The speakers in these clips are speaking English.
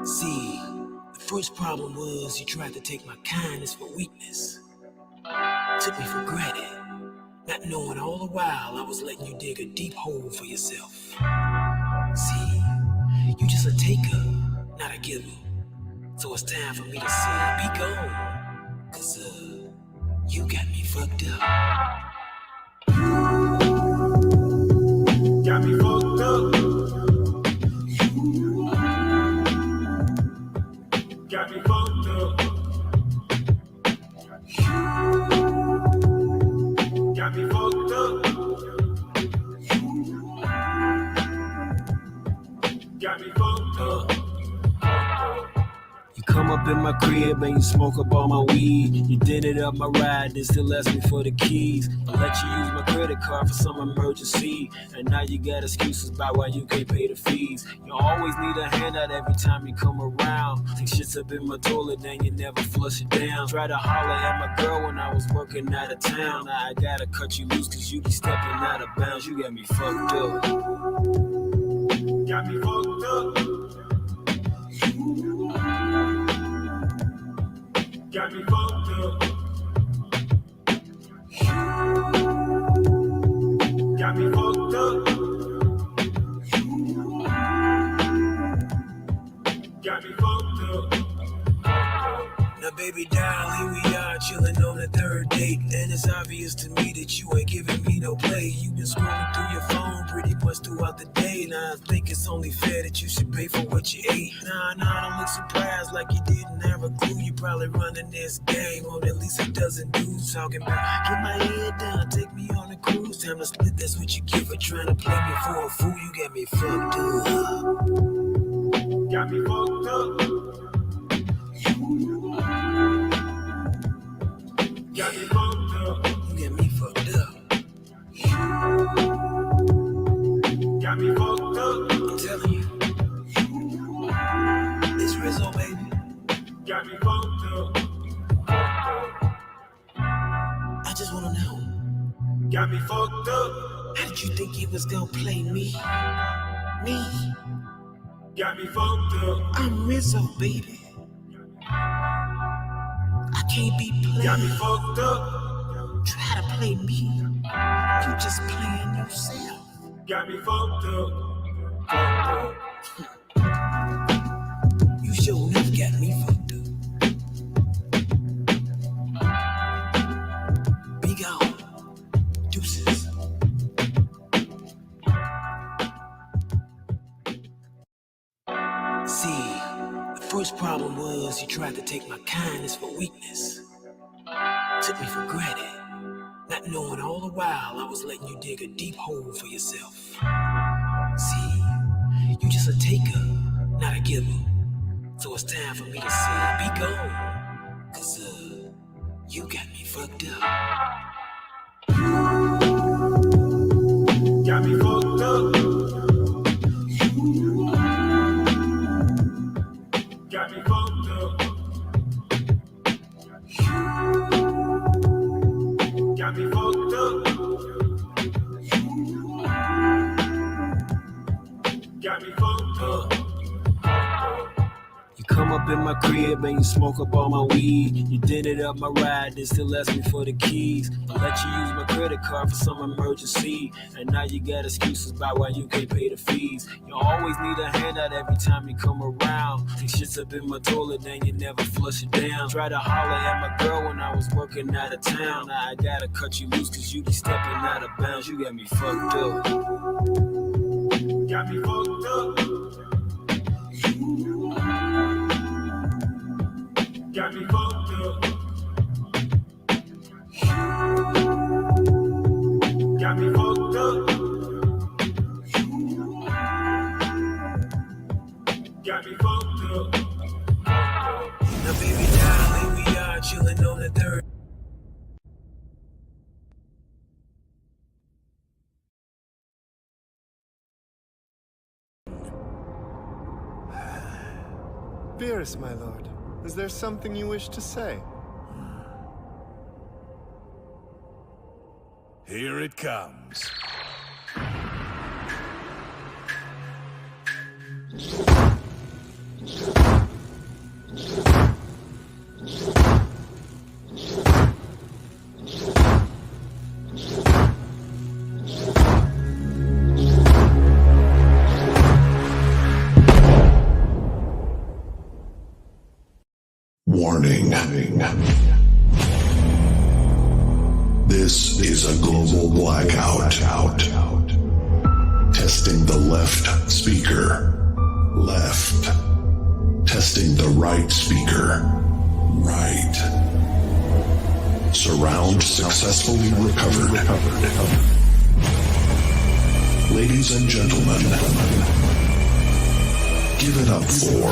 See, the first problem was you tried to take my kindness for weakness. Took me for granted, not knowing all the while I was letting you dig a deep hole for yourself. See, you just a taker, not a giver. So it's time for me to say, be gone, cause you got me fucked up. Got me fucked up. Got me fucked up. Got me fucked up. Got me fucked up. You come up in my crib and you smoke up all my weed. You dented up my ride and still ask me for the keys. I let you use my credit card for some emergency, and now you got excuses about why you can't pay the fees. You always need a handout every time you come around. Take shits up in my toilet and you never flush it down. Try to holler at my girl when I was working out of town. Now I gotta cut you loose cause you be stepping out of bounds. You got me fucked up. Got me fucked up. Got me fucked up. Got me fucked up. Got me fucked up. Now baby doll, here we are chilling on the third date, and it's obvious to me that you ain't giving me no play. You've been scrolling through your phone pretty much throughout the day. Now I think it's only fair that you should pay for what you ate. Nah, don't look surprised like you didn't have a clue. You probably running this game on at least a dozen dudes talking about get my head down, take me on a cruise. Time to split, that's what you give her. Trying to play me for a fool, you got me fucked up. Got me fucked up. Got me fucked up. You got me fucked up. Got me fucked up. I'm telling you. It's Lizzo, baby. Got me fucked up. I just wanna know. Got me fucked up. How did you think you was gonna play me? Me? Got me fucked up. I'm Lizzo, baby. I can't be played. Got me fucked up. Try to play me. You just playing yourself. Got me fucked up. You sure enough got me fucked up. Be gone. Deuces. See, the first problem was you tried to take my kindness for weakness. Took me for granted, not knowing all the while I was letting you dig a deep hole for yourself. See, you just a taker, not a giver. So it's time for me to say, be gone, cause you got me fucked up. Got me fucked up. Got me fucked up. Got me fucked up. Got me fucked up. You come up in my crib and you smoke up all my weed. You dented up my ride and still ask me for the keys. I let you use my credit card for some emergency, and now you got excuses about why you can't pay the fees. You always need a handout every time you come around. Take shits up in my toilet and you never flush it down. Try to holler at my girl when I was working out of town. Now I gotta cut you loose cause you be stepping out of bounds. You got me fucked up. Got me fucked up. Got me fucked up. Got me fucked up. Got me fucked up. Now baby doll, here we are chilling on the third. Beerus, my lord, is there something you wish to say? Here it comes. left speaker. Left. Testing the right speaker. Right. Surround successfully recovered. Ladies and gentlemen, give it up for...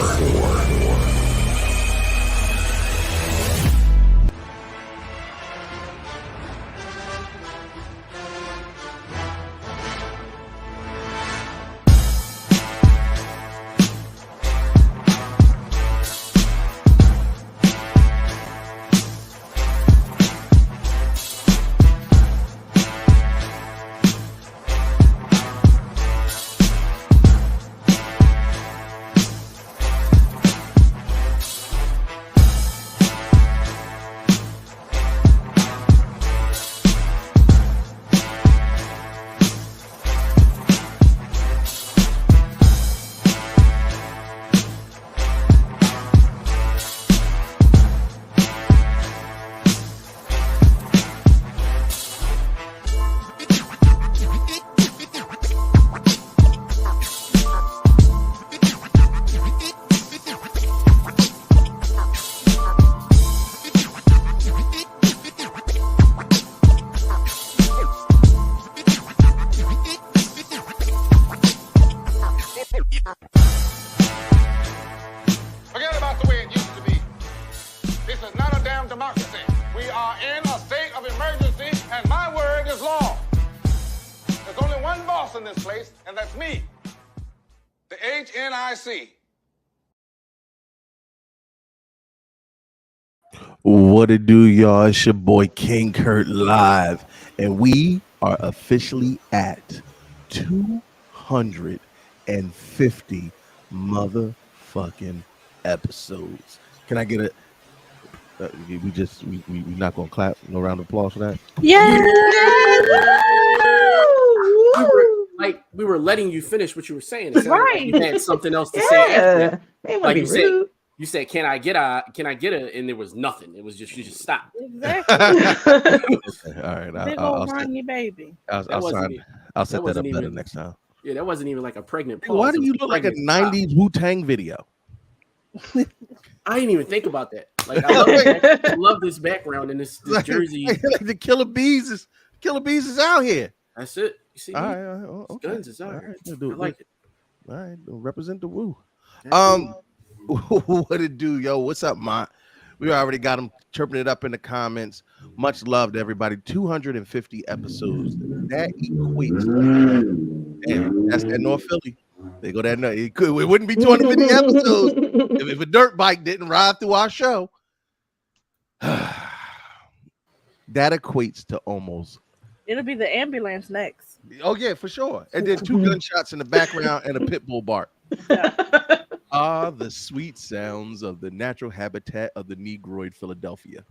Forget about the way it used to be. This is not a damn democracy. We are in a state of emergency, and my word is law. There's only one boss in this place, and that's me, the HNIC. What it do, y'all? It's your boy King Kurt live, and we are officially at 250 motherfucking episodes. Can I get it? We not gonna clap. No round of applause for that. Yeah. We were letting you finish what you were saying. It sounded like you had something else to say. Yeah. Like you said, can I get a? And there was nothing. It was just you just stopped. Exactly. All right, Big old whiny baby. I'll set that up better next time. Yeah, that wasn't even like a pregnant pause. Why do you look like a 90s Wu-Tang video? I didn't even think about that. Like I love this background and this jersey. Like the Killer Bees is out here. That's it. You see, all right, okay. Guns is out. Right, I like it. All right, represent the Wu. Absolutely. What it do, yo? What's up, Ma? We already got them chirping it up in the comments. Much love to everybody. 250 episodes. That equates. Damn, that's that North Philly. They go that. It wouldn't be 250 episodes if a dirt bike didn't ride through our show. That equates to almost. It'll be the ambulance next. Oh yeah, for sure. And then 2 gunshots in the background and a pit bull bark. Yeah. The sweet sounds of the natural habitat of the Negroid Philadelphia.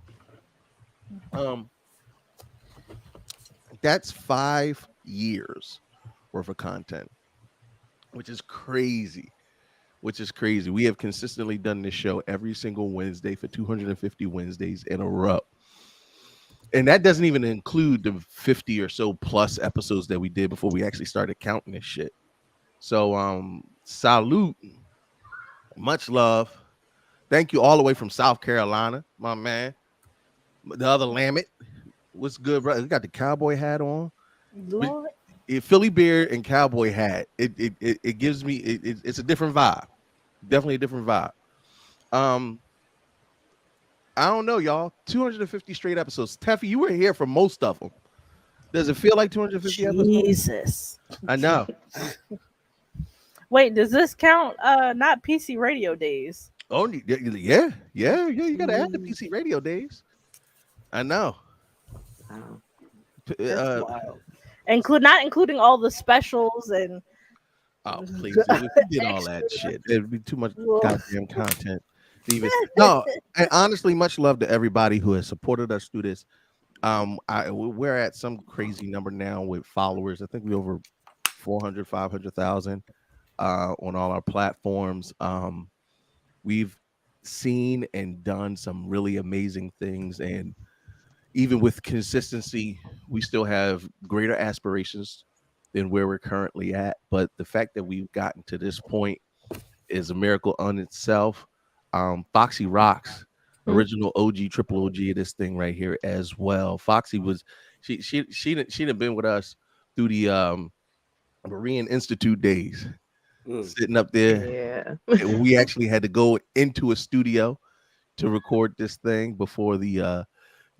That's 5 years worth of content, which is crazy. We have consistently done this show every single Wednesday for 250 Wednesdays in a row. And that doesn't even include the 50 or so plus episodes that we did before we actually started counting this shit. So, salute. Much love. Thank you all the way from South Carolina, my man. The other Lammet. What's good, bro? We got the cowboy hat on. Lord. Philly beard and cowboy hat. It gives me it's a different vibe. Definitely a different vibe. I don't know, y'all. 250 straight episodes. Teffy, you were here for most of them. Does it feel like 250 episodes? Jesus. I know. Wait, does this count? Not PC radio days. Oh yeah. You gotta add the PC radio days. I know. That's wild. Not including all the specials and. Oh please! If we did all that shit, it'd be too much goddamn content. Even no, and honestly, much love to everybody who has supported us through this. We're at some crazy number now with followers. I think we're over 400, 500,000 on all our platforms. We've seen and done some really amazing things, and even with consistency, we still have greater aspirations than where we're currently at. But the fact that we've gotten to this point is a miracle on itself. Foxy rocks, original OG, triple OG of this thing right here as well. Foxy was she'd have been with us through the Marine Institute days, sitting up there. Yeah. We actually had to go into a studio to record this thing before the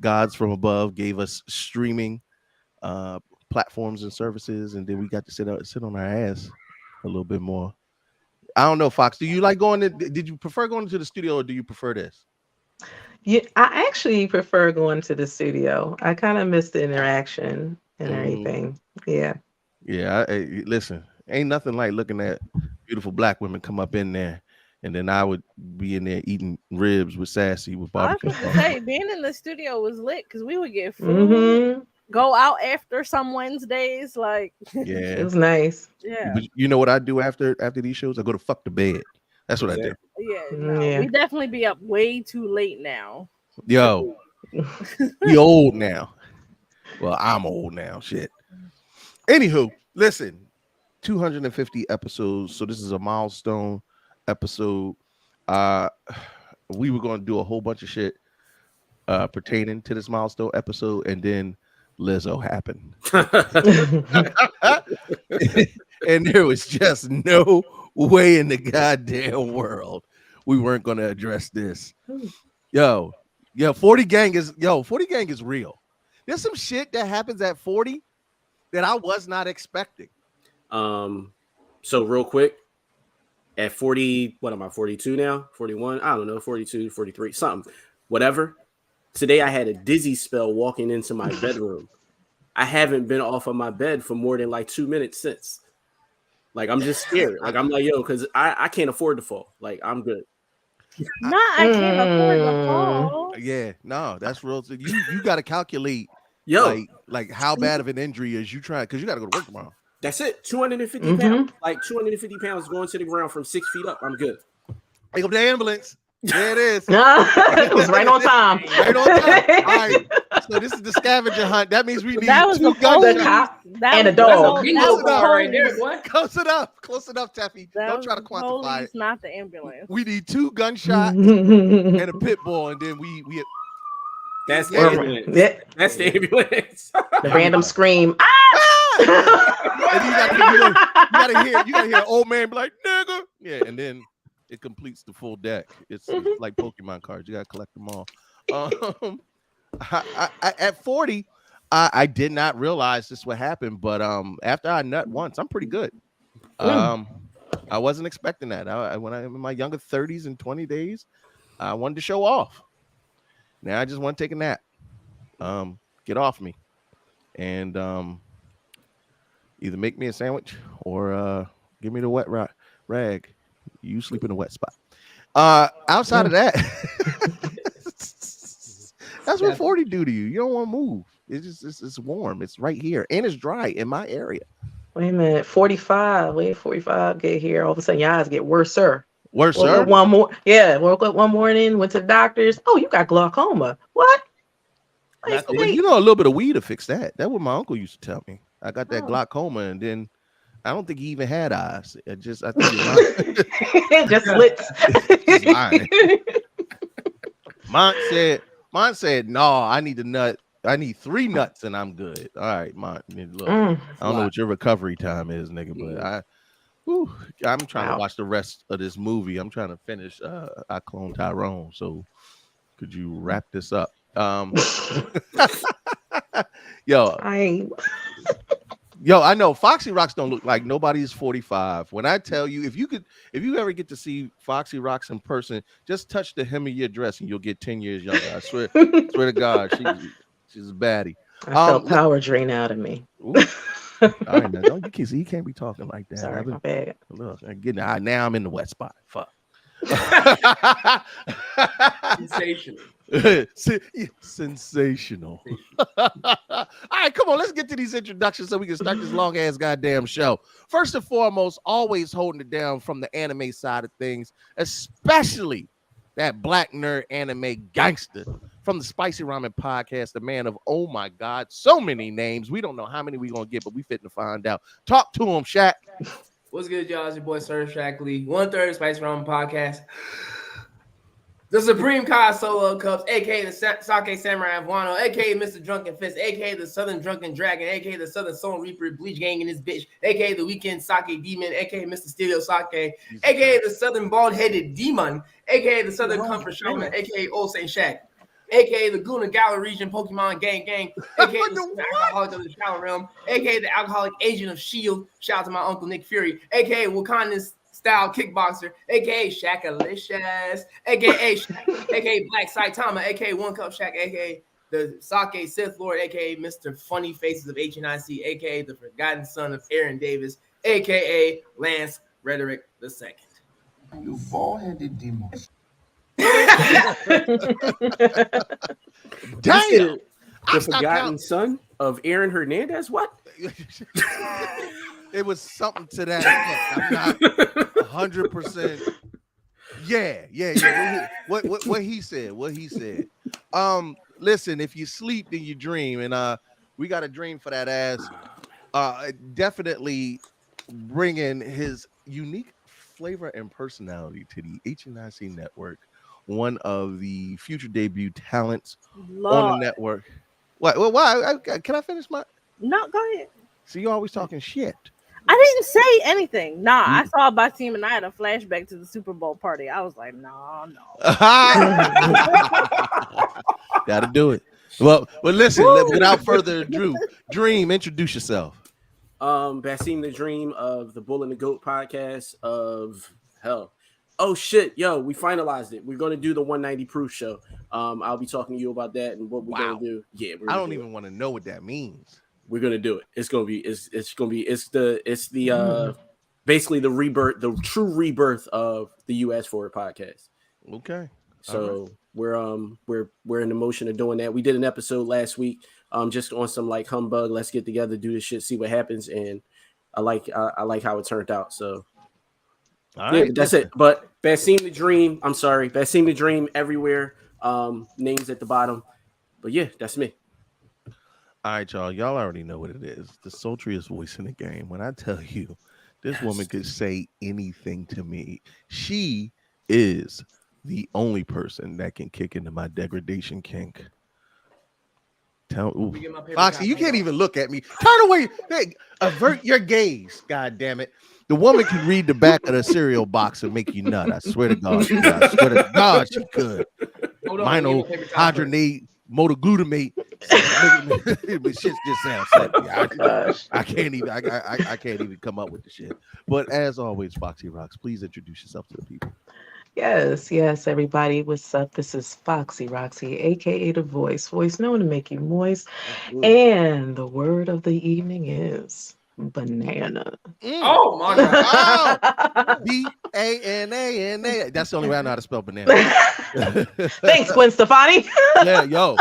gods from above gave us streaming platforms and services, and then we got to sit on our ass a little bit more. I don't know, Fox. Do you like going to? Did you prefer going to the studio, or do you prefer this? Yeah, I actually prefer going to the studio. I kind of miss the interaction and everything. Yeah. Yeah. Listen, ain't nothing like looking at beautiful black women come up in there, and then I would be in there eating ribs with Sassy with I was barbecue. going to say, being in the studio was lit because we would get food, go out after some Wednesdays. Like, Yeah, It was nice. yeah. But you know what I do after these shows? I go to fuck the bed. That's what I do. Yeah, no, Yeah. we definitely be up way too late now. Yo, we old now. Well, I'm old now. Shit. Anywho, listen, 250 episodes. So this is a milestone episode. We were going to do a whole bunch of shit pertaining to this milestone episode, and then Lizzo happened. And there was just no way in the goddamn world we weren't going to address this. Yo, 40 gang is real. There's some shit that happens at 40 that I was not expecting. So real quick, at 40, what am I, 42 now? 41? I don't know, 42, 43, something, whatever. Today I had a dizzy spell walking into my bedroom. I haven't been off of my bed for more than like 2 minutes since. Like, I'm just scared. Like, I'm like, yo, because I can't afford to fall. Like, I'm good. I can't afford the fall. Yeah, no, that's real. You got to calculate, Yo, like how bad of an injury is you trying, because you got to go to work tomorrow. that's it. 250 pounds. Like 250 pounds going to the ground from 6 feet up. I'm good. Pick up the ambulance. There it is. It was right on time. Right on time. All right. So this is the scavenger hunt. That means we need That was two the guns. The cop and a dog. Close enough, Taffy. Don't try to quantify police, it. not the ambulance. We need 2 gunshots and a pit bull, and then we That's the Yeah. ambulance. Yeah. That's the ambulance. The random scream. and you gotta hear old man be like, nigga. Yeah, and then it completes the full deck. It's like Pokemon cards. You gotta collect them all. At 40, I did not realize this would happen, but after I nut once, I'm pretty good. I wasn't expecting that. When I'm in my younger 30s and 20 days, I wanted to show off. Now I just want to take a nap. Get off me, and either make me a sandwich or give me the wet rag. You sleep in a wet spot. Outside of that, that's what 40 do to you. You don't want to move. It's warm. It's right here, and it's dry in my area. Wait a minute. 45. Wait, 45 get here. All of a sudden, your eyes get worse, sir. Worse, Woke sir. up one more. Yeah, woke up one morning, went to the doctors. Oh, you got glaucoma. What? Like, Well, wait. you know, a little bit of weed to fix that. That's what my uncle used to tell me. I got that glaucoma, and then I don't think he even had eyes. I think It just slits. Mine said, no, I need a nut. I need 3 nuts and I'm good. All right, Mine. Look, I don't know what your recovery time is, nigga, but I'm trying to watch the rest of this movie. I'm trying to finish I Clone Tyrone. So could you wrap this up? Yo, I know Foxy Rocks don't look like nobody's 45. When I tell you, if you ever get to see Foxy Rocks in person, just touch the hem of your dress and you'll get 10 years younger. I swear to God, she's a baddie. I felt power drain out of me. All right, now, you can't be talking like that. Sorry, my bad. Look, now I'm in the wet spot. Fuck. Sensational. Sensational. All right, come on, let's get to these introductions so we can start this long ass goddamn show. First and foremost, always holding it down from the anime side of things, especially that black nerd anime gangster from the Spicy Ramen Podcast, the man of, oh my God, so many names. We don't know how many we're going to get, but we fitting to find out. Talk to him, Shaq. What's good, y'all? It's your boy, Sir Shackley. 1/3 Spicy Ramen Podcast. The Supreme Kai Solo Cups, a.k.a. the Sake Samurai Wano, a.k.a. Mr. Drunken Fist, a.k.a. the Southern Drunken Dragon, a.k.a. the Southern Soul Reaper, Bleach Gang in this bitch, a.k.a. the Weekend Sake Demon, a.k.a. Mr. Stereo Sake, a.k.a. the Southern Bald-Headed Demon, a.k.a. the Southern Comfort Shaman, a.k.a. Old Saint Shaq, a.k.a. the Guna Gala Region Pokemon Gang, a.k.a. the Alcoholic of the Shallow Realm, a.k.a. the Alcoholic Agent of S.H.I.E.L.D., shout out to my Uncle Nick Fury, a.k.a. Wakanda's Style Kickboxer, aka Shakalicious, aka Black Saitama, aka One Cup Shaq, aka the Sake Sith Lord, aka Mr. Funny Faces of HNIC, aka the Forgotten Son of Aaron Davis, aka Lance Rhetoric II. You bald-headed demon. Damn. The Forgotten Son of Aaron Hernandez? What? It was something to that effect. I'm not 100%. Yeah. What he said. Listen, if you sleep, then you dream, and we got a dream for that ass. Definitely bringing his unique flavor and personality to the HNIC network. One of the future debut talents on the network. What? Well, why? Can I finish my? No, go ahead. So you always talking shit. I didn't say anything. Nah, I saw Basim and I had a flashback to the Super Bowl party. I was like, no. Gotta do it. Well, listen, without further ado, Dream, introduce yourself. Basim the Dream of the Bull and the Goat podcast of hell. Oh shit, yo, we finalized it. We're gonna do the 190 proof show. I'll be talking to you about that and what we're gonna do. Yeah, I don't even want to know what that means. We're gonna do it. It's the basically the rebirth, the true rebirth of the US Forward podcast. Okay. So we're in the motion of doing that. We did an episode last week, just on some like humbug. Let's get together, do this shit, see what happens, and I like how it turned out. So that's it. But Basim the Dream. I'm sorry, Basim the Dream everywhere. Names at the bottom. But yeah, that's me. All right, y'all. Y'all already know what it is. The sultriest voice in the game. When I tell you, this woman could say anything to me. She is the only person that can kick into my degradation kink. Foxy, you can't even look at me. Turn away. Hey, avert your gaze. God damn it. The woman can read the back of the cereal box and make you nut. I swear to God. She could. Hydronate, motoglutamate. Shit just sounds sexy. I can't even come up with the shit. But as always, Foxy Rocks, please introduce yourself to the people. Yes, everybody. What's up? This is Foxy Roxy, aka the voice known to make you moist. And the word of the evening is banana. Oh my God. BANANA. That's the only way I know how to spell banana. Thanks, Gwen Stefani. Yeah, yo.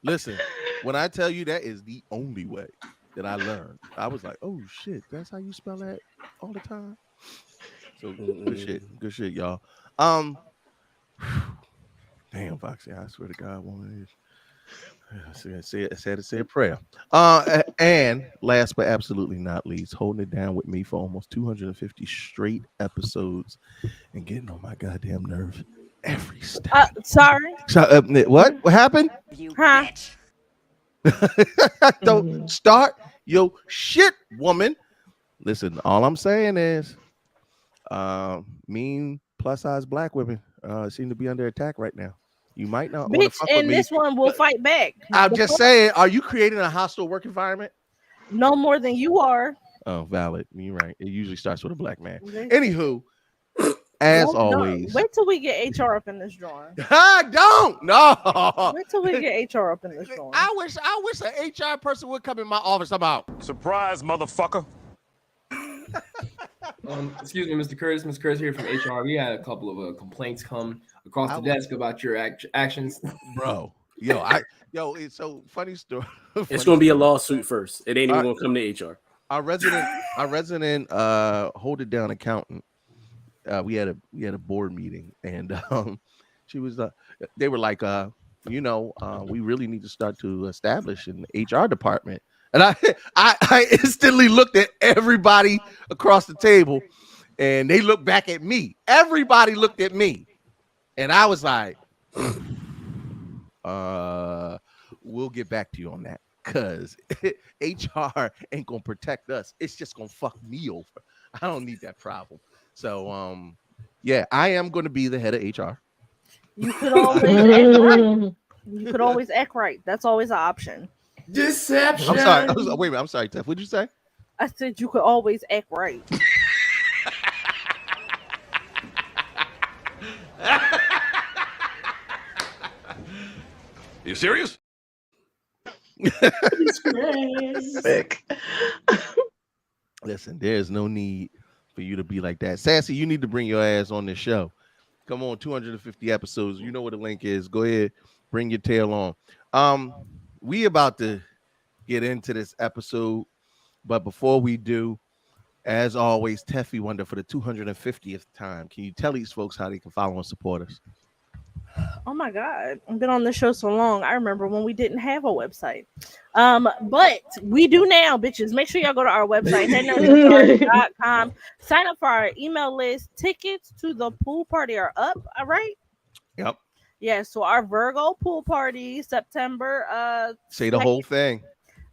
Listen, when I tell you that is the only way that I learned, I was like, oh shit, that's how you spell that all the time. So good shit, y'all. Damn, Foxy, I swear to God, woman, say a prayer. And last but absolutely not least, holding it down with me for almost 250 straight episodes and getting on my goddamn nerves every step. Sorry. What happened? Huh? Don't start your shit, woman. Listen, all I'm saying is, mean plus size black women seem to be under attack right now. You might not want to fuck with me. This one will fight back. I'm just saying, are you creating a hostile work environment? No more than you are. Oh, valid. You're right. It usually starts with a black man. Anywho, as always. Wait till we get HR up in this drawing. No. Wait till we get HR up in this drawing. I wish an HR person would come in my office about. Surprise, motherfucker. Excuse me, Mr. Curtis. Mr. Curtis here from HR. We had a couple of complaints come across the desk about your actions, bro. It's so funny story. It's gonna be a lawsuit first. It ain't even gonna come to HR. Our resident hold it down accountant. We had a board meeting, and she was they were like, we really need to start to establish an HR department. And I instantly looked at everybody across the table, and they looked back at me. Everybody looked at me, and I was like, we'll get back to you on that, because HR ain't gonna protect us. It's just gonna fuck me over. I don't need that problem. So yeah, I am gonna be the head of HR. You could always act right. You could always act right. That's always an option. Deception. I'm sorry. Wait a minute. I'm sorry, Tef. What'd you say? I said you could always act right. You serious? Sick. Listen, there's no need for you to be like that. Sassy, you need to bring your ass on this show. Come on, 250 episodes. You know what the link is. Go ahead, bring your tail on. We about to get into this episode, but before we do, as always, Teffy Wonder, for the 250th time, can you tell these folks how they can follow and support us? Oh my God, I've been on this show so long. I remember when we didn't have a website. But we do now, bitches. Make sure y'all go to our website, headnerdandcharge.com. Sign up for our email list. Tickets to the pool party are up. All right. Yep. Yeah, so our Virgo pool party, September. Say the whole thing.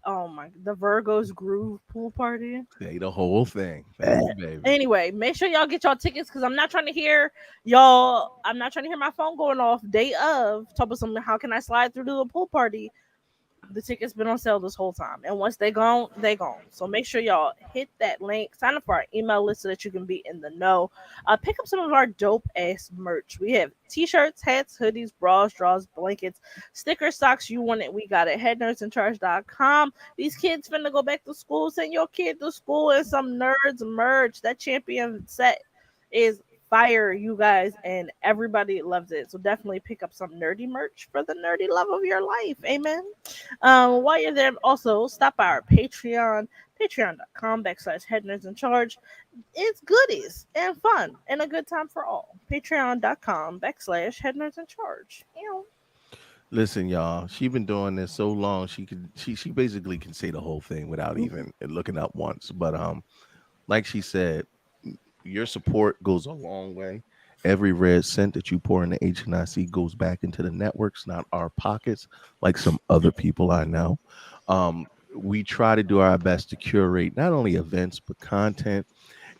Oh my, the Virgo's Groove pool party. Say the whole thing. Baby. Anyway, make sure y'all get y'all tickets, because I'm not trying to hear y'all. I'm not trying to hear my phone going off day of. Talk about something. How can I slide through to the pool party? The tickets been on sale this whole time, and once they gone, they gone. So make sure y'all hit that link, sign up for our email list so that you can be in the know. Pick up some of our dope ass merch. We have t-shirts, hats, hoodies, bras, drawers, blankets, stickers, socks. You want it, we got it. Headnerdsincharge.com. These kids finna go back to school. Send your kid to school and some nerds merch. That champion set is fire, you guys, and everybody loves it. So definitely pick up some nerdy merch for the nerdy love of your life. Amen. While you're there, also stop by our Patreon, patreon.com/headnerdsincharge. It's goodies and fun and a good time for all. Patreon.com/headnerdsincharge. Listen, y'all, she's been doing this so long, she basically can say the whole thing without even looking up once. But like she said, your support goes a long way. Every red cent that you pour into HNIC goes back into the networks, not our pockets, like some other people I know. We try to do our best to curate not only events but content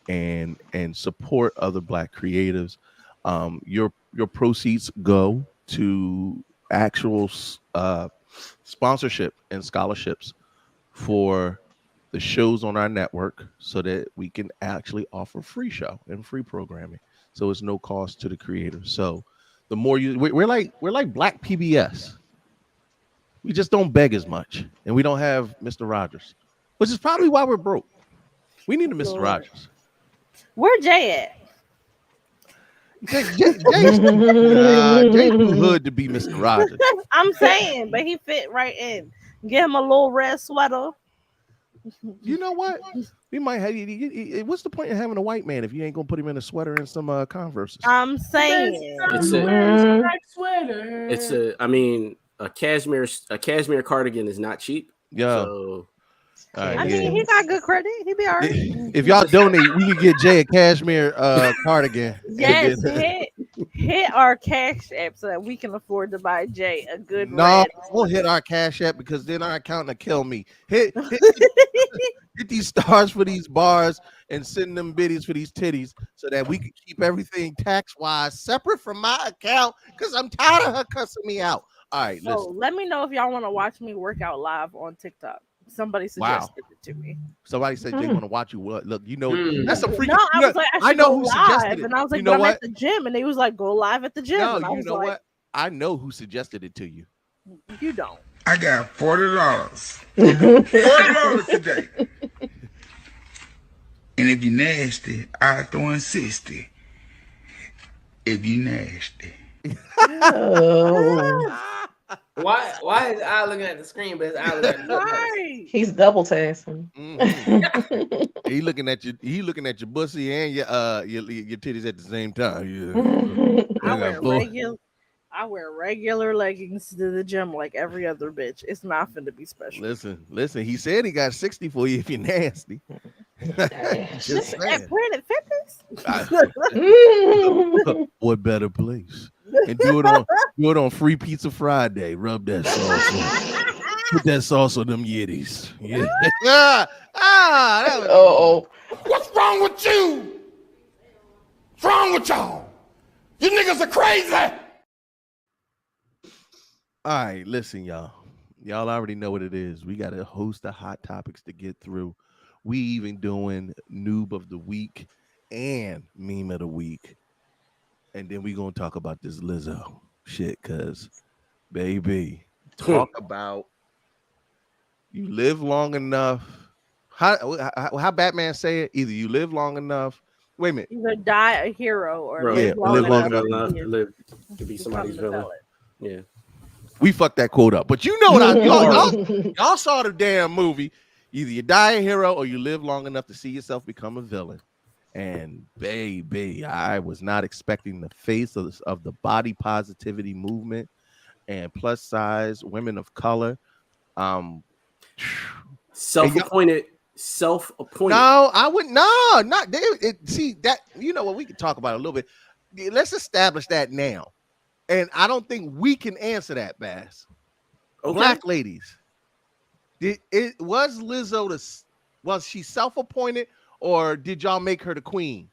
and support other Black creatives. Your proceeds go to actual sponsorship and scholarships for the shows on our network, so that we can actually offer free show and free programming, so it's no cost to the creators. So the more we're like Black PBS. We just don't beg as much, and we don't have Mr. Rogers, which is probably why we're broke. We need a Mr. Rogers. Where Jay at? Jay's too hood to be Mr. Rogers. I'm saying, but he fit right in. Get him a little red sweater. You know what? We might have. What's the point of having a white man if you ain't gonna put him in a sweater and some Converse? I'm saying it's a cashmere cardigan is not cheap. Yeah. So, I mean, he got good credit. He be all right. If y'all donate, we can get Jay a cashmere cardigan. Yes, hit our cash app so that we can afford to buy Jay a good. No, won't hit our cash app, because then our accountant will kill me. Hit these stars for these bars and send them biddies for these titties, so that we can keep everything tax wise separate from my account, because I'm tired of her cussing me out. All right, so listen. Let me know if y'all want to watch me work out live on TikTok. Somebody suggested it to me. Somebody said they want to watch you. What? Look, that's a freaking. No, I was like, I know who suggested it. And I was like, I'm at the gym, and they was like, go live at the gym. No, and I you was know like, what? I know who suggested it to you. You don't. I got $40. $40 today. And if you nasty, I throw in 60. If you nasty. Why is I looking at the screen, but his eye looking at the right. He's double tasking. He looking at you. He looking at your pussy and your titties at the same time. Yeah. I wear regular leggings to the gym like every other bitch. It's not finna be special. Listen. He said he got 60 for you if you're nasty. Just Listen, at saying. Planet Fitness. What better place? And do it on Free Pizza Friday. Rub that sauce on. Put that sauce on them yitties. Yeah. What's wrong with you? What's wrong with y'all? You niggas are crazy. All right, listen, y'all. Y'all already know what it is. We got a host of hot topics to get through. We even doing noob of the week and meme of the week. And then we gonna talk about this Lizzo shit, cause baby, talk about you live long enough. How Batman say it? Either you live long enough. Wait a minute. Either die a hero or live long enough to live to be somebody's villain. Yeah. We fucked that quote up, but you know what? Y'all saw the damn movie. Either you die a hero or you live long enough to see yourself become a villain. And baby, I was not expecting the face of the body positivity movement and plus size women of color. Self-appointed. No, I wouldn't. No, not see that. You know what? We can talk about it a little bit. Let's establish that now. And I don't think we can answer that, Bass. Okay. Black ladies, was Lizzo was she self-appointed or did y'all make her the queen?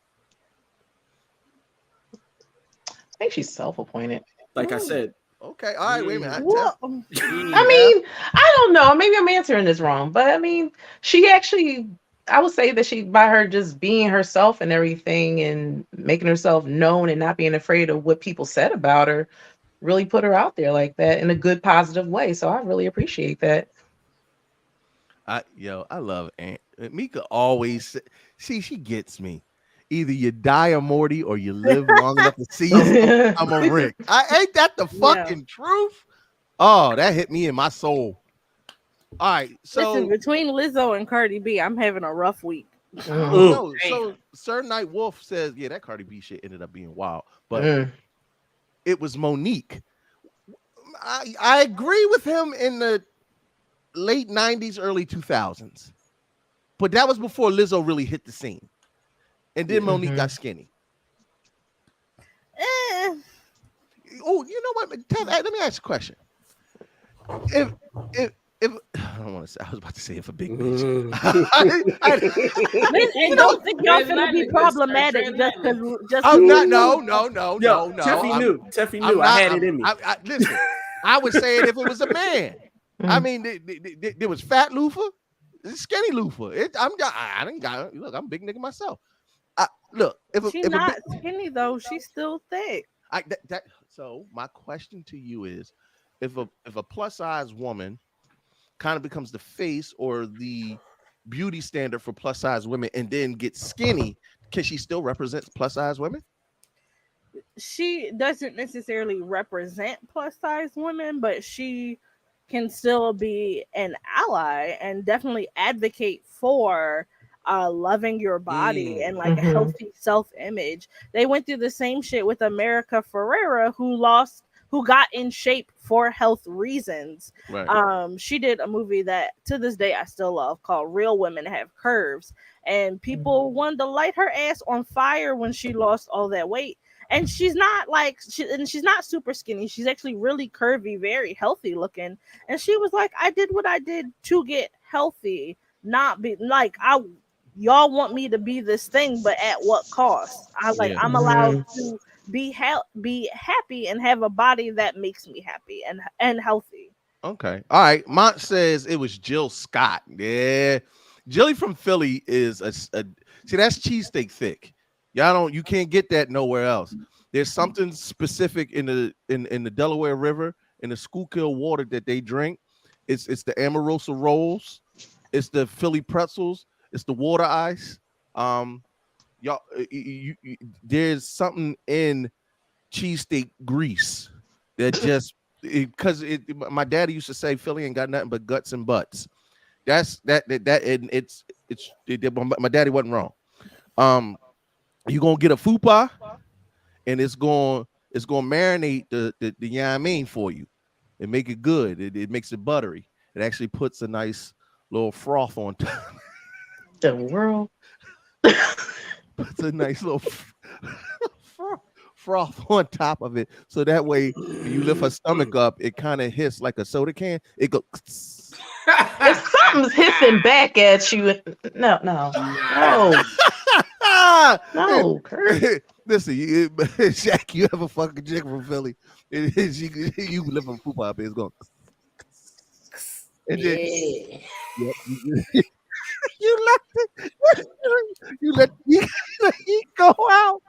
I think she's self-appointed. Like I said. Okay, all right, wait a minute. I mean, I don't know. Maybe I'm answering this wrong, but I mean, she actually, I would say that she, by her just being herself and everything and making herself known and not being afraid of what people said about her, really put her out there like that in a good, positive way. So I really appreciate that. I love Aunt Mika. Always see, she gets me. Either you die a Morty or you live long enough to see you. I'm a Rick. Ain't that the fucking truth? Oh, that hit me in my soul. All right, so listen, between Lizzo and Cardi B, I'm having a rough week. So Sir Night Wolf says, yeah, that Cardi B shit ended up being wild, but it was Monique. I agree with him in the late 90s, early 2000s, but that was before Lizzo really hit the scene. And then Monique got skinny. Oh, you know what? Let me ask you a question. If I don't want to say, I was about to say if a big bitch. And don't think y'all gonna be problematic just because. I'm not. No. Teffy knew. I had it in me. Listen, I would say it if it was a man. I mean, there was fat loofah, skinny loofah. I didn't got. Look, I'm a big nigga myself. Look, she's not skinny though, she's still thick. So my question to you is, if a plus size woman kind of becomes the face or the beauty standard for plus size women and then gets skinny, can she still represent plus size women? She doesn't necessarily represent plus size women, but she can still be an ally and definitely advocate for loving your body and like a healthy self-image. They went through the same shit with America Ferrera, who got in shape for health reasons. Right. She did a movie that to this day I still love called Real Women Have Curves, and people wanted to light her ass on fire when she lost all that weight. And she's not she's not super skinny. She's actually really curvy, very healthy looking. And she was like, I did what I did to get healthy, not be like y'all want me to be this thing, but at what cost? I'm allowed to be happy and have a body that makes me happy and healthy. Okay. All right. Mont says it was Jill Scott. Yeah. Jilly from Philly is see, that's cheesesteak thick. You can't get that nowhere else. There's something specific in the Delaware River, in the Schuylkill water that they drink. It's the Amorosa rolls. It's the Philly pretzels. It's the water ice. There's something in cheesesteak grease that just because my daddy used to say Philly ain't got nothing but guts and butts. That's and it's my daddy wasn't wrong. You're gonna get a fupa, and it's going it's gonna marinate the you know what I mean for you and make it good. It makes it buttery. It actually puts a nice little froth on top. The world. Puts a nice little froth on top of it, so that way when you lift her stomach up, it kind of hits like a soda can. It goes. If something's hissing back at you, no, Kurt. Listen, Shaq, you ever fucking chick from Philly? You live on poop up, it's going. And then, yep, you let you let he go out.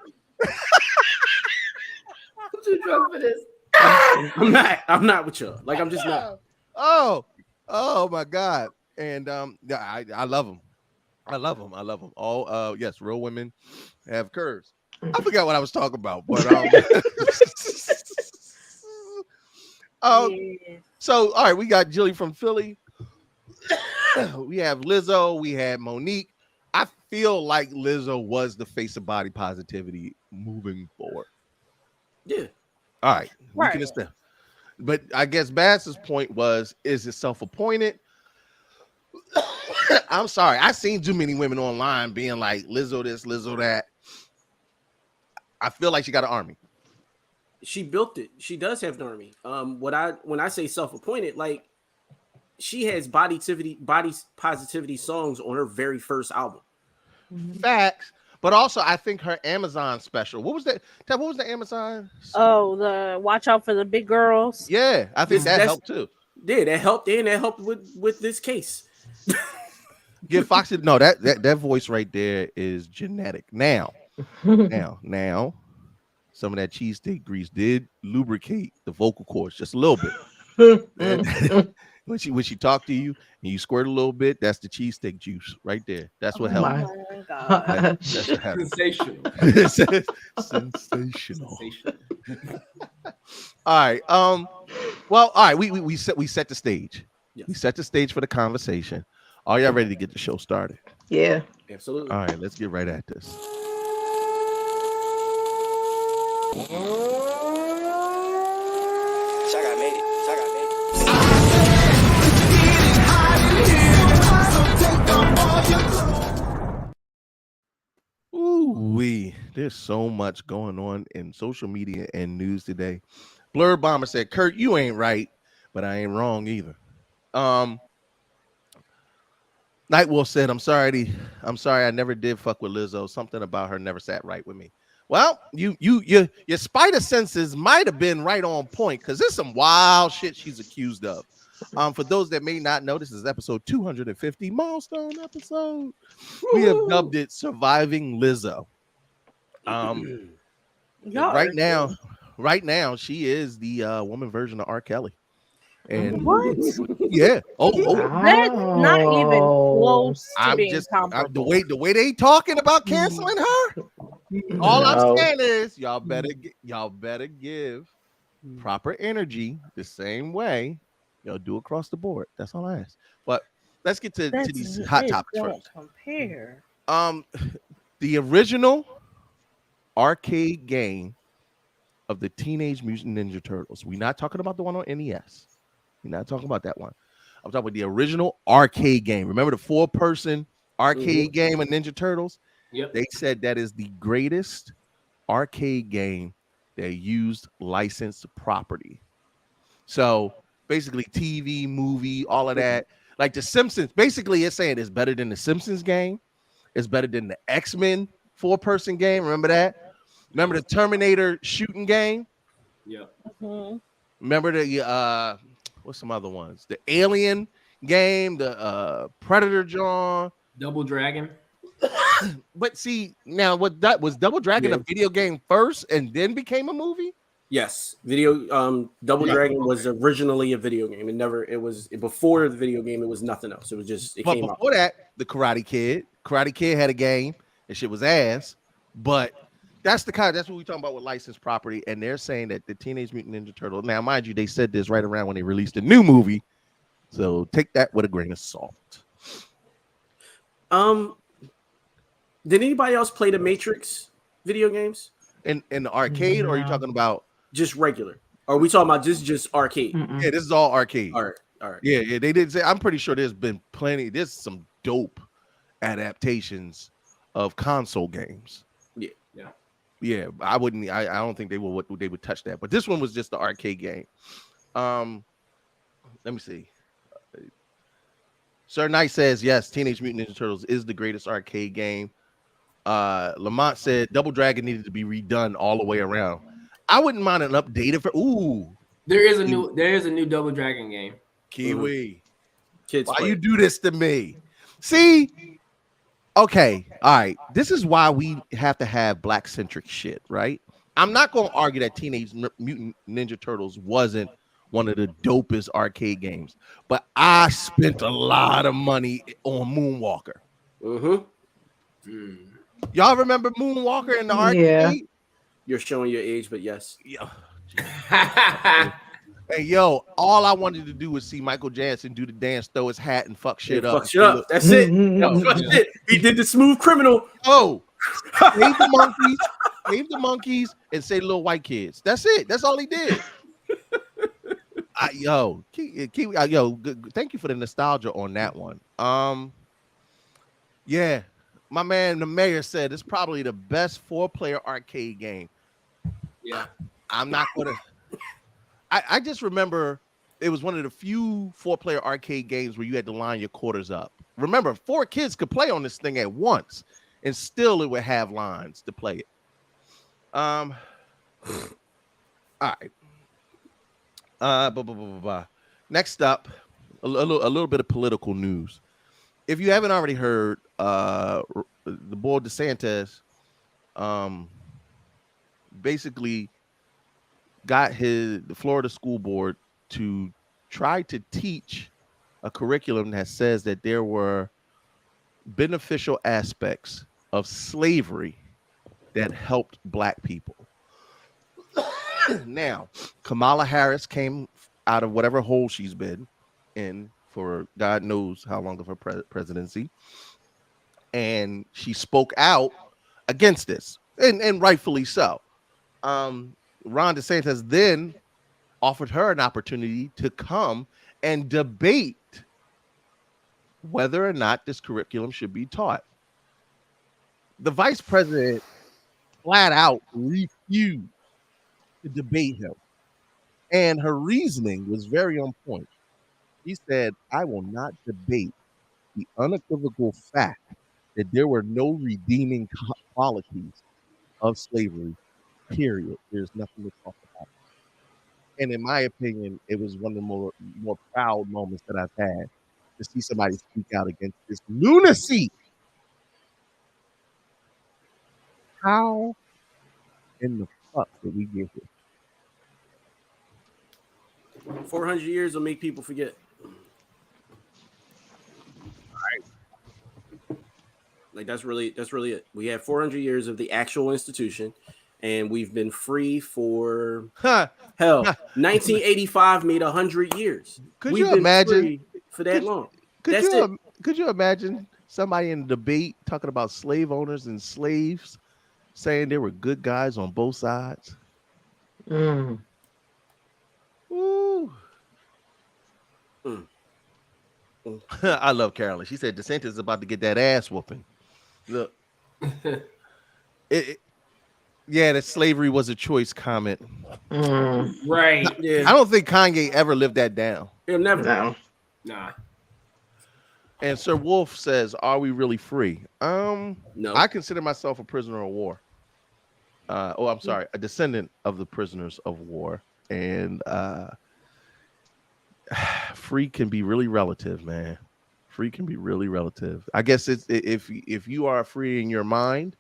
I'm too drunk for this. I'm not with y'all. Like, I'm just not. Oh my God. And yeah, I love them. I love them. All yes, real women have curves. I forgot what I was talking about, but so all right, we got Jilly from Philly. We have Lizzo, we had Monique. I feel like Lizzo was the face of body positivity moving forward. Yeah. All right. We can understand. But I guess Bass's point was, is it self-appointed? I'm sorry. I've seen too many women online being like, Lizzo this, Lizzo that. I feel like she got an army. She built it. She does have an army. When I say self-appointed, like, she has body positivity songs on her very first album. Facts. But also, I think her Amazon special. What was that? What was the Amazon? Oh, the watch out for the big girls. Yeah, I think that helped too. Yeah, that helped, and that helped with this case. Give Foxy no that voice right there is genetic. Now, some of that cheesesteak grease did lubricate the vocal cords just a little bit. And when she talked to you and you squirt a little bit, that's the cheesesteak juice right there. That's what helped. Oh my God. That's what happened. Sensational. Sensational. All right. Well, all right. We set the stage. Yes. We set the stage for the conversation. Are y'all ready to get the show started? Yeah. Absolutely. All right. Let's get right at this. Ooh-wee. There's so much going on in social media and news today. Blur Bomber said, Kurt, you ain't right, but I ain't wrong either. Nightwolf said, I'm sorry I never did fuck with Lizzo. Something about her never sat right with me. Well, your spider senses might have been right on point, because there's some wild shit she's accused of. For those that may not know, this is episode 250, milestone episode. We have dubbed it Surviving Lizzo. Right now, she is the woman version of R. Kelly. And what? Yeah. That's not even close to being comparable. The way they talking about canceling her. All I'm saying is y'all better give proper energy the same way y'all do across the board. That's all I ask. But let's get to these hot topics first. Compare. The original arcade game of the Teenage Mutant Ninja Turtles. We're not talking about the one on NES. We're not talking about that one. I'm talking about the original arcade game. Remember the 4-person arcade game of Ninja Turtles? Yep. They said that is the greatest arcade game that used licensed property. So basically TV, movie, all of that. Like the Simpsons, basically it's saying it's better than the Simpsons game. It's better than the X-Men 4-person game. Remember that? Remember the Terminator shooting game? Yeah. Remember the what's some other ones? The Alien game, the Predator John, Double Dragon. But see, now what that was Double Dragon a video game first and then became a movie? Yes. Double Dragon was originally a video game. It was before the video game, it was nothing else. It was just But before that, the Karate Kid had a game and shit was ass. But that's what we're talking about with licensed property. And they're saying that the Teenage Mutant Ninja Turtle. Now, mind you, they said this right around when they released a new movie. So take that with a grain of salt. Did anybody else play the Matrix video games? In the arcade, or are you talking about just regular? Are we talking about just arcade? Mm-mm. Yeah, this is all arcade. All right. Yeah, they did say. I'm pretty sure there's been plenty. There's some dope adaptations of console games. Yeah. I wouldn't. I don't think they would touch that. But this one was just the arcade game. Let me see. Sir Knight says yes. Teenage Mutant Ninja Turtles is the greatest arcade game. Lamont said Double Dragon needed to be redone all the way around. I wouldn't mind an updated for. There is a new Double Dragon game. Kiwi. Kids, why you do this to me? See? Okay, all right. This is why we have to have black centric shit, right? I'm not going to argue that Teenage Mutant Ninja Turtles wasn't one of the dopest arcade games, but I spent a lot of money on Moonwalker. Y'all remember Moonwalker in the arcade? Yeah. You're showing your age, but yes. Yeah. Hey, yo, all I wanted to do was see Michael Jackson do the dance, throw his hat, and fuck shit up. Fuck shit up. That's it. That's it. He did the smooth criminal. Oh, save the monkeys, and say little white kids. That's it. That's all he did. Thank you for the nostalgia on that one. Yeah, my man, the mayor said it's probably the best 4-player arcade game. Yeah, I'm not gonna. I just remember it was one of the few 4-player arcade games where you had to line your quarters up. Remember, 4 kids could play on this thing at once, and still it would have lines to play it. All right. Next up, a little bit of political news. If you haven't already heard, the boy DeSantis, basically got the Florida school board to try to teach a curriculum that says that there were beneficial aspects of slavery that helped black people. Now, Kamala Harris came out of whatever hole she's been in for God knows how long of her presidency, and she spoke out against this, and rightfully so. Ron DeSantis then offered her an opportunity to come and debate whether or not this curriculum should be taught. The vice president flat out refused to debate him, and her reasoning was very on point. He said, "I will not debate the unequivocal fact that there were no redeeming qualities of slavery. Period. There's nothing to talk about." And in my opinion, it was one of the more proud moments that I've had to see somebody speak out against this lunacy. How in the fuck did we get here? 400 years will make people forget. Like that's really it. We have 400 years of the actual institution, and we've been free for hell. 1985 made 100 years. Could you imagine free for that long? Could you imagine somebody in a debate talking about slave owners and slaves, saying there were good guys on both sides? Mm. Ooh. I love Carolyn. She said DeSantis is about to get that ass whooping. Look, that slavery was a choice comment. Right. Yeah. I don't think Kanye ever lived that down. He'll never. No. Nah. And Sir Wolf says, "Are we really free?" No. I consider myself a prisoner of war. I'm sorry, a descendant of the prisoners of war, and free can be really relative, man. Free can be really relative. I guess it's if you are free in your mind,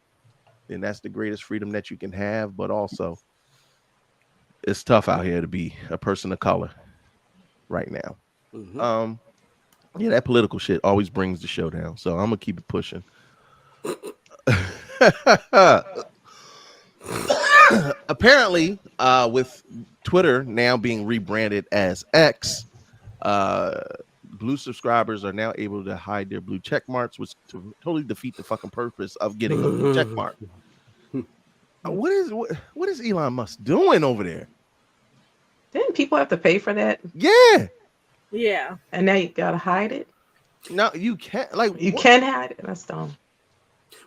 then that's the greatest freedom that you can have. But also, it's tough out here to be a person of color right now. Mm-hmm. Yeah, that political shit always brings the show down. So I'm gonna keep it pushing. Apparently, with Twitter now being rebranded as X, blue subscribers are now able to hide their blue check marks, which totally defeat the fucking purpose of getting a blue check mark. What is Elon Musk doing over there? Didn't people have to pay for that? Yeah. Yeah. And now you gotta hide it. No, you can't. Like You can hide it. That's dumb.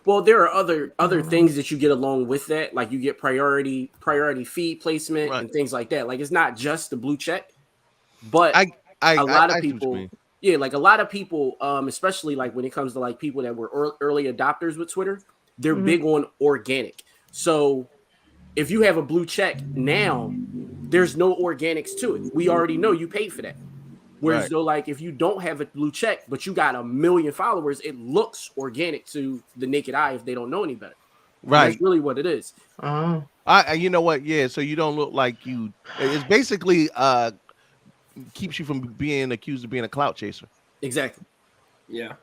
Well, there are other things that you get along with that, like you get priority feed placement and things like that. Like it's not just the blue check, but a lot of people, yeah, like a lot of people, especially like when it comes to like people that were early adopters with Twitter, they're big on organic. So if you have a blue check now, there's no organics to it. We already know you paid for that. Whereas though, like if you don't have a blue check, but you got 1 million followers, it looks organic to the naked eye if they don't know any better. Right. And that's really what it is. You know what? Yeah. So you don't look like you. It's basically keeps you from being accused of being a clout chaser. Exactly. Yeah.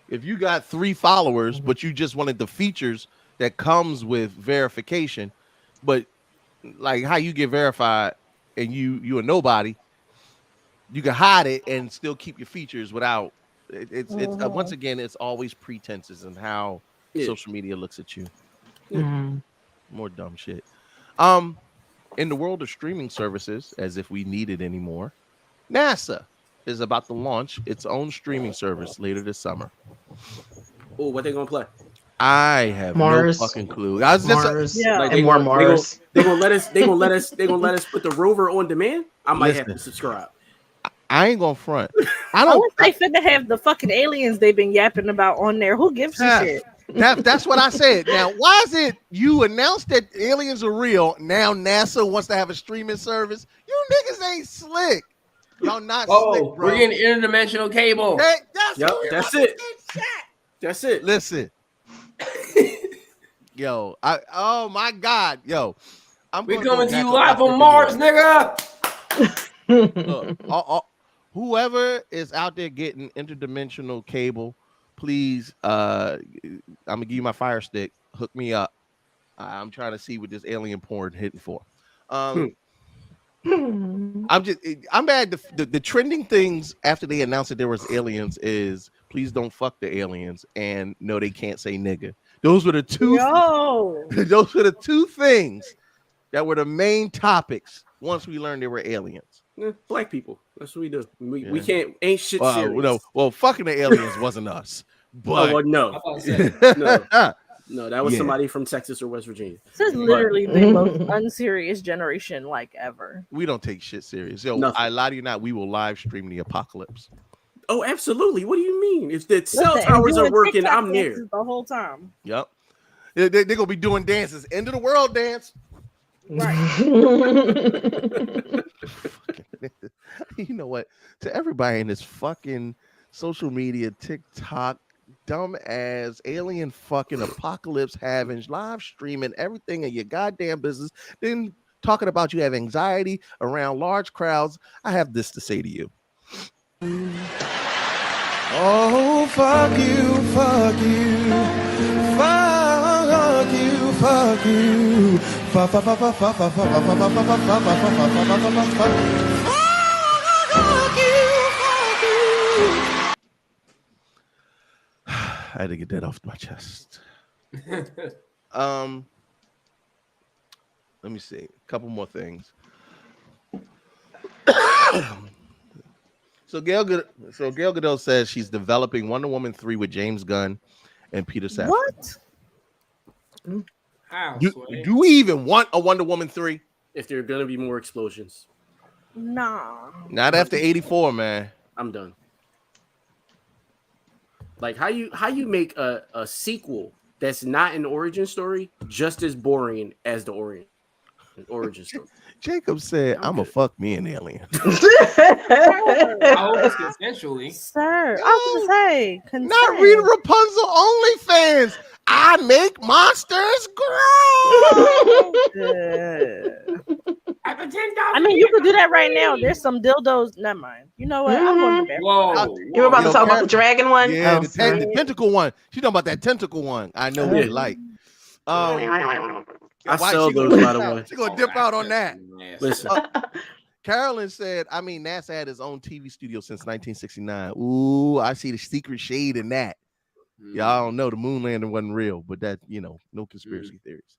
If you got 3 followers, but you just wanted the features that comes with verification, but like how you get verified and you a nobody. You can hide it and still keep your features without. It's once again, it's always pretenses and how social media looks at you. More dumb shit. In the world of streaming services, as if we need it anymore, NASA is about to launch its own streaming service later this summer. Oh, what they gonna play? I have Mars. no fucking clue. I was just Like and more Mars. They gonna let us put the rover on demand. I might have to subscribe. I ain't gonna front. I wish they finna have the fucking aliens they've been yapping about on there. Who gives a shit? That's what I said. Now, why is it you announced that aliens are real? Now NASA wants to have a streaming service. You niggas ain't slick. Y'all not slick, bro. We're getting interdimensional cable. That's it. That's it. Listen. Yo, oh my God. Yo. We're coming to you live on Mars, nigga. Whoever is out there getting interdimensional cable, please, I'm gonna give you my Fire Stick. Hook me up. I'm trying to see what this alien porn hitting for. I'm mad. The trending things after they announced that there was aliens is please don't fuck the aliens and no, they can't say nigga. Those were the two. Those were the 2 things that were the main topics once we learned they were aliens. Black people. That's what we do. We can't ain't shit serious. Well, fucking the aliens wasn't us. But no, that was somebody from Texas or West Virginia. This is literally the most unserious generation like ever. We don't take shit serious. Yo, I lie to you not. We will live stream the apocalypse. Oh, absolutely. What do you mean? If the cell towers are working, TikTok I'm there the whole time. Yep. They're gonna be doing dances. End of the world dance. Right. You know what? To everybody in this fucking social media, TikTok, dumb ass alien fucking apocalypse having live streaming everything in your goddamn business, then talking about you have anxiety around large crowds. I have this to say to you. Oh, fuck you, fuck you, fuck you, fuck you, fuck, fuck, fuck, fuck, fuck, fuck, fuck, fuck, fuck, fuck, fuck, fuck, I had to get that off my chest. Let me see. A couple more things. So Gal Gadot says she's developing Wonder Woman 3 with James Gunn and Peter Safran. What? Do we even want a Wonder Woman 3? If there are gonna be more explosions. Nah. Not after 84, man. I'm done. Like how you make a sequel that's not an origin story just as boring as the origin story. Jacob said, "I'm a fuck me an alien." I hope it's consensually. Sir, I was gonna say, not read Rapunzel OnlyFans. I make monsters grow. I mean, you could do that right now. There's some dildos. Never mind. You know what? I'm going to bed. Whoa. You were about to talk about the dragon one? Yeah, the tentacle one. She's talking about that tentacle one. I know what you like. I sell those, by the way. She's gonna dip out on that. Listen. Carolyn said, I mean, NASA had his own TV studio since 1969. Ooh, I see the secret shade in that. Y'all don't know the moon landing wasn't real, but that, no conspiracy theories.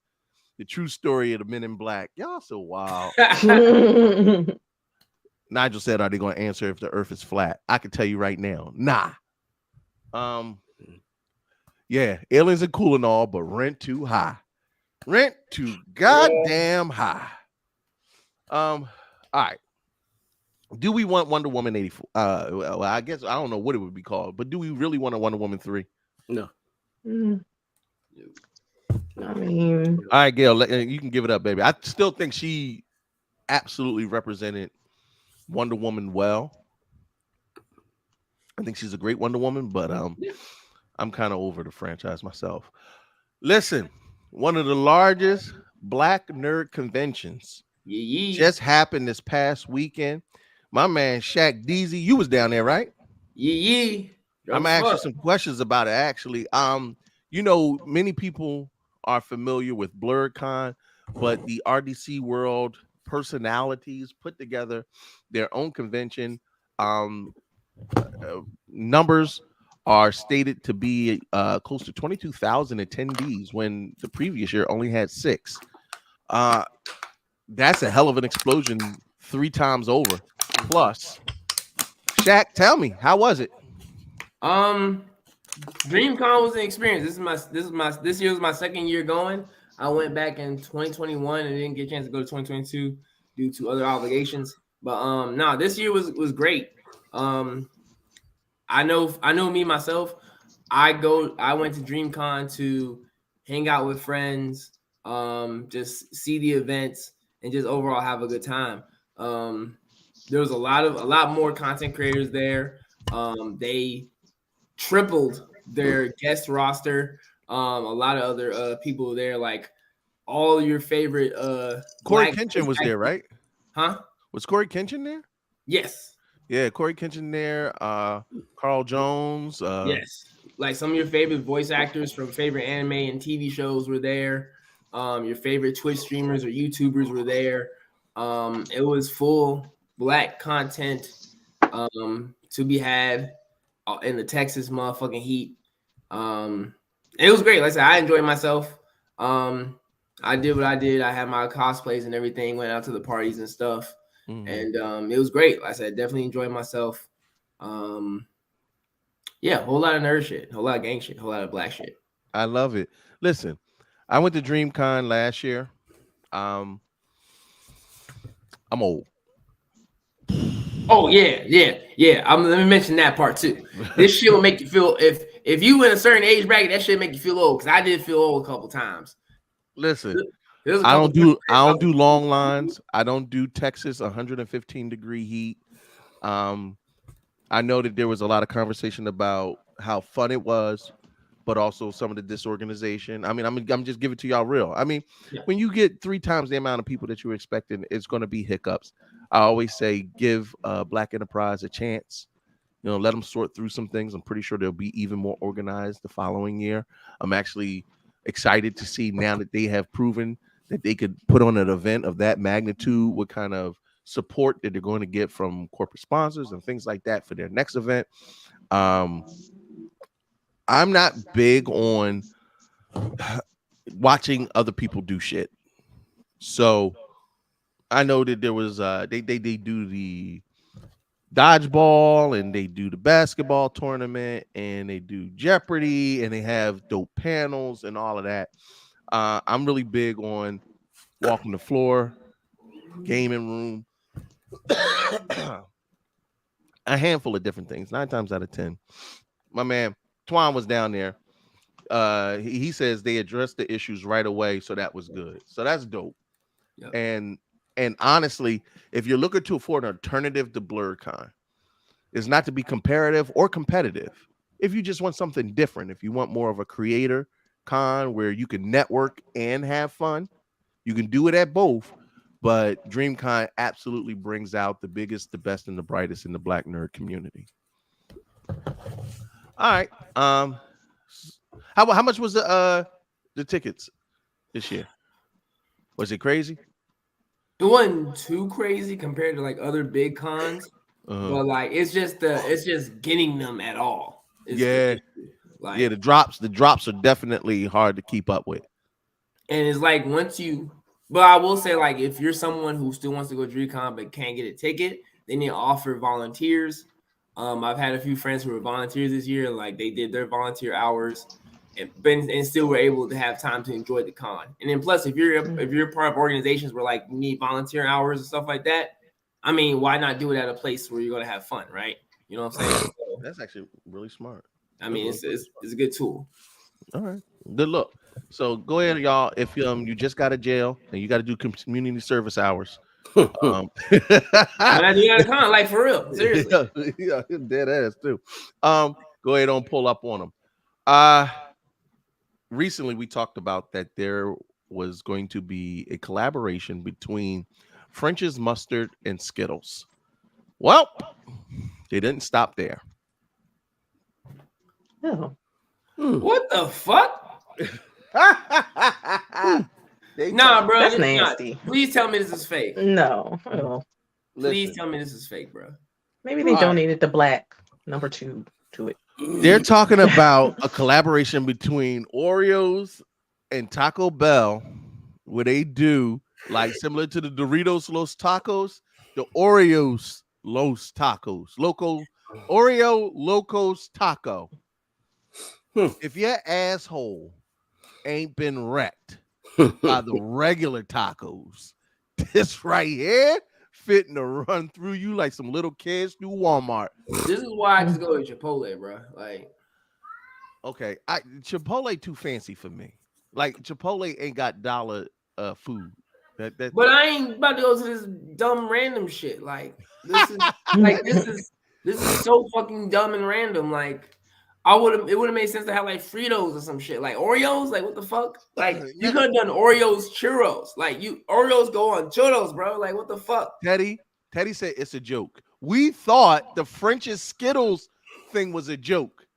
The true story of the Men in Black. Y'all so wild. Nigel said, "Are they going to answer if the Earth is flat?" I can tell you right now, nah. Yeah, aliens are cool and all, but rent too high. Rent too goddamn high. All right. Do we want Wonder Woman 84? Well, I guess I don't know what it would be called, but do we really want a Wonder Woman 3? No. I mean, all right, Gail, you can give it up, baby. I still think she absolutely represented Wonder Woman well. I think she's a great Wonder Woman, but I'm kind of over the franchise myself. Listen, one of the largest Black nerd conventions just happened this past weekend. My man Shaq Deezy, you was down there, right? Yeah. I'm gonna ask you some questions about it. Actually, you know, many people are familiar with BlurredCon, but the RDC World personalities put together their own convention. Numbers are stated to be close to 22,000 attendees when the previous year only had 6. That's a hell of an explosion 3 times over. Plus, Shaq, tell me, how was it? DreamCon was an experience. This year was my second year going. I went back in 2021 and didn't get a chance to go to 2022 due to other obligations. But no, this year was great. I know me myself. I went to DreamCon to hang out with friends, just see the events and just overall have a good time. There was a lot more content creators there. They tripled their guest roster. A lot of other people there, like all your favorite Corey Kenshin was there, right? Huh? Was Corey Kenshin there? Yes. Yeah, Corey Kenshin there. Carl Jones. Yes. Like some of your favorite voice actors from favorite anime and TV shows were there. Your favorite Twitch streamers or YouTubers were there. It was full Black content to be had in the Texas motherfucking heat. It was great. Like I said, I enjoyed myself. I did what I did. I had my cosplays and everything, went out to the parties and stuff. And it was great. Like I said, definitely enjoyed myself. Yeah, a whole lot of nerd shit, a whole lot of gang shit, a whole lot of Black shit. I love it. Listen, I went to DreamCon last year. I'm old. Oh yeah. Let me mention that part too. This shit will make you feel if you in a certain age bracket, that shit make you feel old. Because I did feel old a couple times. Listen, I don't do long lines. I don't do Texas 115-degree heat. I know that there was a lot of conversation about how fun it was, but also some of the disorganization. I mean, I'm just giving it to y'all real. I mean, when you get 3 times the amount of people that you're expecting, it's going to be hiccups. I always say give Black Enterprise a chance. You know, let them sort through some things. I'm pretty sure they'll be even more organized the following year. I'm actually excited to see now that they have proven that they could put on an event of that magnitude, what kind of support that they're going to get from corporate sponsors and things like that for their next event. I'm not big on watching other people do shit. So I know that there was they do the dodgeball and they do the basketball tournament and they do Jeopardy and they have dope panels and all of that. I'm really big on walking the floor, gaming room, a handful of different things. 9 times out of 10, my man Twan was down there. He says they addressed the issues right away, so that was good. So that's dope. Yep. And honestly, if you're looking for an alternative to BlurredCon, it's not to be comparative or competitive. If you just want something different, if you want more of a creator con where you can network and have fun, you can do it at both. But DreamCon absolutely brings out the biggest, the best, and the brightest in the Black nerd community. All right. How much was the tickets this year? Was it crazy? It wasn't too crazy compared to like other big cons, but like it's just getting them at all. The drops are definitely hard to keep up with. And it's like once you, but I will say, like, if you're someone who still wants to go DreamCon but can't get a ticket, they need to offer volunteers. I've had a few friends who were volunteers this year, and like they did their volunteer hours, and still were able to have time to enjoy the con. And then plus, if you're part of organizations where like you need volunteer hours and stuff like that, I mean, why not do it at a place where you're gonna have fun, right? You know what I'm saying? So, That's actually really smart. I mean, it's a good tool. All right, good look. So go ahead, y'all. If you just got to jail and you got to do community service hours, When I do that at a con, like for real, seriously. yeah, dead ass too. Go ahead and pull up on them. Recently we talked about that there was going to be a collaboration between French's Mustard and Skittles. Well, they didn't stop there. Oh. What the fuck? Nah, bro, That's nasty. Please tell me this is fake. No. Oh. Please tell me this is fake, bro. Maybe they donated the black number 2 to it. They're talking about a collaboration between Oreos and Taco Bell, where they do like similar to the Doritos Los Tacos, the Oreos Los Tacos, Oreo Locos Taco. If your asshole ain't been wrecked by the regular tacos, this right here fitting to run through you like some little kids through Walmart. This is why I just go to Chipotle, bro. Like, okay, Chipotle too fancy for me. Like Chipotle ain't got dollar food. But I ain't about to go to this dumb random shit. Like this is this is so fucking dumb and random. Like it would have made sense to have like Fritos or some shit. Like Oreos, like what the fuck? Like you could have done Oreos churros. Like Oreos go on churros, bro. Like what the fuck? Teddy said it's a joke. We thought the French's Skittles thing was a joke.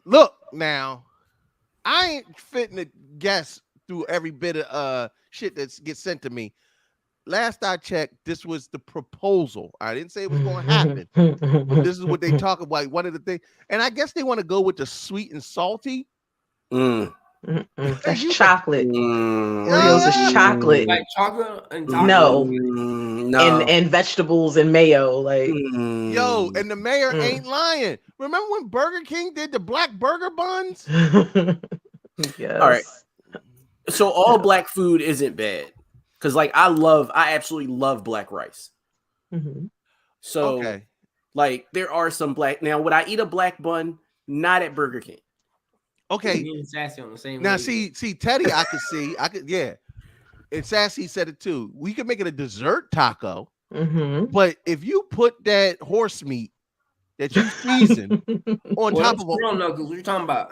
Look now, I ain't fitting to guess through every bit of shit that gets sent to me. Last I checked, this was the proposal. I didn't say it was going to happen. But this is what they talk about. One of the things, and I guess they want to go with the sweet and salty. That's chocolate. Oreos is chocolate. Like chocolate and no. And vegetables and mayo. Like yo, and the mayor ain't lying. Remember when Burger King did the black burger buns? Yes. All right. So all black food isn't bad. Because like I absolutely love black rice. Mm-hmm. So like there are some black. Now, would I eat a black bun? Not at Burger King. Okay. Sassy on the same now way. see Teddy, I could yeah. And Sassy said it too. We could make it a dessert taco. Mm-hmm. But if you put that horse meat that you season on top of I don't know, because what you talking about?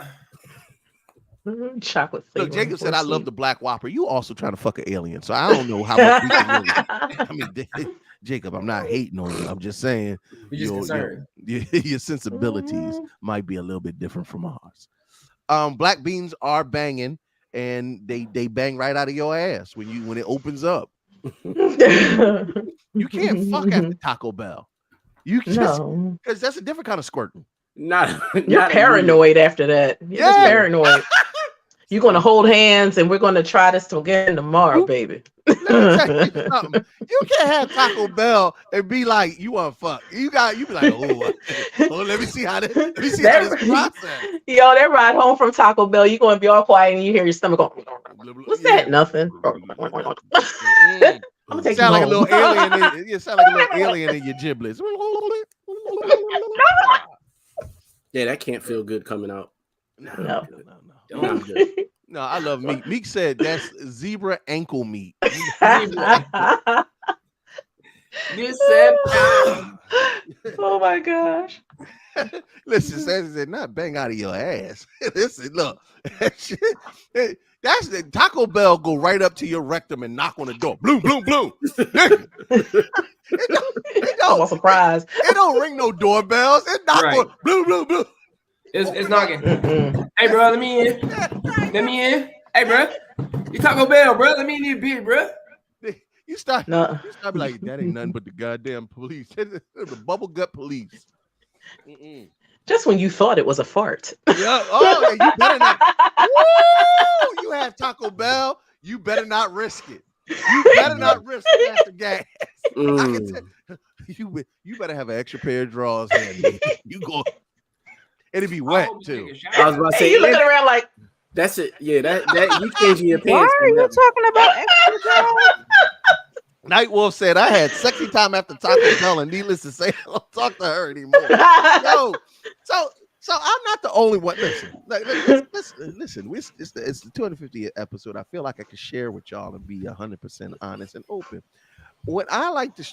Chocolate flavor. Look, Jacob said I love the black Whopper. You also trying to fuck an alien, so I don't know how much we can really. I mean, Jacob, I'm not hating on you. I'm just saying your sensibilities might be a little bit different from ours. Black beans are banging, and they bang right out of your ass when it opens up. You can't fuck after Taco Bell. You just because that's a different kind of squirting. You're paranoid after that. You're just paranoid. You're gonna hold hands and we're gonna try this again tomorrow, baby. Let me tell you something. You can't have Taco Bell and be like, you want to fuck. You be like, let me see how this process. Yo, that ride home from Taco Bell, you're gonna be all quiet and you hear your stomach going, what's that? Nothing. I'm gonna take sound you like home. a little alien. You sound like a little alien in your giblets. Yeah, that can't feel good coming out. No. No, I love meat. Meek said that's zebra ankle meat. Oh my gosh. Listen, Sassy said, not bang out of your ass. Listen, look. That's the Taco Bell go right up to your rectum and knock on the door. Bloom, bloom, bloom. I'm surprised. It don't ring no doorbells. It knock on bloom, bloom, bloom. It's knocking. Hey, bro, let me in. Hey, bro. You Taco Bell, bro. Let me in your beer, bro. You start like, that ain't nothing but the goddamn police. The bubble gut police. Just when you thought it was a fart. Yeah. Oh, you better not. Woo! Taco Bell, you better not risk it. You better not risk the gas. I can tell, you better have an extra pair of drawers. You go. It'll be wet too. I was about to say, you looking around like that's it. Yeah, that you changing your Why pants. are you talking about extra drawers? Nightwolf said I had sexy time after Taco Bell, and needless to say, I don't talk to her anymore. Yo, so I'm not the only one. Listen, it's the 250th episode. I feel like I can share with y'all and be 100% honest and open. What I like to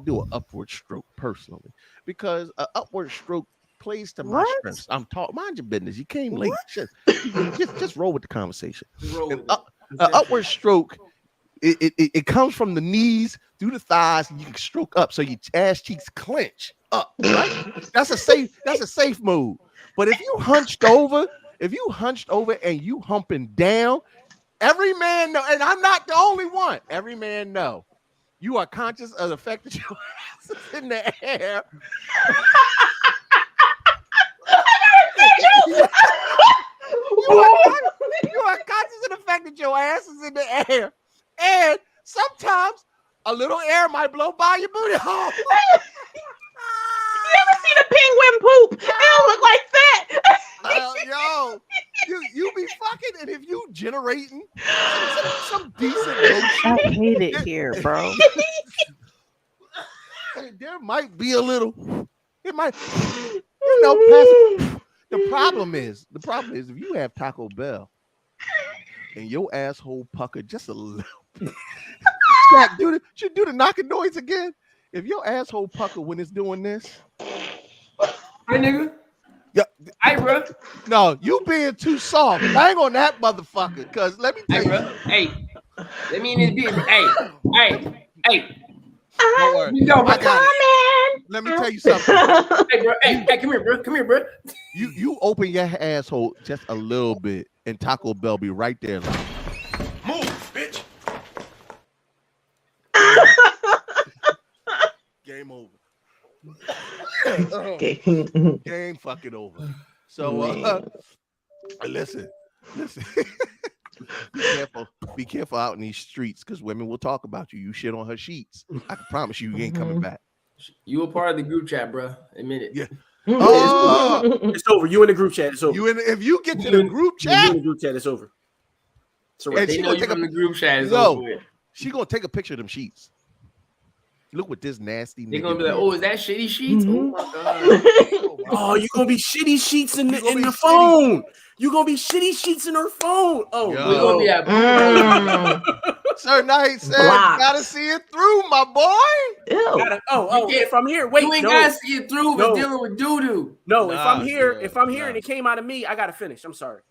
do an upward stroke personally, because an upward stroke plays to my strengths. I'm talking. Mind your business. You came late. Just roll with the conversation. An upward stroke. It comes from the knees through the thighs, and you can stroke up so your ass cheeks clench up. Right? That's a safe move. But if you hunched over and you humping down, every man know, and I'm not the only one. Every man know you are conscious of the fact that your ass is in the air. You are conscious of the fact that your ass is in the air. And sometimes a little air might blow by your booty hole. You ever seen a penguin poop? It don't look like that. Yo, you be fucking, and if you generating some decent motion, I hate it here, bro. There might be a little. It might, the problem is if you have Taco Bell and your asshole pucker just a little. Shaq, should do the knocking noise again. If your asshole pucker when it's doing this, Hey, nigga. yeah, Hey, bro. no, you being too soft. Bang on that motherfucker, cause let me tell Hey, you. bro. Hey. Let me in this bitch. Hey. Don't worry. You go, bro. I got it. Let me tell you something. Hey, bro. Hey, come here, bro. You open your asshole just a little bit, and Taco Bell be right there. Like, Move, bitch. game over. Okay. Game fucking over. So listen. Be careful out in these streets, because women will talk about you. You shit on her sheets. I can promise you ain't coming back. You were part of the group chat, bro. Admit it. Yeah. It's over. You in the group chat. It's over. If you get to the group chat, you in the group chat. It's over. So and They she know gonna you take from a the group chat. It's yo, over with. she gonna take a picture of them sheets. Look what this nasty. They're nigga gonna be like, did. "Oh, is that shitty sheets?" Oh my god. Oh, you gonna be shitty sheets in the be phone. You gonna be shitty sheets in her phone. Oh, Yo. We're gonna be at Sir Knight said, Blocked. gotta see it through, my boy. Ew. If I'm here, wait, you ain't no. gotta see it through No. with dealing with doo-doo. No, Nah, if I'm here nah. and it came out of me, I gotta finish. I'm sorry.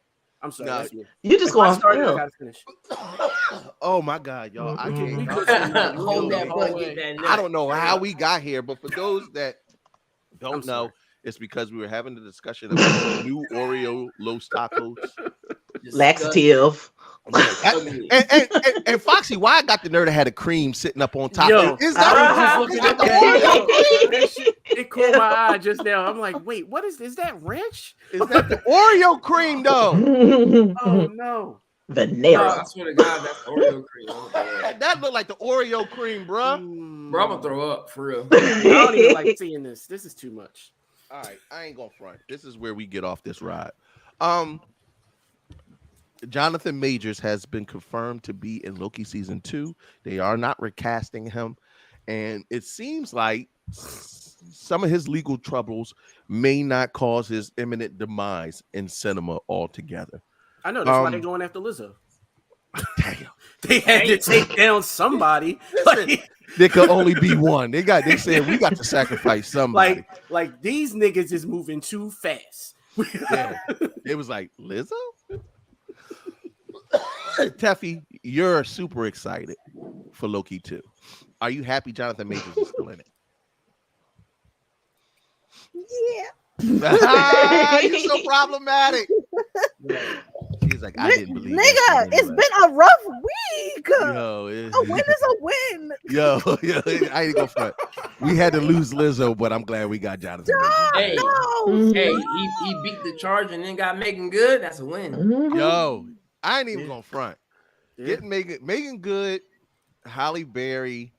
Nah. That's me. You just If go I on. started, I Ew. gotta finish. Oh my God, y'all! I can't. Hold that Yo, bucket, that nut. I don't know how we got here, but for those that don't I'm know, sorry. it's because we were having the discussion about new Oreo Los Tacos. Laxative. And Foxy, why I got the nerve to have a cream sitting up on top? Yo, Is I was that, just is looking that at the that. Oreo? That shit, it caught my eye just now. I'm like, wait, what is that ranch? Is that the Oreo cream though? Oh no. Vanilla. I swear to God, that's Oreo cream. Oh, God. That looked like the Oreo cream, bruh. Bro, I'm gonna throw up for real. I don't even like seeing this. This is too much. All right, I ain't gonna front. This is where we get off this ride. Jonathan Majors has been confirmed to be in Loki season 2. They are not recasting him, and it seems like some of his legal troubles may not cause his imminent demise in cinema altogether. I know that's why they're going after Lizzo. Damn. They had to take down somebody. There could only be one. They said we got to sacrifice somebody. Like these niggas is moving too fast. Yeah. It was like Lizzo. Teffy, you're super excited for Loki 2. Are you happy Jonathan Majors is still in it? Yeah. You're so problematic. He's like, I didn't believe Nigga, it's been a rough week. Yo, A win is a win. yo, I ain't gonna front. We had to lose Lizzo, but I'm glad we got Jonathan Majors. Hey, No. hey, he beat the charge and then got Megan Good. That's a win. Yo, I ain't even gonna front. Get Megan Good, Halle Berry.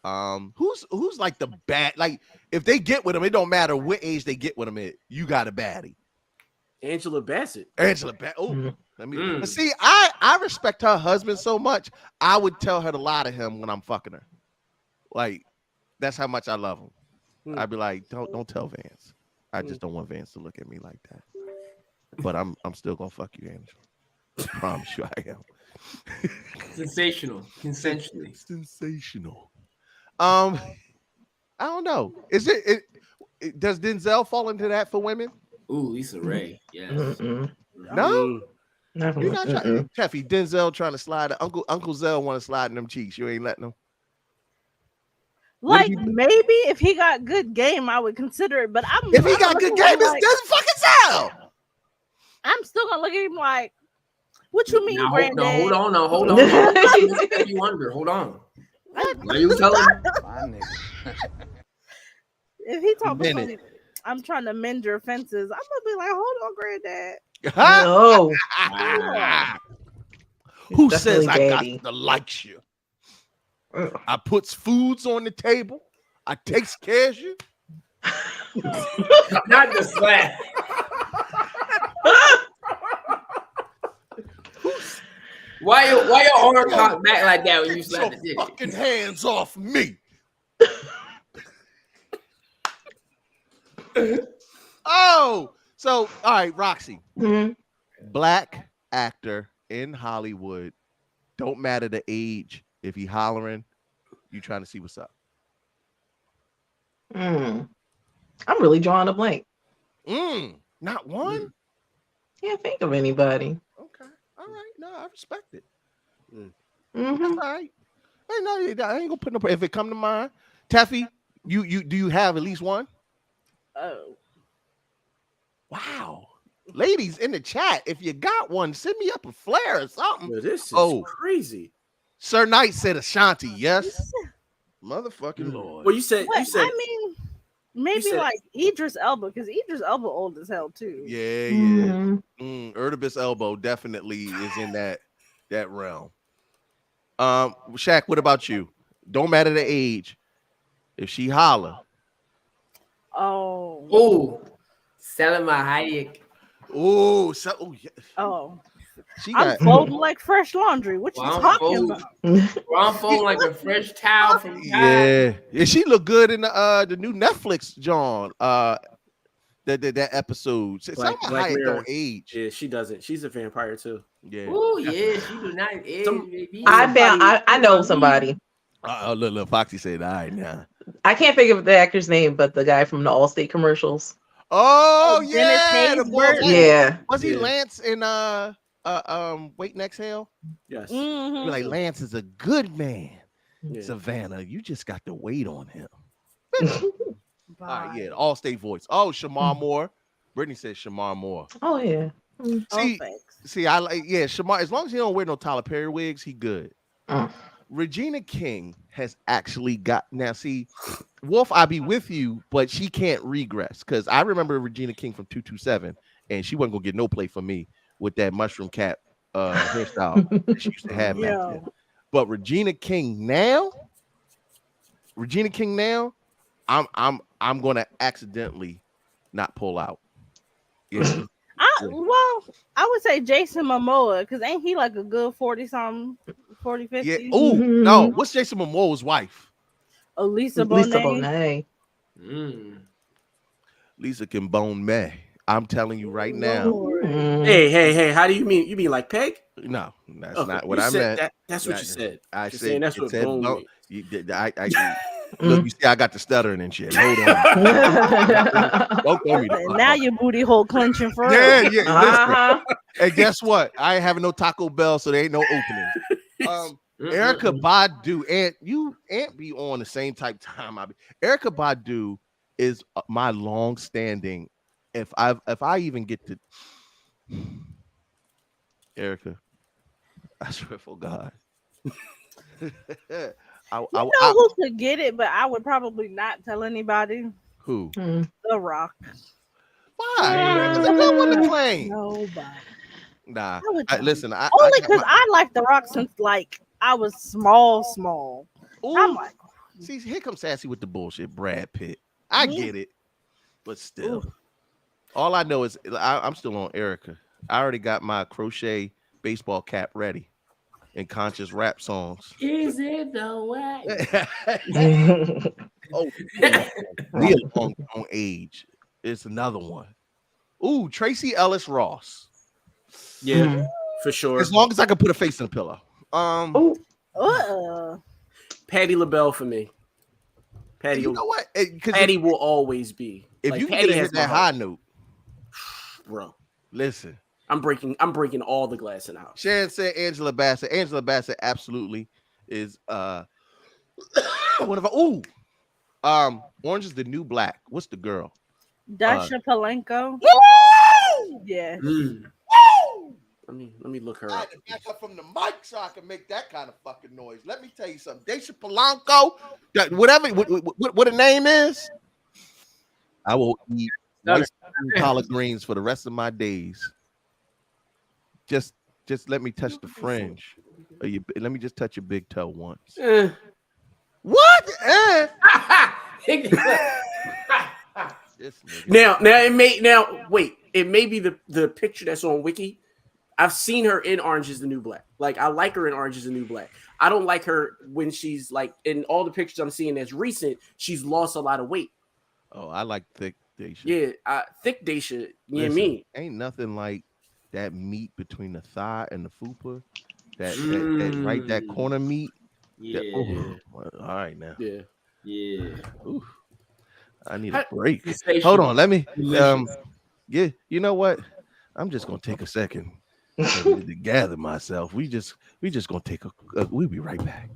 Who's like the bad? Like if they get with him, it don't matter what age they get with him at. You got a baddie. Angela Bassett. Oh, let me see. I respect her husband so much. I would tell her to lie to him when I'm fucking her. Like that's how much I love him. I'd be like, don't tell Vance. I just don't want Vance to look at me like that. But I'm still gonna fuck you, Angela. I promise you I am. Sensational. Consensually. Sensational. I don't know. Is it does Denzel fall into that for women? Ooh, Lisa Ray. Yes. No. Never. You're not trying, Teffy. Denzel trying to slide. Uncle Zell want to slide in them cheeks. You ain't letting him. Like maybe if he got good game, I would consider it. But if he got good game, it's fucking Zell. I'm still gonna look at him like, what you mean, Granddad? No, hold on. You wonder. Hold on. Why you telling me? If he talk about something, I'm trying to mend your fences, I'm gonna be like, hold on, Granddad. No. Who says I got to like you? I puts foods on the table. I takes care of you. Not the slap. Why your arm cocked back like that when you slap the dick? Fucking hands off me. Oh, so all right, Roxy. Black actor in Hollywood. Don't matter the age. If he hollering, you trying to see what's up. I'm really drawing a blank. Not one? Can't think of anybody. Okay. All right. No, I respect it. Mm-hmm. That's all right. Hey, no, I ain't gonna put no. If it come to mind, Taffy, you do you have at least one? Oh. Wow. Ladies in the chat, if you got one, send me up a flare or something. Yo, this is crazy. Sir Knight said Ashanti, yes. Motherfucking Lord. Well, you said. I mean, maybe like Idris Elba, because Idris Elba old as hell too. Yeah. Erdibus Elbow definitely is in that realm. Shaq, what about you? Don't matter the age. If she holler. Oh, Selma Hayek. I'm folding like fresh laundry. What you talking about? I'm folding like a fresh towel from Yeah, she look good in the new Netflix John. That episode. Selma Hayek don't age. Yeah, she doesn't. She's a vampire too. Yeah. Oh yeah, she do not age. Baby. I know somebody. Look, Foxy said, all right now. I can't think of the actor's name, but the guy from the Allstate commercials. Oh yeah, yeah. Was he Lance in Wait and Exhale? Yes. You're like, Lance is a good man. Savannah, you just got to wait on him. All right, yeah, Allstate voice. Oh, Shamar Moore. Brittany says Shamar Moore. Oh yeah. See, I like Shamar. As long as he don't wear no Tyler Perry wigs, he good. Regina King has actually got now. See, Wolf, I be with you, but she can't regress because I remember Regina King from 227, and she wasn't gonna get no play from me with that mushroom cap hairstyle that she used to have back then. But Regina King now, I'm gonna accidentally not pull out. Yeah. Well, I would say Jason Momoa, because ain't he like a good 40-something, 40, 50? Yeah. Oh, no. What's Jason Momoa's wife? Lisa Bonet. Lisa can bone me. I'm telling you right now. Hey. How do you mean? You mean like Peg? No, that's not what I meant. That's what you said. I You're said saying that's what bone bone. Look, you see, I got the stuttering and shit. Hold on. Don't throw me that. Now your booty hole clenching for Yeah. Listen. And guess what? I ain't having no Taco Bell, so there ain't no opening. Erica Badu, and you ain't be on the same type time. Erica Badu is my long-standing. If I even get to Erica, I swear for God. I who could get it, but I would probably not tell anybody. Who? The Rock. Why? There's a good one to claim. Nobody. Nah. I would Listen, only because I like The Rock since like I was small. I'm like, see, here comes Sassy with the bullshit. Brad Pitt. I get it, but still, all I know is I'm still on Erica. I already got my crochet baseball cap ready and conscious rap songs. Is it the way? Oh, we a long age. It's another one. Ooh, Tracy Ellis Ross. Yeah, for sure. As long as I can put a face in a pillow. Patty LaBelle for me. Patty, you know what? Patty will always be. If like, you Patty can hit that high note, bro. Listen, I'm breaking all the glass in the house. Sharon said Angela Bassett. Angela Bassett absolutely is one of our Orange is the New Black. What's the girl? Dasha Palenko. Yeah. Let me look her I up. had to back up from the mic so I can make that kind of fucking noise. Let me tell you something. Dasha Polanco, whatever what her name is, I will eat rice and collard greens for the rest of my days. Just let me touch the fringe. Let me just touch your big toe once. What? Now it may be the picture that's on Wiki. I've seen her in Orange is the New Black. Like, I like her in Orange is the New Black. I don't like her when she's like in all the pictures I'm seeing that's recent. She's lost a lot of weight. Oh, I like thick Daisha. Yeah, thick Daisha. You know what I Listen, mean? Ain't nothing like that meat between the thigh and the fupa. That right, that corner meat. Yeah. All right now. Yeah. Ooh, I need a break. Hold on, let me. Yeah, you know what? I'm just gonna take a second to gather myself. We just gonna take we'll be right back.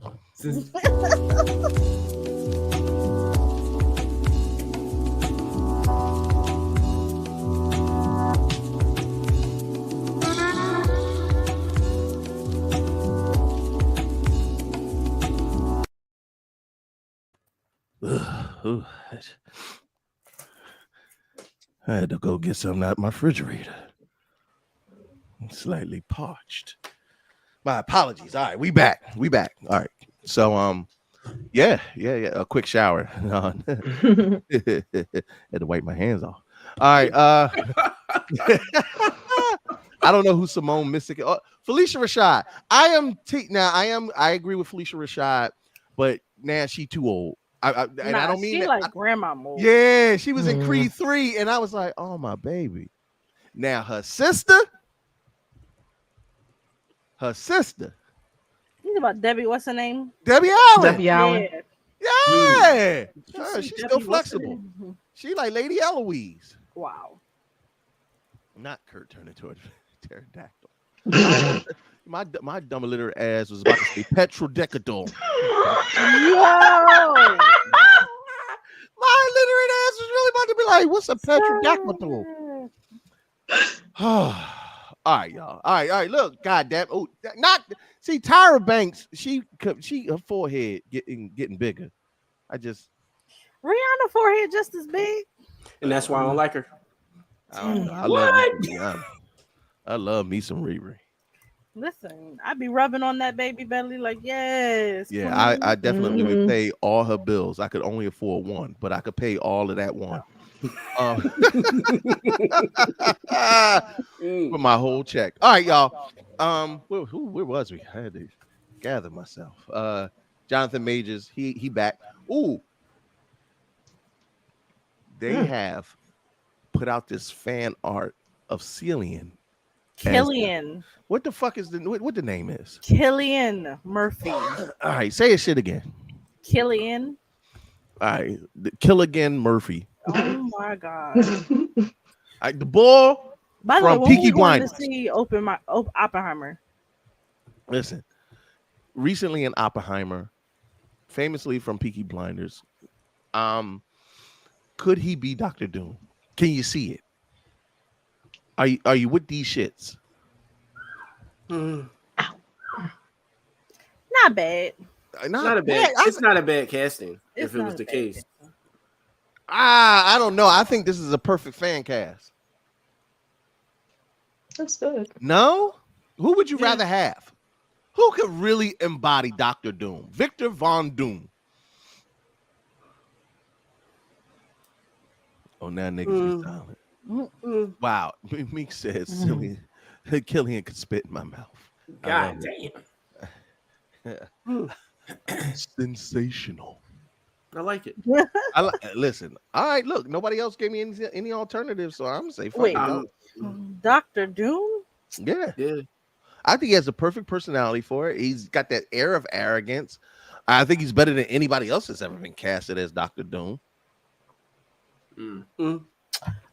I had to go get something out of my refrigerator. I'm slightly parched. My apologies. All right, we back. All right. So yeah. A quick shower. Had to wipe my hands off. All right. I don't know who Simone Missick. Oh, Felicia Rashad. I agree with Felicia Rashad, but now she too old. I don't mean she that. like grandma mode. Yeah, she was in Creed 3, and I was like, oh my baby. Now her sister. Think about Debbie. What's her name? Debbie Allen. Debbie Allen. Yeah. She's Debbie, still what's her flexible. name? She like Lady Eloise. Wow. Not Kurt Turner to a pterodactyl. my dumb illiterate ass was about to say petrodecadol. Yo. My illiterate ass was really about to be like, what's a petrodactyl? All right, y'all. All right. Look, goddamn. Oh, see Tyra Banks. She her forehead getting bigger. Rihanna forehead just as big. And that's why I don't like her. I love me some Riri. Listen, I be rubbing on that baby belly like, yes. Yeah, I definitely would pay all her bills. I could only afford one, but I could pay all of that one. For my whole check. All right, y'all. Where was we? I had to gather myself. Jonathan Majors, he back. Ooh, they have put out this fan art of Cillian. What the fuck is what the name is? Cillian Murphy. All right, say his shit again. Cillian. All right, Killigan Murphy. Oh my god. The ball from Peaky Blinders. To see Oppenheimer. Listen, recently in Oppenheimer, famously from Peaky Blinders, could he be Dr. Doom? Can you see it? Are you with these shits? Not bad. Not a bad. It's not a bad casting. If it was the case. I don't know. I think this is a perfect fan cast. That's good. No? Who would you rather have? Who could really embody Dr. Doom? Victor Von Doom. Oh, now niggas be silent. Wow. Meek says silly. Killian could spit in my mouth. God damn. Sensational. I like it. Listen. All right, look. Nobody else gave me any alternatives, so I'm gonna say fuck Wait, it. Dr. Doom? Yeah. Yeah. I think he has the perfect personality for it. He's got that air of arrogance. I think he's better than anybody else that's ever been casted as Dr. Doom.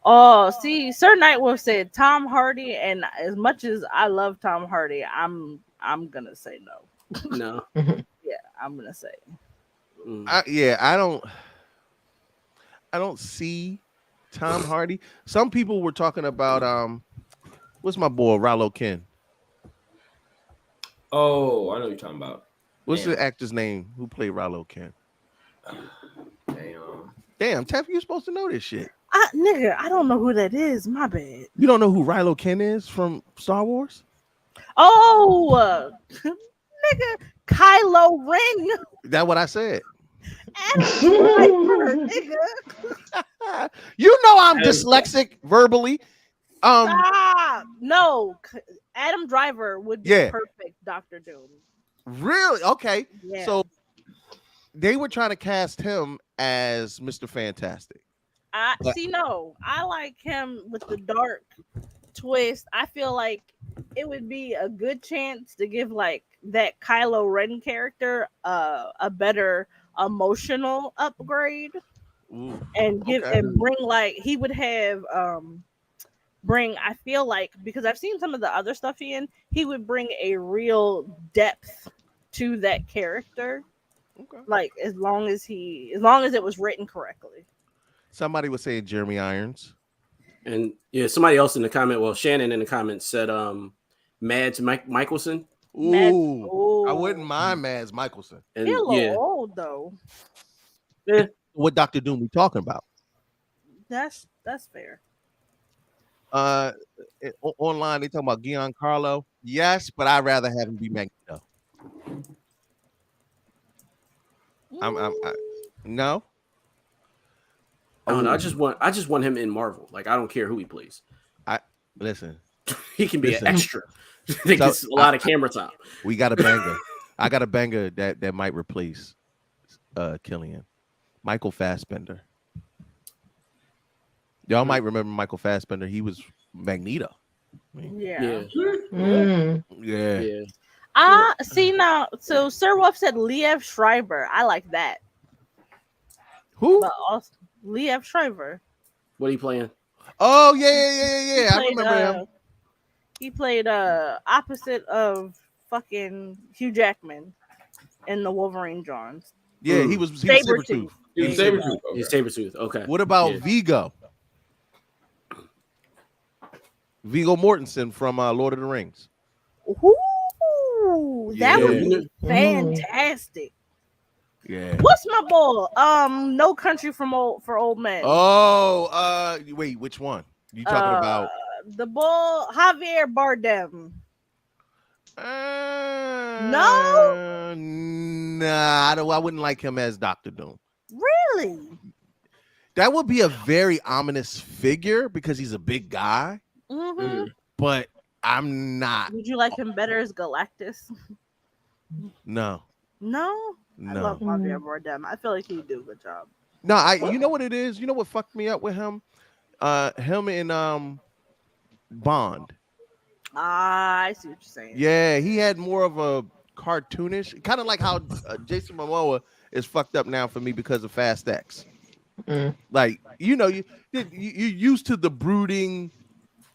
Oh, see, Sir Nightwolf said Tom Hardy, and as much as I love Tom Hardy, I'm gonna say no. No. Yeah, I'm gonna say. I don't see Tom Hardy. Some people were talking about what's my boy Rallo Ken? Oh, I know what you're talking about. What's the actor's name who played Rallo Ken? Damn, Taff, you're supposed to know this shit. Nigga, I don't know who that is. My bad. You don't know who Rallo Ken is from Star Wars? Oh, nigga, Kylo Ren. That's what I said. Driver, nigga. You know I'm dyslexic verbally. Stop. No, Adam Driver would be perfect Dr. Doom. Really? Okay. Yeah. So they were trying to cast him as Mr. Fantastic. I like him with the dark twist. I feel like it would be a good chance to give like that Kylo Ren character a better emotional upgrade. Ooh, and bring like he would have I feel like, because I've seen some of the other stuff he would bring a real depth to that character. Okay. Like as long as it was written correctly. Somebody was saying Jeremy Irons. And yeah, somebody else in the comment, well, Shannon in the comments said Mads Mikkelsen. Ooh, I wouldn't mind Mads Mikkelsen. And He's a little old though. Yeah. What Dr. Doom we talking about? That's fair. Online they talking about Giancarlo. Yes, but I'd rather have him be Magneto. No. I don't know. I just want him in Marvel. Like I don't care who he plays. Listen. He can be an extra. He gets a lot of camera time. We got a banger. I got a banger that might replace Killian. Michael Fassbender. Y'all might remember Michael Fassbender. He was Magneto. Yeah. See now. So Sir Wolf said Liev Schreiber. I like that. Who? But also Liev Schreiber. What are you playing? Oh yeah. I remember him. He played opposite of fucking Hugh Jackman in the Wolverine Johns. Yeah, he was Sabretooth. He's Sabretooth. He's Sabretooth. Okay. What about Viggo? Viggo Mortensen from Lord of the Rings. Ooh, that would be fantastic. Yeah. What's my boy? No Country for Old Men. Oh, wait, which one? You talking about? The bull Javier Bardem. No? Nah, I wouldn't like him as Dr. Doom. Really? That would be a very ominous figure because he's a big guy. Mm-hmm. But I'm not. Would you like him better as Galactus? No. No? I love Javier Bardem. I feel like he'd do a good job. No, you know what it is? You know what fucked me up with him? Him in Bond. I see what you're saying. Yeah, he had more of a cartoonish, kind of like how Jason Momoa is fucked up now for me because of Fast X. Like, you're used to the brooding,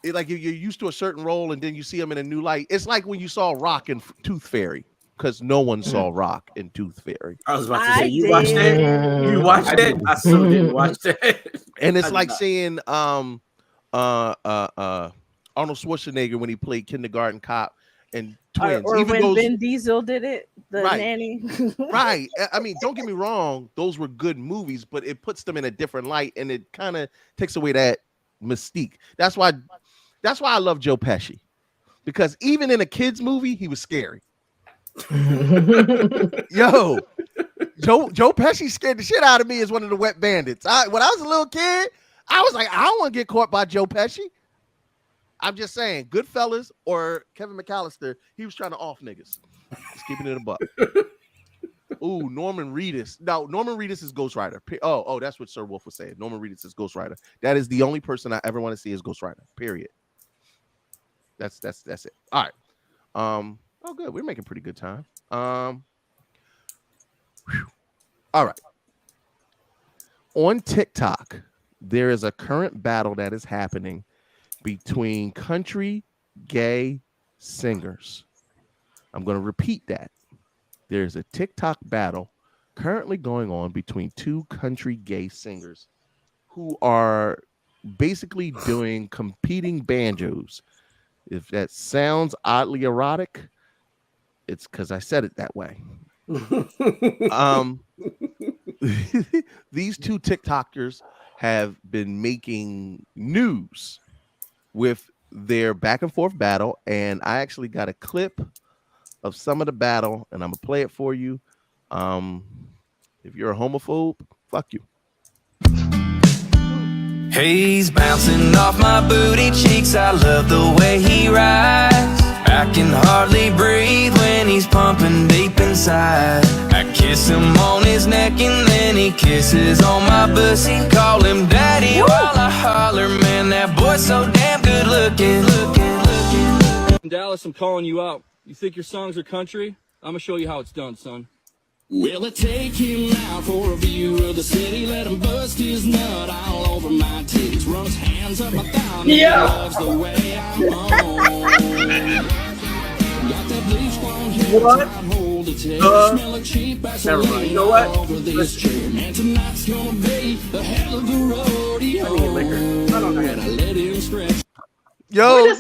like you're used to a certain role, and then you see him in a new light. It's like when you saw Rock in Tooth Fairy, because no one saw Rock in Tooth Fairy. I was about to say, you watched that? You watched that? I still didn't watch that. And it's like seeing Arnold Schwarzenegger when he played Kindergarten Cop and Twins. Or even when Vin Diesel did it, the nanny. Right. I mean, don't get me wrong. Those were good movies, but it puts them in a different light and it kind of takes away that mystique. That's why That's why I love Joe Pesci, because even in a kids movie, he was scary. Yo, Joe Pesci scared the shit out of me as one of the Wet Bandits. When I was a little kid, I was like, I don't want to get caught by Joe Pesci. I'm just saying, Goodfellas or Kevin McAllister, he was trying to off niggas. Just keeping it a buck. Ooh, Norman Reedus. No, Norman Reedus is Ghost Rider. Oh, that's what Sir Wolf was saying. Norman Reedus is Ghost Rider. That is the only person I ever want to see as Ghost Rider. Period. That's it. All right. Oh, good. We're making pretty good time. All right. On TikTok, there is a current battle that is happening between country gay singers. I'm going to repeat that. There's a TikTok battle currently going on between two country gay singers who are basically doing competing banjos. If that sounds oddly erotic, it's because I said it that way. These two TikTokers have been making news with their back and forth battle, and I actually got a clip of some of the battle, and I'm gonna play it for you. If you're a homophobe, fuck you. He's bouncing off my booty cheeks. I love the way he rides. I can hardly breathe when he's pumping deep inside. I kiss him on his neck and then he kisses on my pussy. Call him daddy while I holler, man, that boy's so damn good looking. Dallas, I'm calling you out. You think your songs are country? I'm gonna show you how it's done, son. Will I take him out for a view of the city? Let him bust his nut all over my titties. Run his hands up my thigh. Yeah. Loves the way I'm on. Got that bleach blonde hair. What? Hold it tight. Smell like cheap gasoline. You know what? Over this chair. Man, tonight's gonna be a hell of a rodeo. I need liquor. I don't know. And I let him stretch. Yo,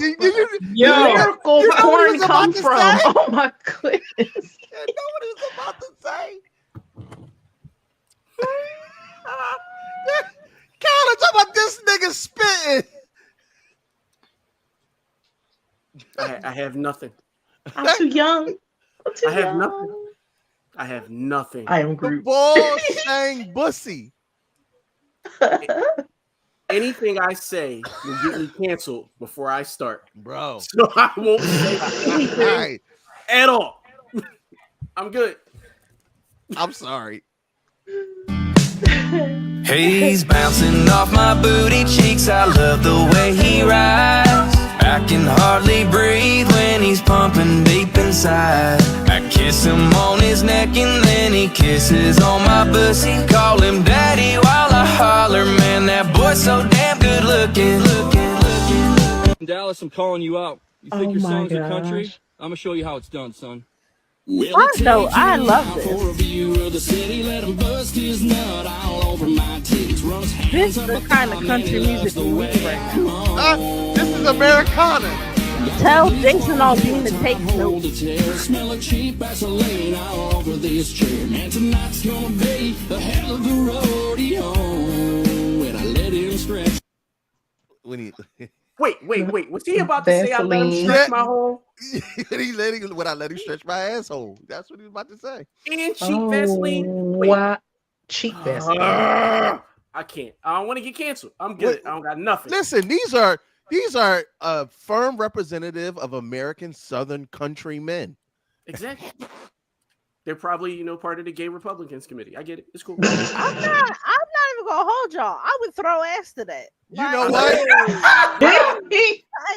lyrical porn come from? Oh my goodness. I know what he was about to say. God, talk about this nigga spitting. I have nothing. I'm too young. I have nothing. I have nothing. I am The Groot. ball sang bussy. Anything I say will get me canceled before I start, bro. So I won't say anything at all. I'm good. I'm sorry. He's bouncing off my booty cheeks. I love the way he rides. I can hardly breathe when he's pumping deep inside. I kiss him on his neck and then he kisses on my pussy. Call him daddy while I holler, man, that boy's so damn good looking. Dallas, I'm calling you out. You think your my songs are country? gosh. I'm gonna show you how it's done, son. I love For a this. view of the city, let him bust his nut all over my titties. Run his hands This is up the my kind thigh, of man, country he loves music we the need way right I'm now. on. This is Americana. Tell Jason Aldean to take Hold notes. the chair, smell like cheap gasoline all over this chair. Man, tonight's gonna be a hell of a rodeo. When I let him stretch. When he Wait. Was he about to say I let him Vaseline. stretch my hole? when I let him stretch my asshole. That's what he was about to say. And cheap Vaseline? Wait. What? Cheap Vaseline. I can't. I don't want to get canceled. I'm good. I don't got nothing. Listen, these are a firm representative of American Southern country men. Exactly. They're probably, part of the gay Republicans committee. I get it. It's cool. I'm not even gonna hold y'all. I would throw ass to that. You know what?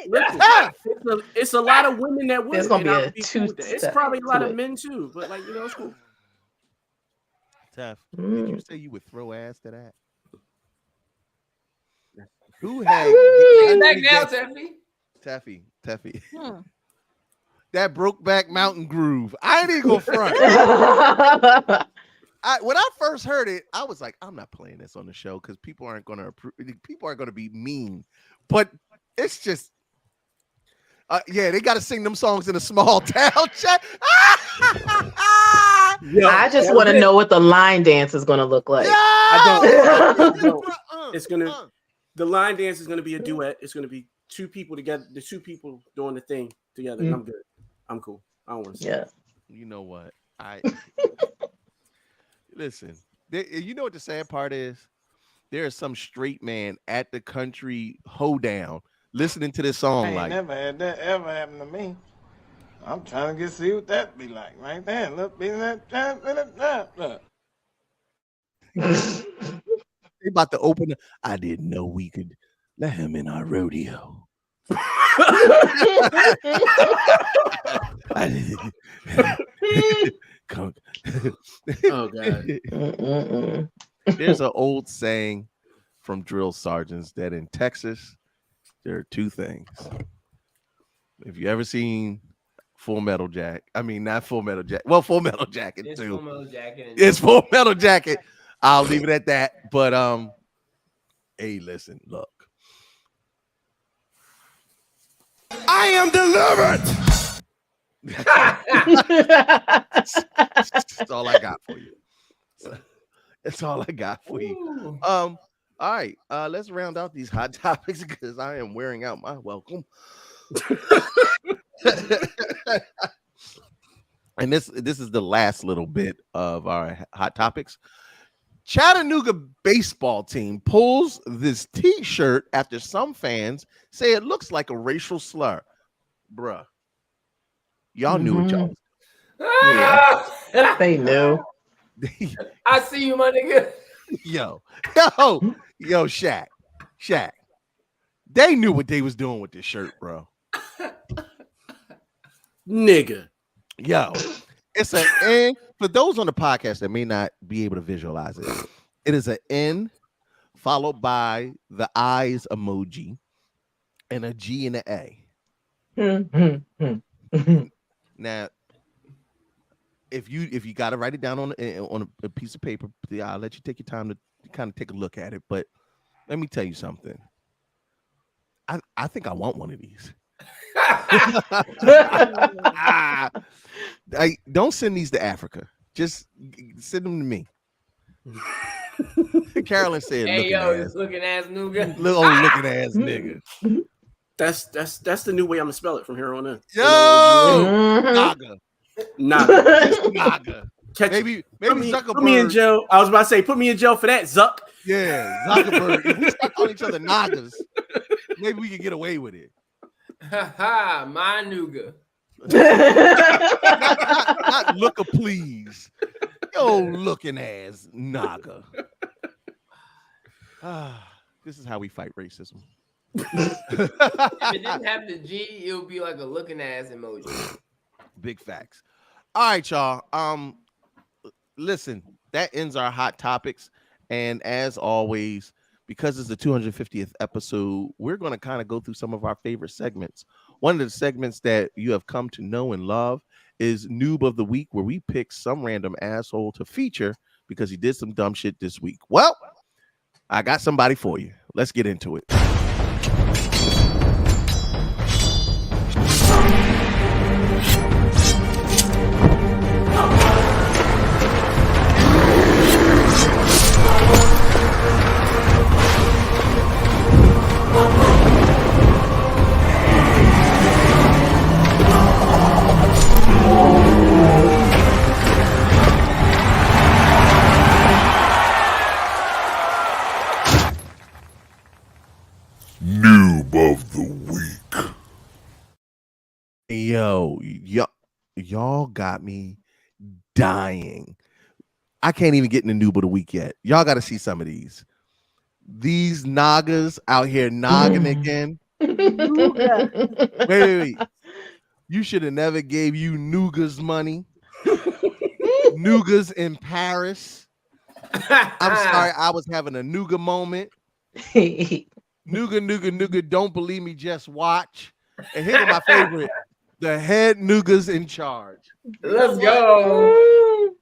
Listen, it's a lot of women that would. There's gonna be and a I'd cool with that. It's two-step probably a lot to of it. men too, but it's cool. Tef, did you say you would throw ass to that? Who had Back down, Teffy. Teffy? That Brokeback Mountain groove. I ain't even gonna front. When I first heard it, I was like, I'm not playing this on the show because people aren't gonna approve. People are gonna be mean. But it's just, they got to sing them songs in a small town. Chat. I just want to know what the line dance is going to look like. I don't. It's gonna. The line dance is gonna be a duet. It's gonna be two people together, the two people doing the thing together, and I'm good. I'm cool. I don't want to see it. You know what? Listen. You know what the sad part is? There is some straight man at the country hoedown listening to this song. I ain't like, never had that ever happen to me. I'm trying to see what that be like right there. Look, be that time. They about to open. I didn't know we could let him in our rodeo. Oh God. There's an old saying from drill sergeants that in Texas there are two things. If you ever seen Full Metal Jacket, I mean not Full Metal Jacket. Well, Full Metal Jacket It's too. Full Metal Jacket. It's Full Metal Jacket. I'll leave it at that. But hey, listen, look. I am delivered. That's all I got for you. That's all I got for you. All right. Let's round out these hot topics because I am wearing out my welcome. And this is the last little bit of our hot topics. Chattanooga baseball team pulls this t-shirt after some fans say it looks like a racial slur. Bruh. Y'all knew what y'all was doing. Yeah. They knew. I see you, my nigga. Yo, Shaq. They knew what they was doing with this shirt, bro. Nigga. Yo, it's an N. For those on the podcast that may not be able to visualize it, it is an N followed by the eyes emoji and a G and an A. Now, if you got to write it down on a piece of paper, I'll let you take your time to kind of take a look at it. But let me tell you something. I think I want one of these. Don't send these to Africa. Just send them to me. Carolyn said, "Hey yo, this looking ass nigga, looking ass nigga." That's the new way I'm gonna spell it from here on in. Yo, Naga. Maybe Zuckerberg. Put me in jail. I was about to say, put me in jail for that, Zuck. Yeah, Zuckerberg. If we start calling each other Nagas, maybe we can get away with it. Ha my nougat. not looker, please. Yo, looking ass Naga. This is how we fight racism. If it didn't have the G, it would be like a looking ass emoji. Big facts. All right, y'all. Listen, that ends our hot topics. And as always, because it's the 250th episode, we're going to kind of go through some of our favorite segments. One of the segments that you have come to know and love is Noob of the Week, where we pick some random asshole to feature because he did some dumb shit this week. Well, I got somebody for you. Let's get into it. Noob of the Week. Yo, y'all got me dying. I can't even get in the noob of the week yet. Y'all got to see some of these. These Nagas out here nogging again. Wait. You should have never gave you Nougas money. Nougas in Paris. I'm sorry, I was having a nougat moment. Nougat, don't believe me, just watch. And here's my favorite. The head Nougas in charge. Let's go.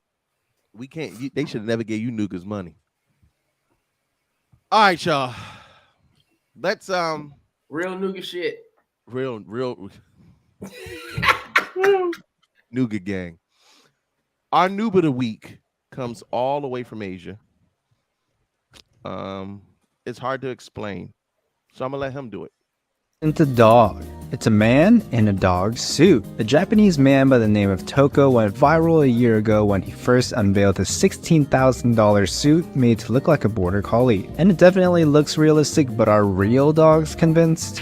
We can't. They should have never gave you Nougas money. All right, y'all. Let's real nougat shit. Real nougat gang. Our noob of the week comes all the way from Asia. It's hard to explain, so I'm gonna let him do it. Into dog. It's a man in a dog suit. A Japanese man by the name of Toko went viral a year ago when he first unveiled his $16,000 suit made to look like a border collie. And it definitely looks realistic, but are real dogs convinced?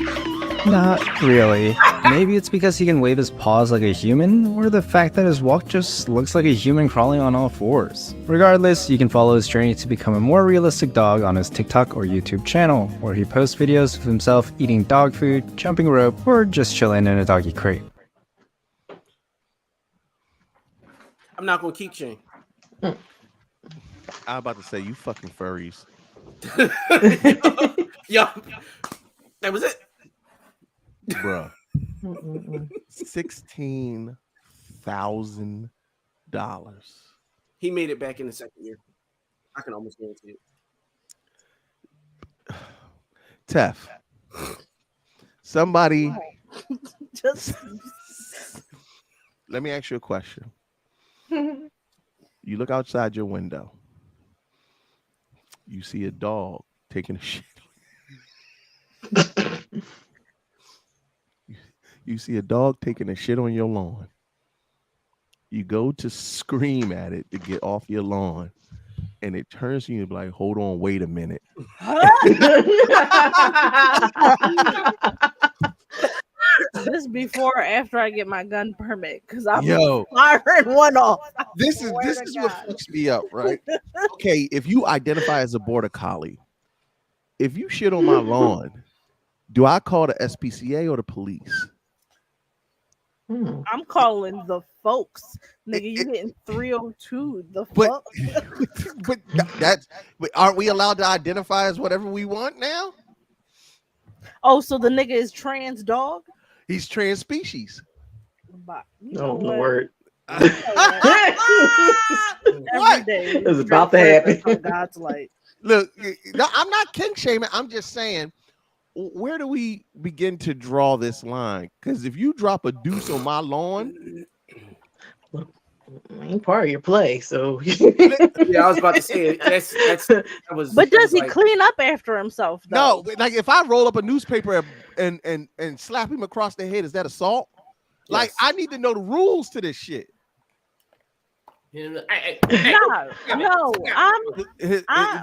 Not really. Maybe it's because he can wave his paws like a human, or the fact that his walk just looks like a human crawling on all fours. Regardless, you can follow his journey to become a more realistic dog on his TikTok or YouTube channel, where he posts videos of himself eating dog food, jumping rope, or just chilling in a doggy crate. I'm not gonna keep Shane. I'm about to say, you fucking furries. Yo, that was it. Bruh. $16,000. He made it back in the second year. I can almost guarantee it. Tef. Somebody. Just Let me ask you a question. You look outside your window. You see a dog taking a shit. You see a dog taking a shit on your lawn. You go to scream at it to get off your lawn, and it turns to you and be like, hold on, wait a minute. This before or after I get my gun permit, because I'm Yo. firing one off. This is what fucks me up, right? Okay, if you identify as a border collie, if you shit on my lawn, do I call the SPCA or the police? I'm calling the folks. Nigga, you hitting 302. The fuck? But aren't we allowed to identify as whatever we want now? Oh, so the nigga is trans dog? He's trans species. Oh, Lord. Every day. It's about to happen. God's light. Look, no, I'm not king shaming. I'm just saying, where do we begin to draw this line? Because if you drop a deuce on my lawn, ain't part of your play. So yeah, I was about to say that was. But does he clean up after himself? Though? No, like if I roll up a newspaper and slap him across the head, is that assault? Like I need to know the rules to this shit. No,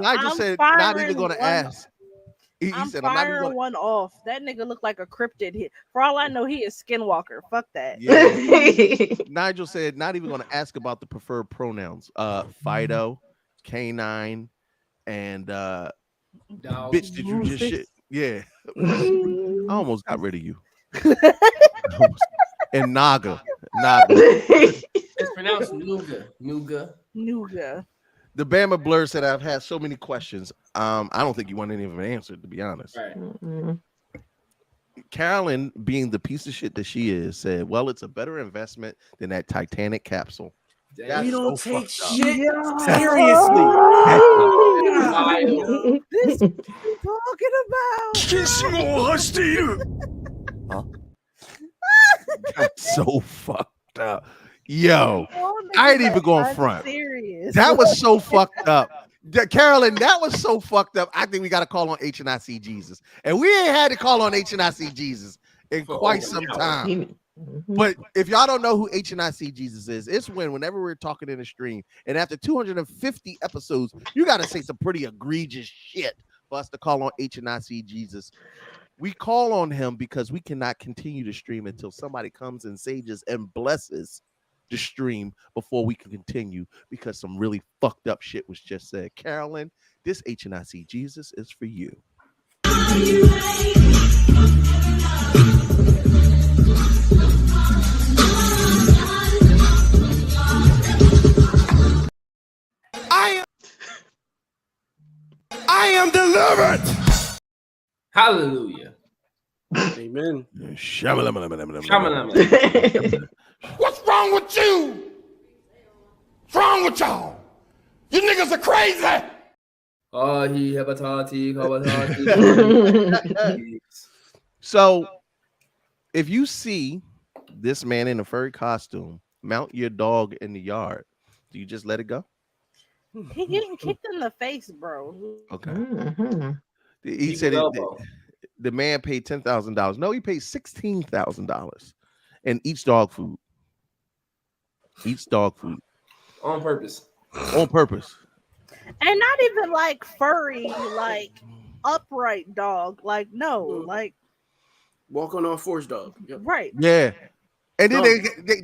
Nigel said not even going to ask. He said, I'm not even firing one off. That nigga look like a cryptid hit. For all I know, he is Skinwalker. Fuck that. Yeah. Nigel said, not even going to ask about the preferred pronouns. Fido, canine, and bitch, did you just shit? Yeah. I almost got rid of you. And Naga. It's pronounced Nuga. The Bama Blur said, I've had so many questions. I don't think you want any of them answered, to be honest. Right. Carolyn, being the piece of shit that she is, said, well, it's a better investment than that Titanic capsule. That's you don't take shit seriously. This talking about. That's so fucked up. Yo, I ain't even going front. Serious. That was so fucked up. Carolyn, that was so fucked up. I think we got to call on HNIC Jesus. And we ain't had to call on HNIC Jesus in quite some time. But if y'all don't know who HNIC Jesus is, it's whenever we're talking in the stream, and after 250 episodes, you got to say some pretty egregious shit for us to call on HNIC Jesus. We call on him because we cannot continue to stream until somebody comes and sages and blesses the stream before we can continue, because some really fucked up shit was just said. Carolyn, this HNIC Jesus is for you. I am delivered. Hallelujah. Amen. What's wrong with you? What's wrong with y'all? You niggas are crazy. So, if you see this man in a furry costume mount your dog in the yard, do you just let it go? He getting kicked in the face, bro. Okay. Mm-hmm. He said the man paid $10,000. No, he paid $16,000 and eats dog food. Eats dog food On purpose. on purpose. And not even like furry, like upright dog. Like no, like walk on all fours dog. Yep. Right. Yeah. And then they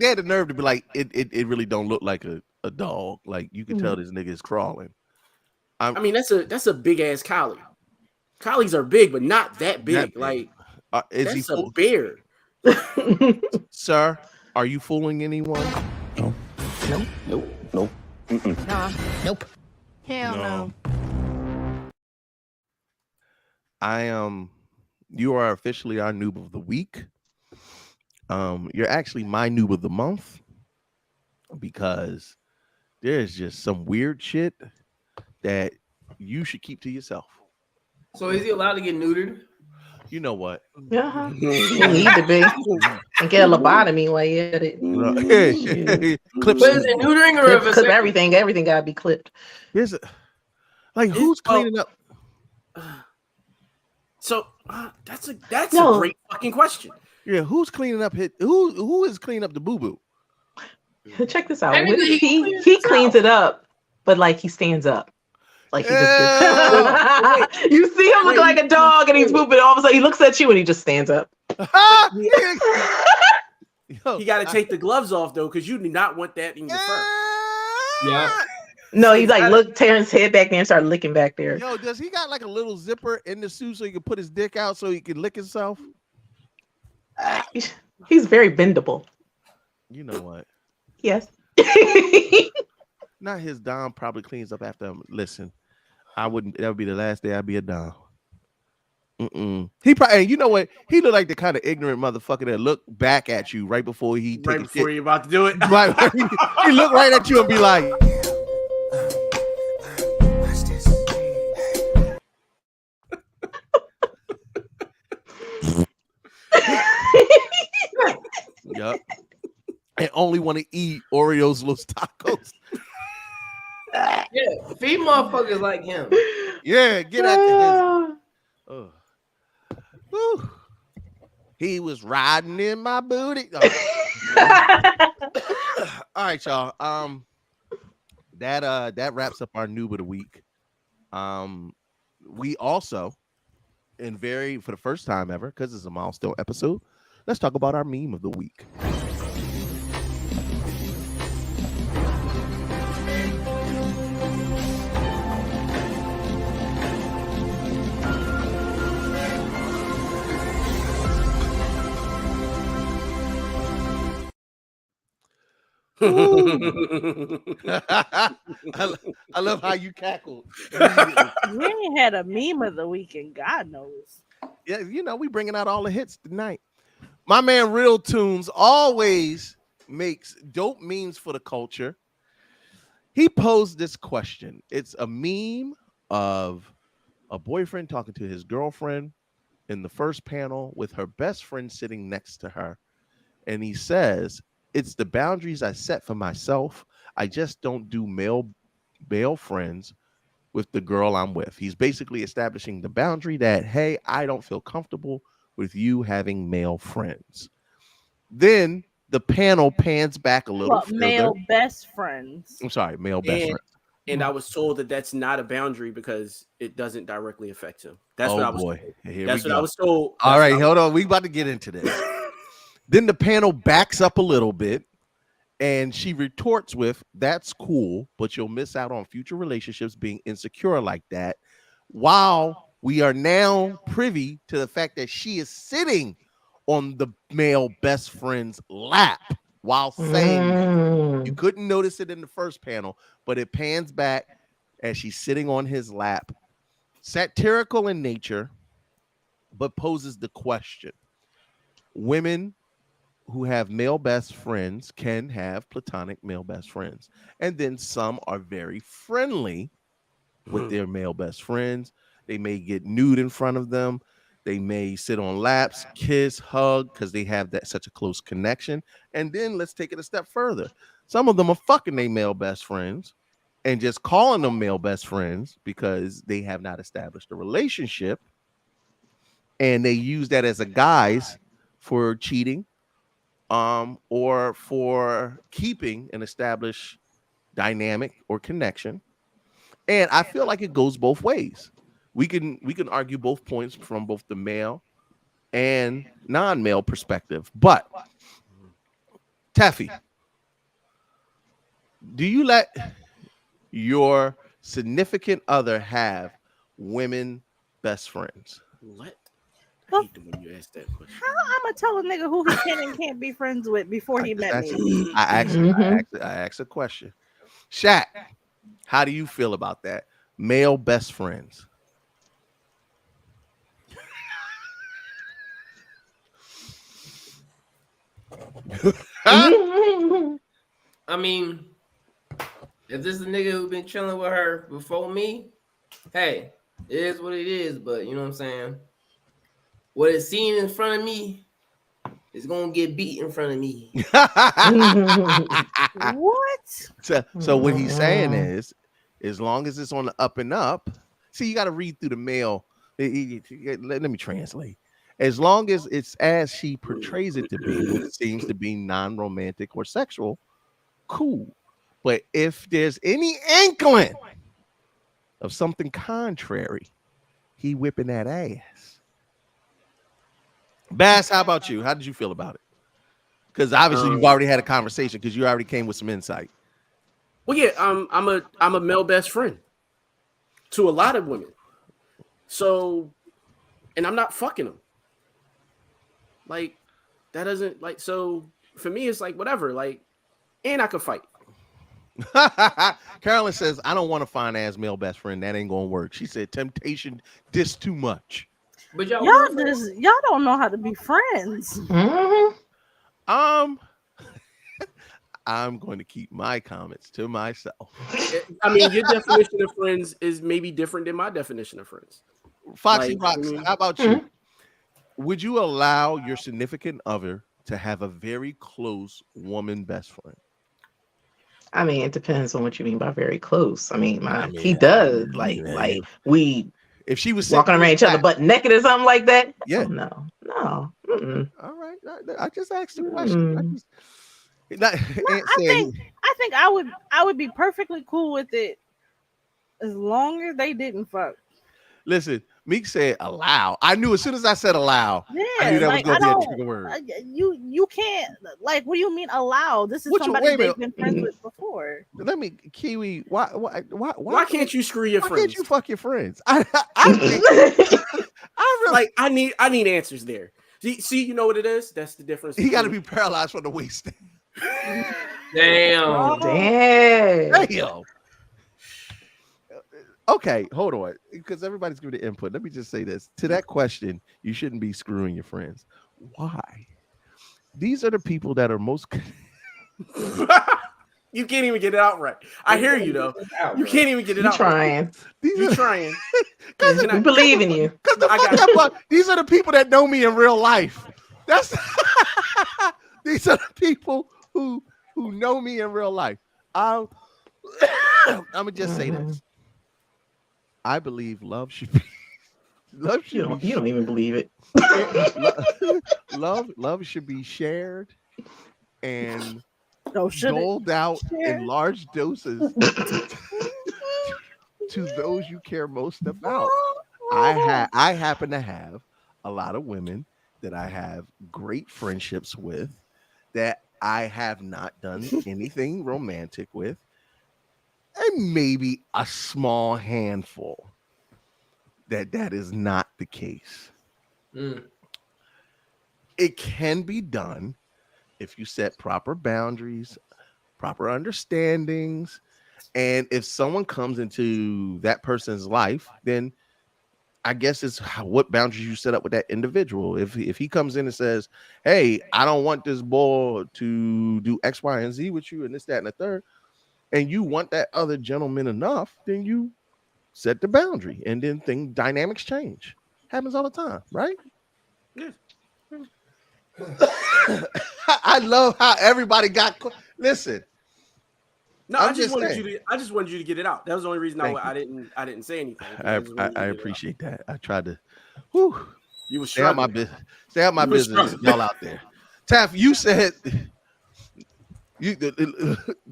had the nerve to be like, it really don't look like a dog. Like you can tell this nigga is crawling. I mean, that's a big ass collie. Collies are big, but not that big. Like is that's a bear. Sir, are you fooling anyone? No. Nope. Nah. Nope. Hell no. You are officially our noob of the week. You're actually my noob of the month because there's just some weird shit that you should keep to yourself. So is he allowed to get neutered? You know what? Yeah, he need to be and get a lobotomy while you at it. Clip, But is it neutering or clip everything? Everything gotta be clipped. Who's cleaning up? So that's a great fucking question. Yeah, who's cleaning up? Who is cleaning up the boo boo? Check this out. He cleans it up, but like he stands up. Like he just you see him look like a dog and he's pooping. All of a sudden he looks at you and he just stands up. You got to take the gloves off though, because you do not want that in your fur. Yeah. No, he's like tearing his head back there and start licking back there. Yo, does he got like a little zipper in the suit so he can put his dick out so he can lick himself? He's very bendable. You know what? Yes. Not his dom probably cleans up after him. Listen, I wouldn't. That would be the last day I'd be a dom. He probably. You know what? He looked like the kind of ignorant motherfucker that look back at you right before he right before you're about to do it. Right. He look right at you and be like. Yup. And only want to eat Oreos Los Tacos. Yeah, feed motherfuckers like him. Yeah, get after his. Oh. He was riding in my booty. Oh. All right, y'all. That wraps up our noob of the week. We also, for the first time ever, because it's a milestone episode, let's talk about our meme of the week. I love how you cackled. We ain't had a meme of the weekend, God knows. Yeah, we bringing out all the hits tonight. My man Real Tunes always makes dope memes for the culture. He posed this question. It's a meme of a boyfriend talking to his girlfriend in the first panel with her best friend sitting next to her. And he says, "It's the boundaries I set for myself. I just don't do male friends with the girl I'm with." He's basically establishing the boundary that, hey, I don't feel comfortable with you having male friends. Then the panel pans back a little further. Male best friends. I'm sorry, male best friends. And I was told that that's not a boundary because it doesn't directly affect him. That's what I was told. That's what I was told. All right, hold on. We about to get into this. Then the panel backs up a little bit and she retorts with, "That's cool, but you'll miss out on future relationships being insecure like that." While we are now privy to the fact that she is sitting on the male best friend's lap while saying that. You couldn't notice it in the first panel, but it pans back as she's sitting on his lap. Satirical in nature, but poses the question. Women who have male best friends can have platonic male best friends. And then some are very friendly with their male best friends. They may get nude in front of them. They may sit on laps, kiss, hug, because they have such a close connection. And then let's take it a step further. Some of them are fucking their male best friends and just calling them male best friends because they have not established a relationship. and they use that as a guise for cheating, or for keeping an established dynamic or connection. And I feel like it goes both ways. We can argue both points from both the male and non-male perspective. But Taffy, do you let your significant other have women best friends? What? I hate when you ask that question. How I'm gonna tell a nigga who he can and can't be friends with before he met me? I asked a question. Shaq, how do you feel about that? Male best friends. I mean, if this is a nigga who been chilling with her before me, hey, it is what it is. But you know what I'm saying? What is seen in front of me is gonna get beat in front of me. What? So what he's saying is, as long as it's on the up and up, see, you got to read through the mail. Let me translate. As long as it's as she portrays it to be, which seems to be non-romantic or sexual, cool. But if there's any inkling of something contrary, he whipping that ass. Bass, how about you? How did you feel about it? Because obviously you've already had a conversation because you already came with some insight. Well, yeah, I'm a male best friend to a lot of women. So, and I'm not fucking them. Like, that doesn't, like, so for me, it's like whatever. Like, and I could fight. Carolyn says, I don't want to find as male best friend. That ain't gonna work. She said, temptation, this too much. But y'all don't know how to be friends. I'm going to keep my comments to myself. I mean, your definition of friends is maybe different than my definition of friends. Foxy Rocks, how about you? Would you allow your significant other to have a very close woman best friend? I mean, it depends on what you mean by very close. I mean, he does like we. If she was walking around each other butt naked or something like that, yeah, no. All right, I just asked a question. I think I would be perfectly cool with it as long as they didn't fuck. Listen, Meek said allow. I knew as soon as I said allow, Yeah, I knew that like, was going to be a trigger word. You can't, like, what do you mean allow? This is somebody they've been friends with before. Let me, Kiwi, why can't you screw your friends? Why can't you fuck your friends? I really, like, I need answers there. See, you know what it is? That's the difference. He got to be paralyzed from the waist down. Damn. Okay, hold on, because everybody's giving the input. Let me just say this. To that question, you shouldn't be screwing your friends. Why? These are the people that are most... You can't even get it out right. I hear you, though. You can't even get it out trying. You're trying. We believe in you. These are the people that know me in real life. These are the people who know me in real life. I'm gonna just say this. I believe love should be you don't even believe it. love should be shared and doled out in large doses to those you care most about. I happen to have a lot of women that I have great friendships with that I have not done anything romantic with. And maybe a small handful that is not the case. It can be done if you set proper boundaries, proper understandings, and if someone comes into that person's life, then I guess it's what boundaries you set up with that individual. If he comes in and says, "Hey, I don't want this boy to do X, Y, and Z with you, and this, that, and the third," and you want that other gentleman enough, then you set the boundary, and then dynamics change. Happens all the time, right? Yeah. I love how everybody got. Listen, no, I just wanted you to get it out. That was the only reason I didn't say anything. I appreciate that. I tried to. Whew. You was Stay out my struggling. business. Stay out my You was business, struggling. y'all out there. Taff, you said you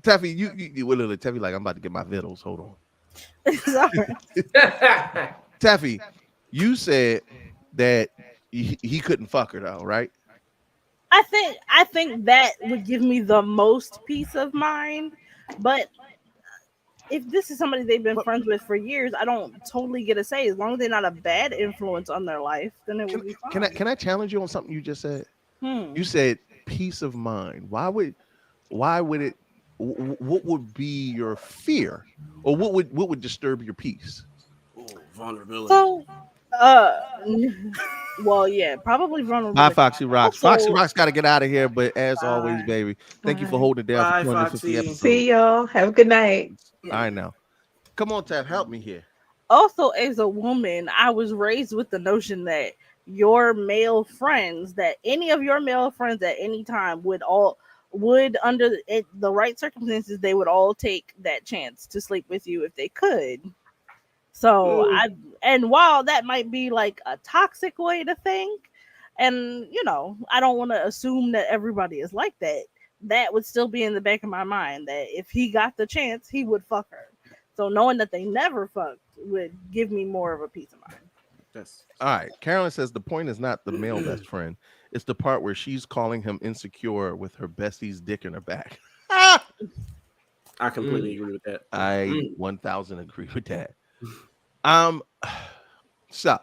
Taffy, you literally Taffy like I'm about to get my vittles. Hold on. Sorry. Taffy, you said that he couldn't fuck her though, right? I think that would give me the most peace of mind. But if this is somebody they've been friends with for years, I don't totally get a say. As long as they're not a bad influence on their life, then it would be fine. Can I challenge you on something you just said? Hmm. You said peace of mind. Why would it? What would be your fear, or what would disturb your peace? Oh, vulnerability. So, well, yeah, probably vulnerability. Bye, Foxy Rocks. Also- Foxy Rocks got to get out of here, but as always, baby, thank you for holding it down Bye, for 250 Foxy. episodes. See y'all. Have a good night. All right, now, come on, Taff, help me here. Also, as a woman, I was raised with the notion that your male friends, that any of your male friends at any time would under the right circumstances, they would all take that chance to sleep with you if they could. So and while that might be like a toxic way to think, and I don't want to assume that everybody is like that, that would still be in the back of my mind that if he got the chance, he would fuck her. So knowing that they never fucked would give me more of a peace of mind. That's All right, Carolyn says the point is not the male best friend; it's the part where she's calling him insecure with her bestie's dick in her back. I completely agree with that. I 1000 agree with that. So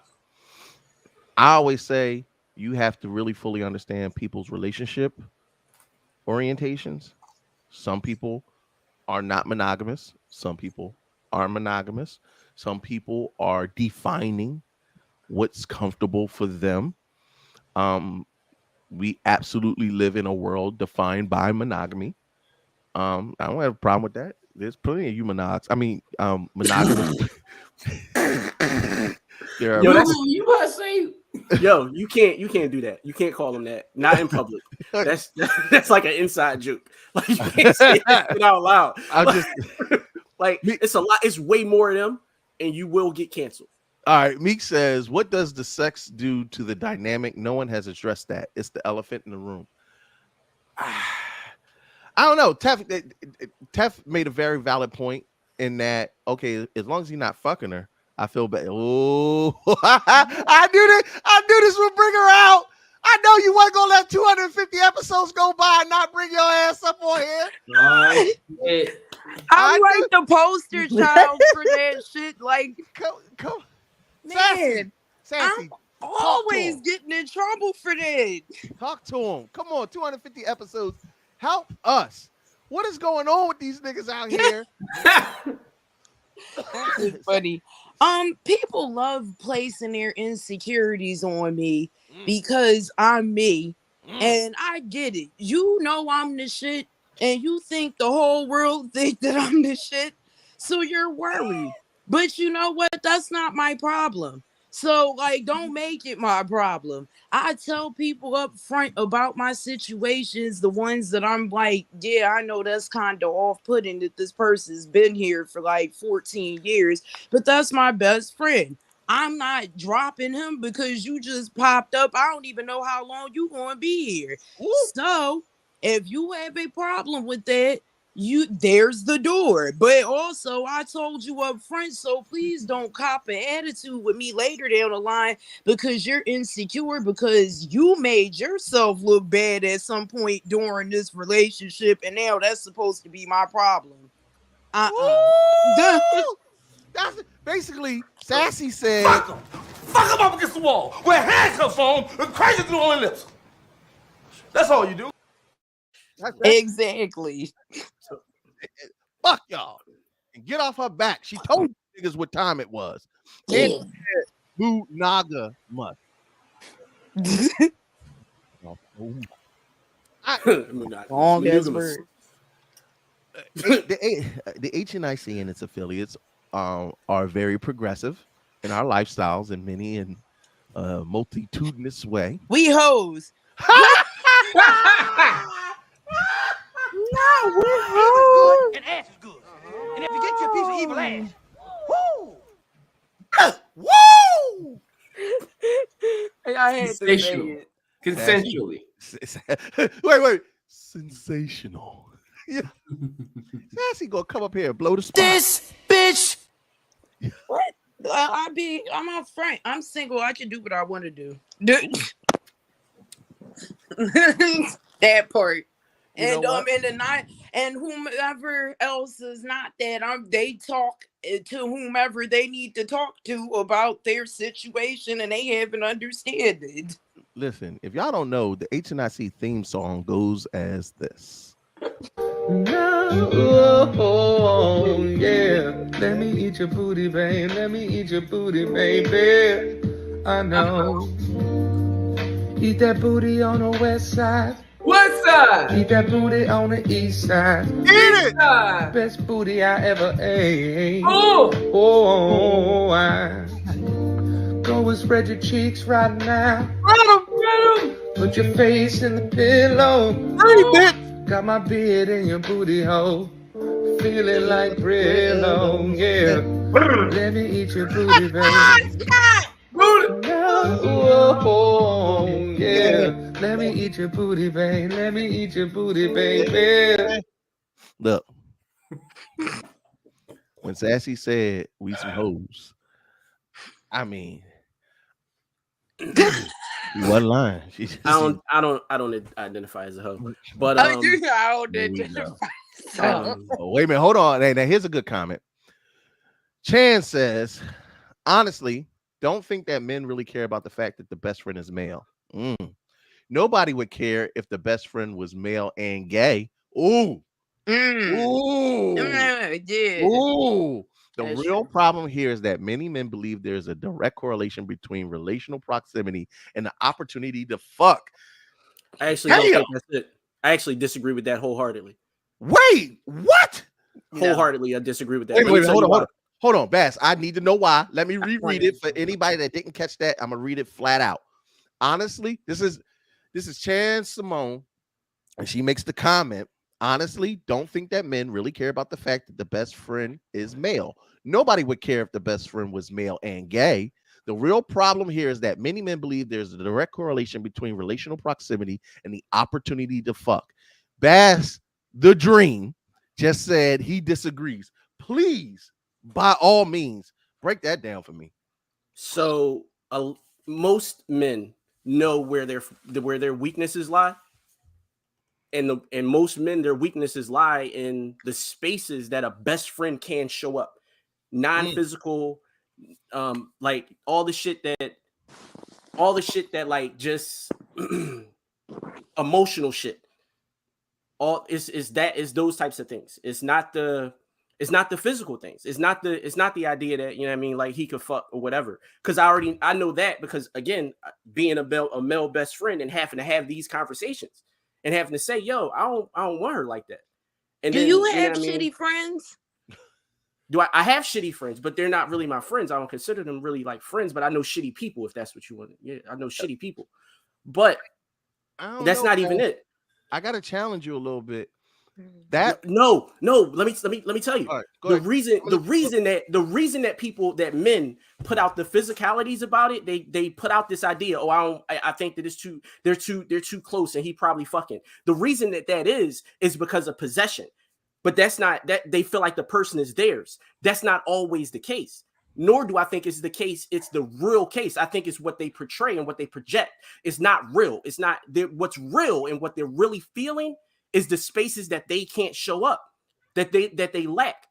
I always say you have to really fully understand people's relationship orientations. Some people are not monogamous. Some people are monogamous. Some people are defining what's comfortable for them. We absolutely live in a world defined by monogamy. I don't have a problem with that. There's plenty of you monogamous. There are You about to say? Yo, you can't do that. You can't call him that. Not in public. That's like an inside joke. Like you can't say that out loud. It's a lot. It's way more of them, and you will get canceled. All right, Meek says, what does the sex do to the dynamic? No one has addressed that. It's the elephant in the room. I don't know. Tef made a very valid point in that, okay, as long as you're not fucking her, I feel bad. Oh, I knew this would bring her out. I know you weren't going to let 250 episodes go by and not bring your ass up on here. I'm like the poster child for that shit. Like, come. Man, Sassy, I'm always getting in trouble for that. Talk to him. Come on, 250 episodes. Help us. What is going on with these niggas out here? That's funny. People love placing their insecurities on me because I'm me, and I get it. You know I'm the shit, and you think the whole world think that I'm the shit, so you're worried. But you know what? That's not my problem. So, like, don't make it my problem. I tell people up front about my situations, the ones that I'm like, yeah, I know that's kind of off-putting that this person's been here for like 14 years, but that's my best friend. I'm not dropping him because you just popped up. I don't even know how long you going to be here. So, if you have a problem with that, there's the door. But also I told you up front, so please don't cop an attitude with me later down the line because you're insecure because you made yourself look bad at some point during this relationship, and now that's supposed to be my problem. That's basically Sassy said, Fuck him up against the wall with handcuffs on and crazy through on lips. That's all you do. Exactly. Fuck y'all and get off her back. She told you niggas what time it was. And Boo Naga must. Long as word. The HNIC and its affiliates are very progressive in our lifestyles in many and multitudinous way. We hoes. No, we're good and ass is good. And if you get your piece of evil ass, woo! Woo! I had to say it consensually. Wait. Sensational. Yeah. Sassy gonna come up here and blow the spot. This bitch. What? I'm up front. I'm single. I can do what I want to do. That part. And and the night and whomever else is not that, they talk to whomever they need to talk to about their situation, and they haven't understand it. Listen, if y'all don't know, the HNIC theme song goes as this. Oh, yeah. Let me eat your booty, babe. Let me eat your booty, baby. I know. Eat that booty on the west side. West side. Eat that booty on the east side. Eat it. Best booty I ever ate. Oh. I go and spread your cheeks right now. Get him. Put your face in the pillow. Bitch. Got my beard in your booty hole. Feeling like Brillo, yeah. Let me eat your booty, baby. Oh, yeah. Let me eat your booty, babe. Let me eat your booty, baby. Look, when Sassy said we some hoes, I mean, you wasn't lying. I don't identify as a hoe, but I don't identify. Wait a minute, hold on. Now here's a good comment. Chan says, honestly, don't think that men really care about the fact that the best friend is male. Nobody would care if the best friend was male and gay. Ooh. Ooh. Yeah. Ooh. The That's real true. problem here is that many men believe there's a direct correlation between relational proximity and the opportunity to fuck. I actually don't think that's it. I actually disagree with that wholeheartedly. Wait, what? Wholeheartedly, I disagree with that. Wait, hold on, Bass. I need to know why. Let me reread it for anybody that didn't catch that. I'm gonna read it flat out. Honestly, this is Chan Simone, and she makes the comment. Honestly, don't think that men really care about the fact that the best friend is male. Nobody would care if the best friend was male and gay. The real problem here is that many men believe there's a direct correlation between relational proximity and the opportunity to fuck. Bass, the dream, just said he disagrees. Please, by all means, break that down for me. So most men know where their weaknesses lie. And most men, their weaknesses lie in the spaces that a best friend can show up. Non-physical, like all the shit that like just emotional shit. All is those types of things. It's not the physical things. It's not the idea that, you know what I mean, like he could fuck or whatever. Because I know that because again, being a male best friend and having to have these conversations. And having to say, yo, I don't want her like that. And do then, you have know what I shitty mean? friends? Do I have shitty friends, but they're not really my friends. I don't consider them really like friends, but I know shitty people, if that's what you want. Yeah, I know shitty people. But that's not even it. I gotta challenge you a little bit. No, let me tell you. Right, the reason that men put out the physicalities about it, they put out this idea, I think that they're too close and he probably fucking. The reason that is because of possession. But that's not that they feel like the person is theirs. That's not always the case. Nor do I think it's the case. It's the real case. I think it's what they portray and what they project. It's not real. It's not what's real and what they're really feeling is the spaces that they can't show up, that they lack.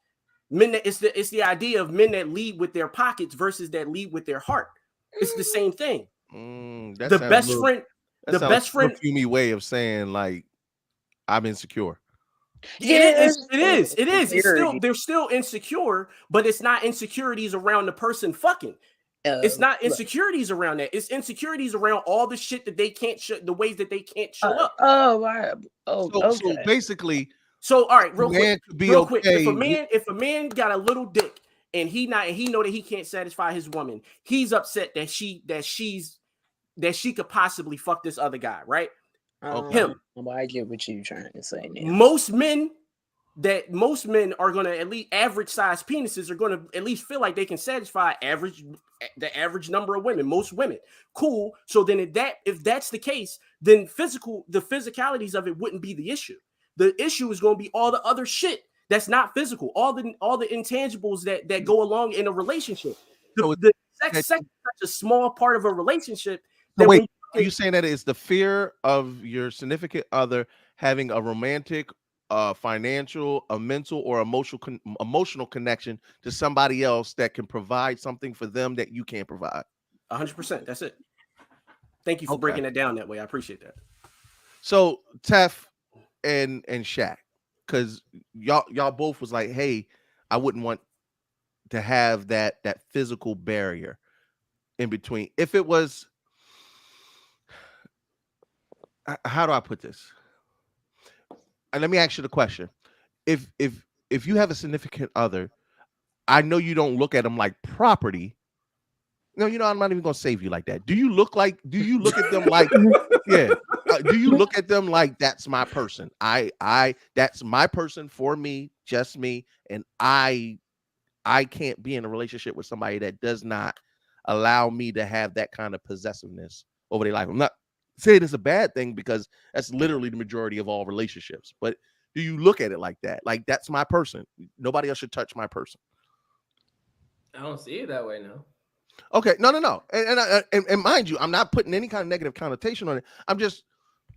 Men, it's the idea of men that lead with their pockets versus that lead with their heart. It's the same thing. The best friend, perfumey way of saying like I'm insecure. It is. It's still they're still insecure, but it's not insecurities around the person fucking. It's not insecurities around that. It's insecurities around all the shit that they can't the ways that they can't show up. So basically, all right, real quick. Okay. If a man got a little dick and he know that he can't satisfy his woman, he's upset that she could possibly fuck this other guy, right? Him. Well, I get what you're trying to say now. Most men that most men are going to, at least average size penises are going to at least feel like they can satisfy the average number of women, most women. Cool. So then if that's the case, then the physicalities of it wouldn't be the issue. The issue is going to be all the other shit that's not physical, all the intangibles that go along in a relationship. The sex is such a small part of a relationship. So wait, are you saying that it's the fear of your significant other having a romantic, financial, a mental, or emotional connection to somebody else that can provide something for them that you can't provide? 100%. That's it. Thank you for breaking it down that way. I appreciate that. So Tef and Shaq, because y'all both was like, hey, I wouldn't want to have that physical barrier in between. If it was, how do I put this? And let me ask you the question. If you have a significant other, I know you don't look at them like property. No, I'm not even gonna save you like that. Do you look at them like, yeah? Do you look at them like that's my person? That's my person for me, just me, and I can't be in a relationship with somebody that does not allow me to have that kind of possessiveness over their life. I'm not saying it's a bad thing because that's literally the majority of all relationships. But do you look at it like that? Like that's my person. Nobody else should touch my person. I don't see it that way, no. Okay, no, and mind you, I'm not putting any kind of negative connotation on it. I'm just,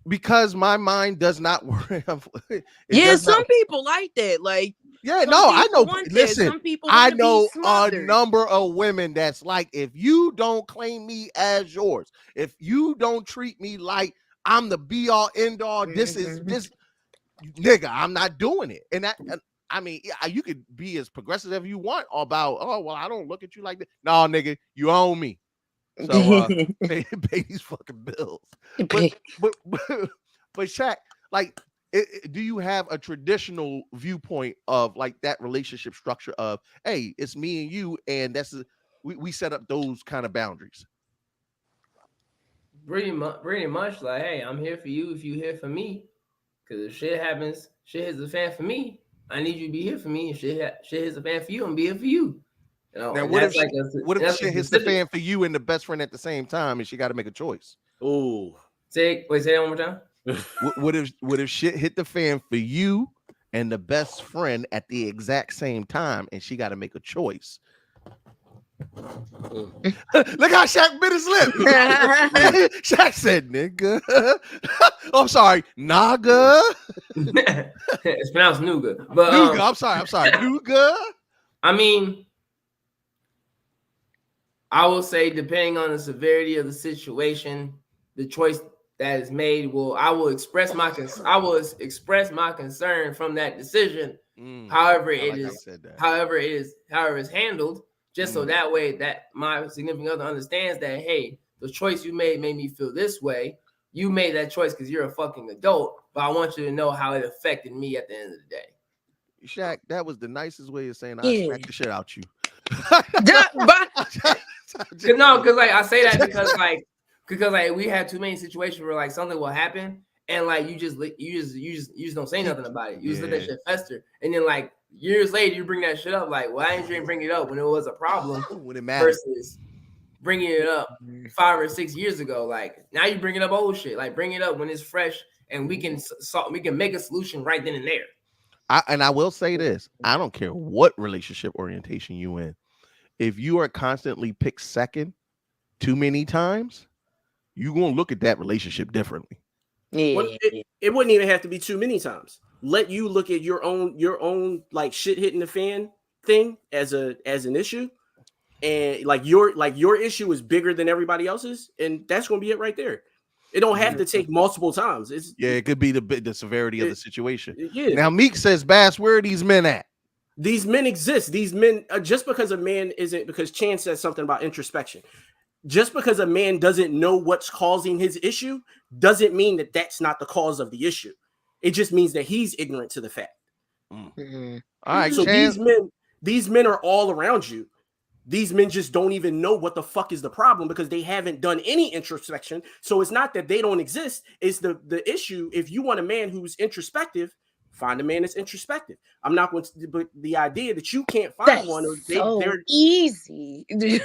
because my mind does not work. Some people like that. Like, yeah, no, I know. Listen, some people I know a number of women that's like, if you don't claim me as yours, if you don't treat me like I'm the be all end all, this is this nigga, I'm not doing it. And I mean, you could be as progressive as you want about, oh, well, I don't look at you like that. No, nigga, you own me. So pay these fucking bills. But Shaq, like, do you have a traditional viewpoint of like that relationship structure of, hey, it's me and you, and we set up those kind of boundaries? Pretty much like, hey, I'm here for you if you here for me. Because if shit happens, shit hits the fan for me, I need you to be here for me. And shit hits the fan for you, I'm be here for you. Now, what if shit hits the fan for you and the best friend at the same time, and she got to make a choice? Oh, say that one more time. What if shit hit the fan for you and the best friend at the exact same time, and she got to make a choice? Look how Shaq bit his lip. Shaq said, "Nigga." Oh, I'm sorry, Naga. It's pronounced Nuga, but Nuga. I'm sorry, Nuga. I mean, I will say, depending on the severity of the situation, the choice that is made I will express my concern from that decision. However it is handled, just so that way that my significant other understands that, hey, the choice you made me feel this way. You made that choice because you're a fucking adult, but I want you to know how it affected me at the end of the day. Shaq, that was the nicest way of saying I smacked the shit out you. No, because like I say that because we have too many situations where like something will happen and like you just don't say nothing about it. You just let that shit fester, and then like years later you bring that shit up. Like, why didn't you bring it up when it was a problem? When it mattered. Versus bringing it up 5 or 6 years ago. Like now you bring it up old shit. Like bring it up when it's fresh and we can make a solution right then and there. I will say this: I don't care what relationship orientation you in. If you are constantly picked second too many times, you're gonna look at that relationship differently. Yeah. Well, it wouldn't even have to be too many times. Let you look at your own like shit hitting the fan thing as an issue, and like your issue is bigger than everybody else's, and that's gonna be it right there. It don't have to take multiple times. It could be the severity of the situation. Yeah. Now Meek says, "Bass, where are these men at?" These men exist. These men, just because a man isn't, because Chance said something about introspection. Just because a man doesn't know what's causing his issue doesn't mean that that's not the cause of the issue. It just means that he's ignorant to the fact. Mm-hmm. All right, so these men are all around you. These men just don't even know what the fuck is the problem because they haven't done any introspection. So it's not that they don't exist. It's the issue. If you want a man who's introspective, Find a man that's introspective. I'm not going to, but the idea that you can't find That's one, or so easy. no,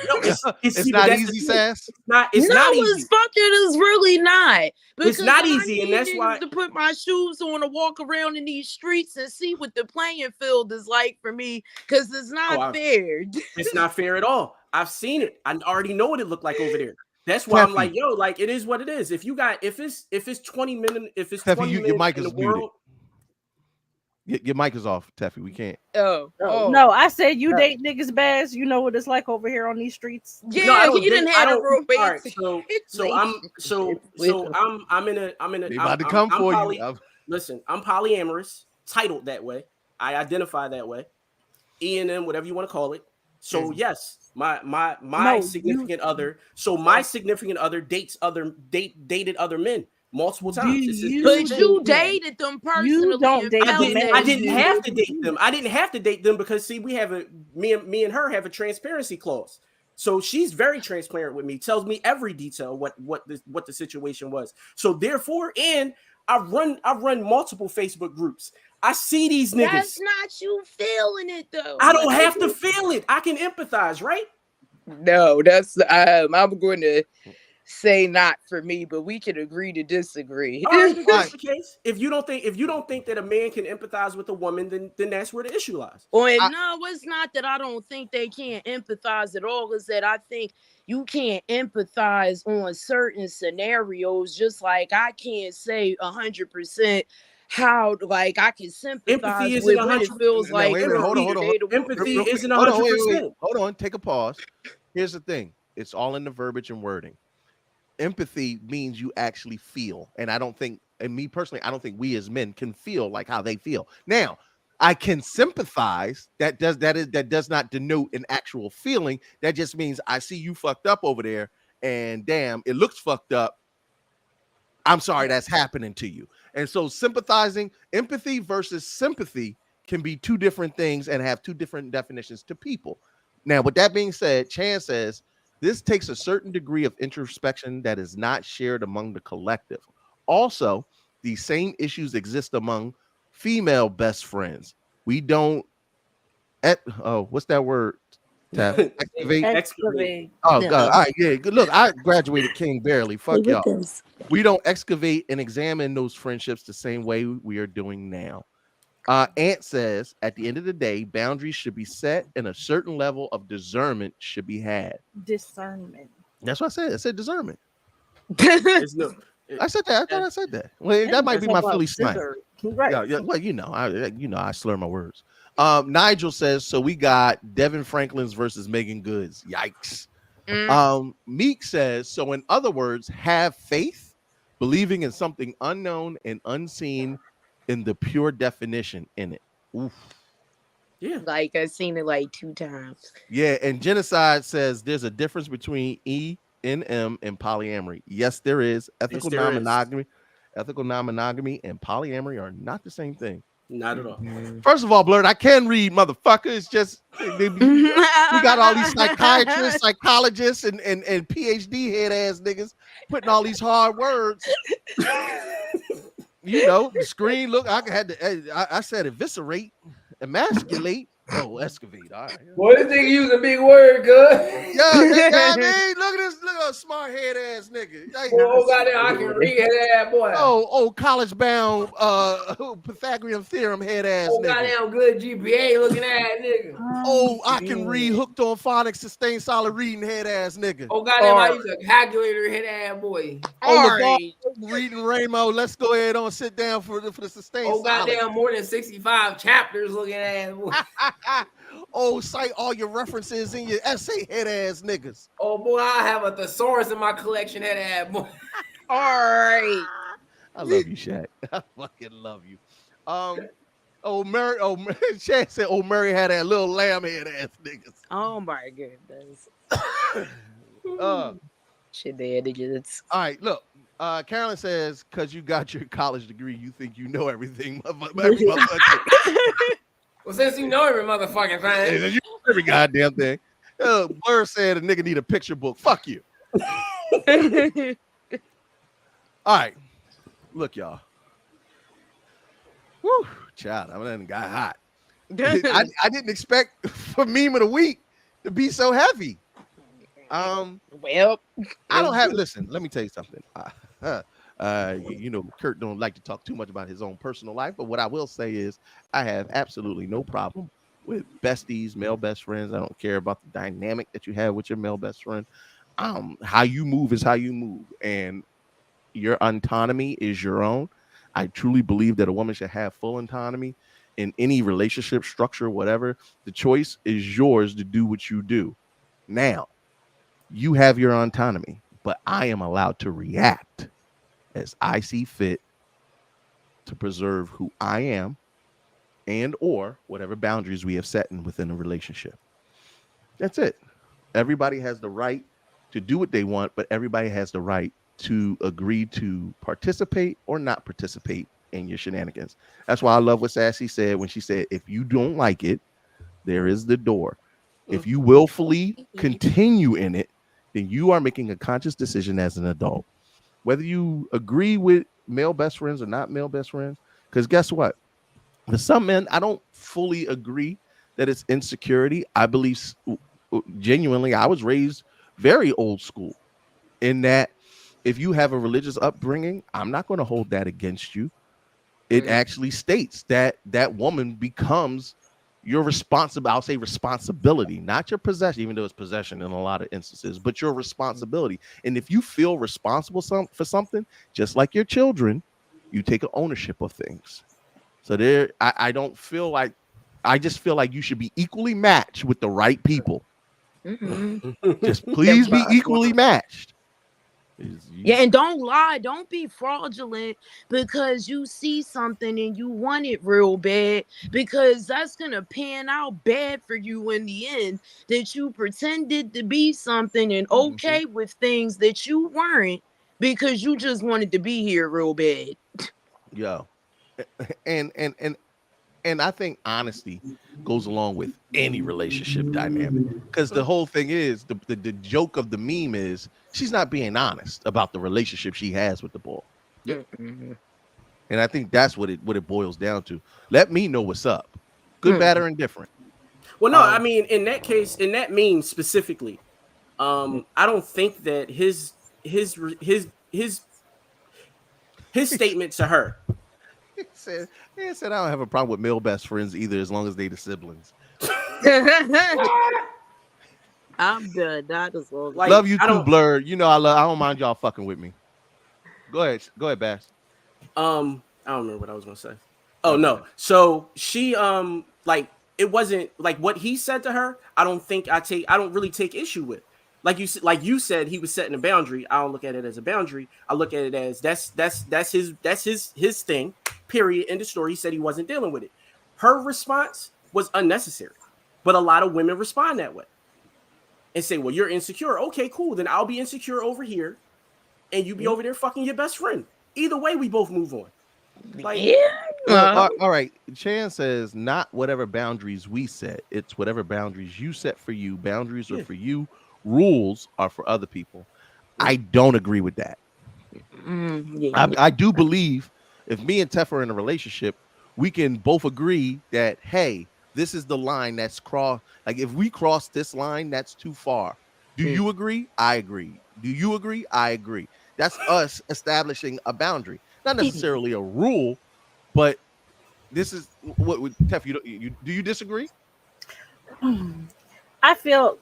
it's see, but not that's easy, the thing. Sass. It's not easy. It's really not. It's not Because easy, I and need that's niggas why. to put my shoes on and walk around in these streets and see what the playing field is like for me. Because it's not fair. It's not fair at all. I've seen it. I already know what it looked like over there. That's why I'm like, yo, like it is what it is. If you got, if it's 20 minutes, if it's 20 your minutes mic in is the muted. world. Your mic is off, Teffy. We can't. No, I said you date niggas bad. You know what it's like over here on these streets. Yeah, No, I don't he didn't date- I have a don't- romantic. all right, I'm in a. They about to come for you. Listen, I'm polyamorous, titled that way. I identify that way. E&M, whatever you want to call it. So yes, my significant other. So my significant other dated other men multiple times. But you dated them personally. You don't date I didn't have to date them. I didn't have to date them because see, we have me and her have a transparency clause. So she's very transparent with me, tells me every detail what the situation was. So therefore, and I run multiple Facebook groups. I see these niggas. That's not you feeling it though. I don't have to feel it. I can empathize, right? No, that's I'm going to say not for me, but we can agree to disagree. All right, if that's the case. If you don't think that a man can empathize with a woman, then that's where the issue lies. No, it's not that I don't think they can't empathize at all. It's that I think you can't empathize on certain scenarios, just like I can't say 100% how like I can sympathize with what it feels like. Hold on. Empathy isn't 100%. Hold on, take a pause. Here's the thing: it's all in the verbiage and wording. Empathy means you actually feel, and I don't think, and me personally, I don't think we as men can feel like how they feel. Now, I can sympathize. That does not denote an actual feeling. That just means I see you fucked up over there, and damn, it looks fucked up. I'm sorry that's happening to you. And so sympathizing, empathy versus sympathy can be two different things and have two different definitions to people. Now, with that being said, Chan says this takes a certain degree of introspection that is not shared among the collective. Also, the same issues exist among female best friends. We don't what's that word? Excavate. Oh God! All right, yeah. Good. Look, I graduated King barely. Fuck y'all. We don't excavate and examine those friendships the same way we are doing now. Ant says, at the end of the day, boundaries should be set, and a certain level of discernment should be had. Discernment. That's what I said. I said discernment. I said that. I thought I said that. Well, that might be my Philly slang. Right. Yeah. Well, I slur my words. Nigel says, so we got Devin Franklin's versus Megan Goods. Yikes. Meek says, so in other words, have faith, believing in something unknown and unseen in the pure definition in it. Oof. Yeah. Like I've seen it like 2 times. Yeah, and Genocide says there's a difference between E&M and polyamory. Yes, there is. Ethical non-monogamy and polyamory are not the same thing. Not at all. First of all, Blurred, I can read, motherfucker. It's just we got all these psychiatrists, psychologists, and PhD head ass niggas putting all these hard words. You know, the screen look. I said eviscerate, emasculate. Oh, excavate. All right. Boy, this nigga use a big word, good. Yeah, I mean, look at this. Look at a smart head ass nigga. Oh, goddamn, I can read that boy. Oh, college bound Pythagorean theorem head ass oh, nigga. Goddamn good GPA looking at nigga. Oh, I can read hooked on phonics, sustained solid reading head ass nigga. Oh, goddamn, I use a calculator head ass boy. Reading Rainbow. Let's go ahead on sit down for the sustained. Oh, goddamn, more than 65 chapters looking at boy. Oh, cite all your references in your essay, head ass niggas. Oh boy, I have a thesaurus in my collection, head ass boy. All right. I love you, Shaq. I fucking love you. Shaq said, Murray had that little lamb head ass niggas. Oh my goodness. Shit, they idiots. All right, look. Carolyn says, because you got your college degree, you think you know everything. Well, since you know every motherfucking thing. You know every goddamn thing. Blur said a nigga need a picture book. Fuck you. All right. Look, y'all. Woo. child, I done got hot. I didn't expect for meme of the week to be so heavy. Well, I don't have. Listen, let me tell you something. You know, Kurt don't like to talk too much about his own personal life, but what I will say is, I have absolutely no problem with besties, male best friends. I don't care about the dynamic that you have with your male best friend. How you move is how you move, and your autonomy is your own. I truly believe that a woman should have full autonomy in any relationship structure, whatever. The choice is yours to do what you do. Now, you have your autonomy, but I am allowed to react as I see fit to preserve who I am and or whatever boundaries we have set in within a relationship. That's it. Everybody has the right to do what they want, but everybody has the right to agree to participate or not participate in your shenanigans. That's why I love what Sassy said when she said, if you don't like it, there is the door. If you willfully continue in it, then you are making a conscious decision as an adult. Whether you agree with male best friends or not male best friends, because guess what? For some men, I don't fully agree that it's insecurity. I believe genuinely, I was raised very old school in that if you have a religious upbringing, I'm not going to hold that against you. It actually states that that woman becomes your I'll say responsibility, not your possession, even though it's possession in a lot of instances, but your responsibility. And if you feel responsible for something, just like your children, you take ownership of things. So I don't feel like, I just feel like you should be equally matched with the right people. Just please be equally matched. Yeah, and don't lie. Don't be fraudulent because you see something and you want it real bad, because that's going to pan out bad for you in the end, that you pretended to be something and okay with things that you weren't because you just wanted to be here real bad. Yo. And I think honesty goes along with any relationship dynamic, because the whole thing is the joke of the meme is she's not being honest about the relationship she has with the boy. And I think that's what it boils down to. Let me know what's up, good, bad, or indifferent. Well, no, I mean, in that case, in that meme specifically, I don't think that his statement to her. He said, I don't have a problem with male best friends either, as long as they the siblings. I'm good. That is well. Like, love you too, Blur. You know I don't mind y'all fucking with me. Go ahead, Bass. I don't remember what I was gonna say. Oh no. So she like, it wasn't like what he said to her. I don't really take issue with. Like you said, he was setting a boundary. I don't look at it as a boundary. I look at it as that's his thing. Period. End of story. He said he wasn't dealing with it. Her response was unnecessary, but a lot of women respond that way and say, "Well, you're insecure. Okay, cool. Then I'll be insecure over here, and you be over there fucking your best friend. Either way, we both move on." Like, well, all right. Chan says, not whatever boundaries we set. It's whatever boundaries you set for you. Boundaries are for you. Rules are for other people. I don't agree with that. I do believe if me and Tef are in a relationship, we can both agree that, hey, this is the line that's crossed. Like, if we cross this line, that's too far. Do you agree? I agree. Do you agree? I agree. That's us establishing a boundary. Not necessarily a rule, but this is what Tef, do you disagree? I feel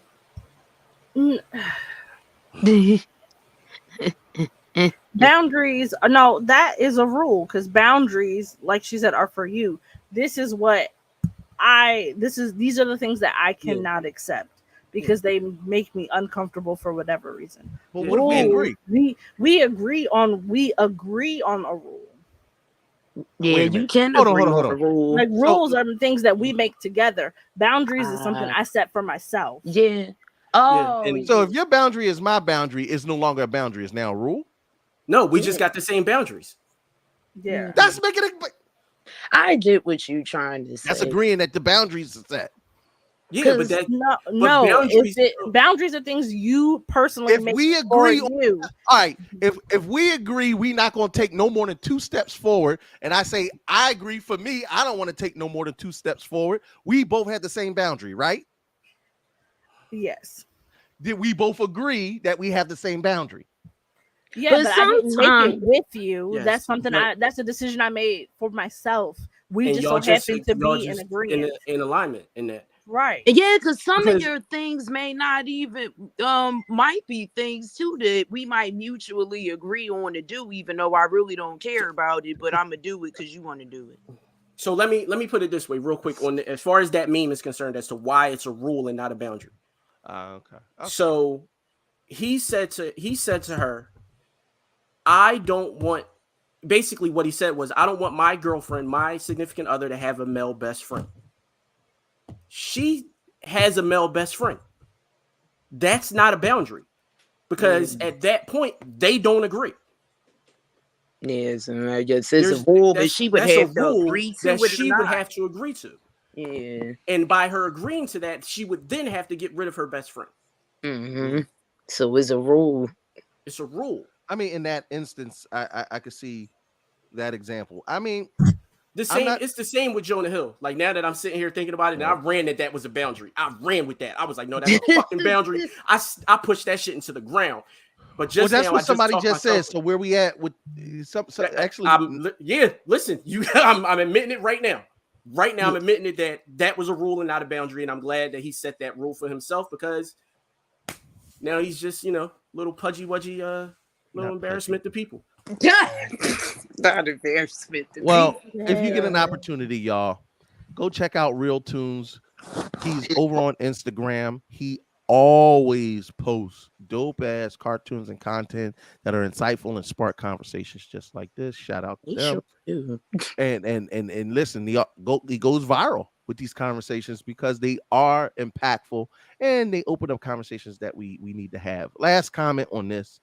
boundaries. No, that is a rule, because boundaries, like she said, are for you. These are the things that I cannot accept because they make me uncomfortable for whatever reason. Well, what if we agree? We agree on a rule. Yeah, you can agree on a rule. Like, rules are the things that we make together. Boundaries is something I set for myself. Yeah. Oh, yeah. So if your boundary is my boundary, it's no longer a boundary. It's now a rule. No, we just got the same boundaries. Yeah, that's making it. I get what you're trying to say. That's agreeing that the boundaries are set. Yeah, but that boundaries are things you personally If make we for agree, you. all right. If we agree, we not going to take no more than 2 steps forward, and I say I agree. For me, I don't want to take no more than 2 steps forward. We both had the same boundary, right? Yes. Did we both agree that we have the same boundary? Yeah, but I didn't make it with you. Yes, That's something but- that's a decision I made for myself. We and just y'all so happen to y'all be in just agreement. in alignment in that. Right. Yeah, because some Because- of your things may not even might be things too that we might mutually agree on to do, even though I really don't care about it, but I'm gonna do it because you want to do it. So let me put it this way, real quick, on as far as that meme is concerned, as to why it's a rule and not a boundary. Okay. So he said to her, I don't want. Basically, what he said was, I don't want my girlfriend, my significant other, to have a male best friend. She has a male best friend. That's not a boundary, because at that point they don't agree. Yes, and I guess it's a rule, but she would have to agree to that it. she would have to agree to. Yeah. And by her agreeing to that, she would then have to get rid of her best friend. Mm-hmm. So it's a rule. It's a rule. I mean, in that instance, I could see that example. I mean, the same. It's the same with Jonah Hill. Like, now that I'm sitting here thinking about it, and I ran that was a boundary. I ran with that. I was like, no, that's a fucking boundary. I pushed that shit into the ground. But just that's now, what I somebody talked just myself- said. So where we at with actually? Yeah, listen, I'm admitting it right now. Right now, I'm admitting it that was a rule and not a boundary, and I'm glad that he set that rule for himself, because now he's just little pudgy wudgy little embarrassment to people. Not embarrassment. Well, if you get an opportunity, y'all, go check out Real Tunes. He's over on Instagram. He always posts dope ass cartoons and content that are insightful and spark conversations just like this. Shout out to them. Sure and listen, he goes viral with these conversations because they are impactful and they open up conversations that we need to have. Last comment on this.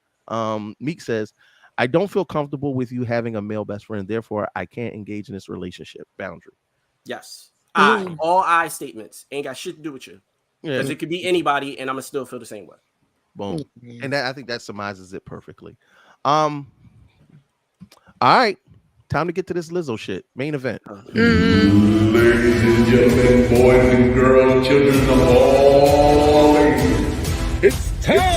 Meek says, I don't feel comfortable with you having a male best friend, therefore I can't engage in this relationship. Boundary. Yes. All I statements ain't got shit to do with you. Yeah. Because it could be anybody, and I'm gonna still feel the same way. Boom. And I think that surmises it perfectly. All right. Time to get to this Lizzo shit. Main event. Ladies and gentlemen, boys and girls, children of all ages, it's time.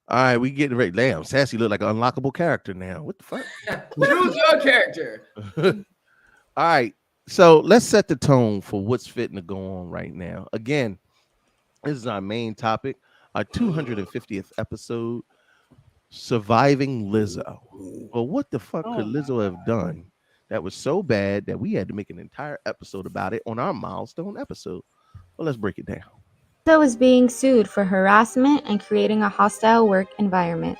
All right, we getting ready. Damn, Sassy look like an unlockable character now. What the fuck? Choose your character. All right, so let's set the tone for what's fitting to go on right now. Again, this is our main topic, our 250th episode, surviving Lizzo. Well, what the fuck could Lizzo have done that was so bad that we had to make an entire episode about it on our Milestone episode? Well, let's break it down. Lizzo is being sued for harassment and creating a hostile work environment.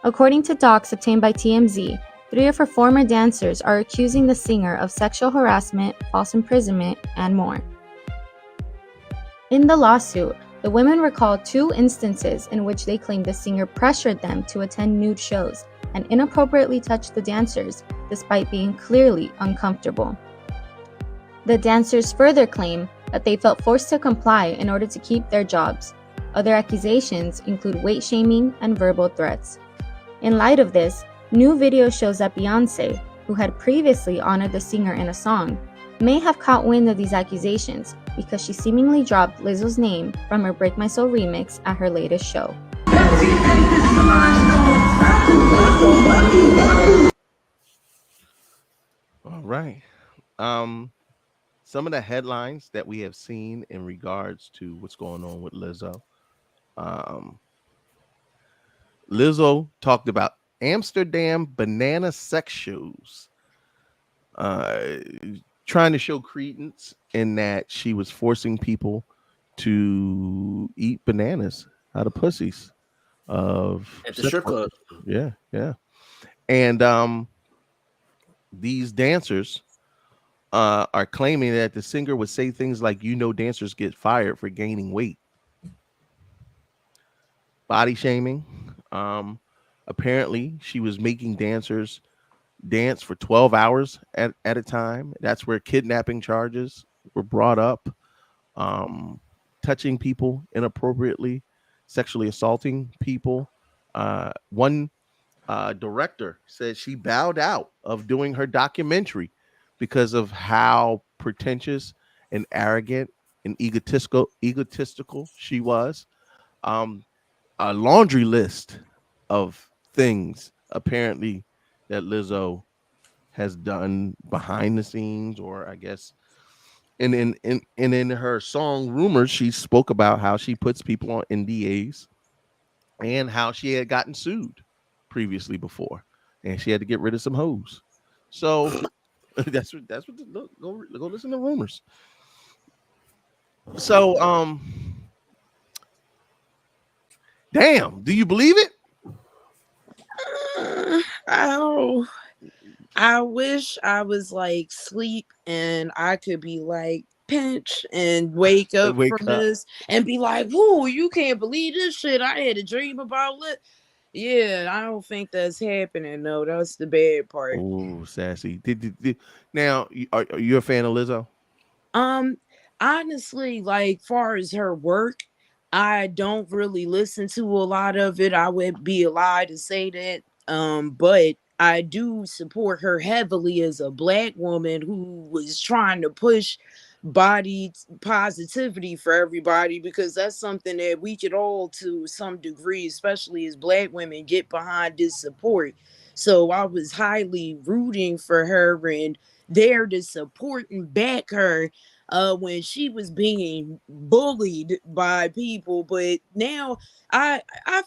According to docs obtained by TMZ, 3 of her former dancers are accusing the singer of sexual harassment, false imprisonment, and more. In the lawsuit, the women recalled 2 instances in which they claimed the singer pressured them to attend nude shows and inappropriately touched the dancers, despite being clearly uncomfortable. The dancers further claim that they felt forced to comply in order to keep their jobs. Other accusations include weight shaming and verbal threats. In light of this, new video shows that Beyoncé, who had previously honored the singer in a song, may have caught wind of these accusations because she seemingly dropped Lizzo's name from her Break My Soul remix at her latest show. All right. Some of the headlines that we have seen in regards to what's going on with Lizzo. Lizzo talked about Amsterdam banana sex shows, trying to show credence in that she was forcing people to eat bananas out of pussies of At the strip club. Yeah. And these dancers are claiming that the singer would say things like, dancers get fired for gaining weight. Body shaming. Apparently, she was making dancers dance for 12 hours at a time. That's where kidnapping charges were brought up. Touching people inappropriately, sexually assaulting people. One director said she bowed out of doing her documentary because of how pretentious and arrogant and egotistical she was. Um, a laundry list of things apparently that Lizzo has done behind the scenes, or I guess, and in her song Rumors, she spoke about how she puts people on NDAs and how she had gotten sued previously before, and she had to get rid of some hoes. So that's what go listen to Rumors. So damn, do you believe it? Oh, I wish I was like sleep and I could be like pinch and wake up Wake from up. this and be like, "Whoa, you can't believe this shit! I had a dream about it." Yeah, I don't think that's happening. No, that's the bad part. Oh, sassy. Now, are you a fan of Lizzo? Um, Honestly, like far as her work, I don't really listen to a lot of it. I would be a lie to say that. But I do support her heavily as a black woman who was trying to push body positivity for everybody, because that's something that we could all to some degree, especially as black women, get behind this support. So I was highly rooting for her and there to support and back her when she was being bullied by people. But now I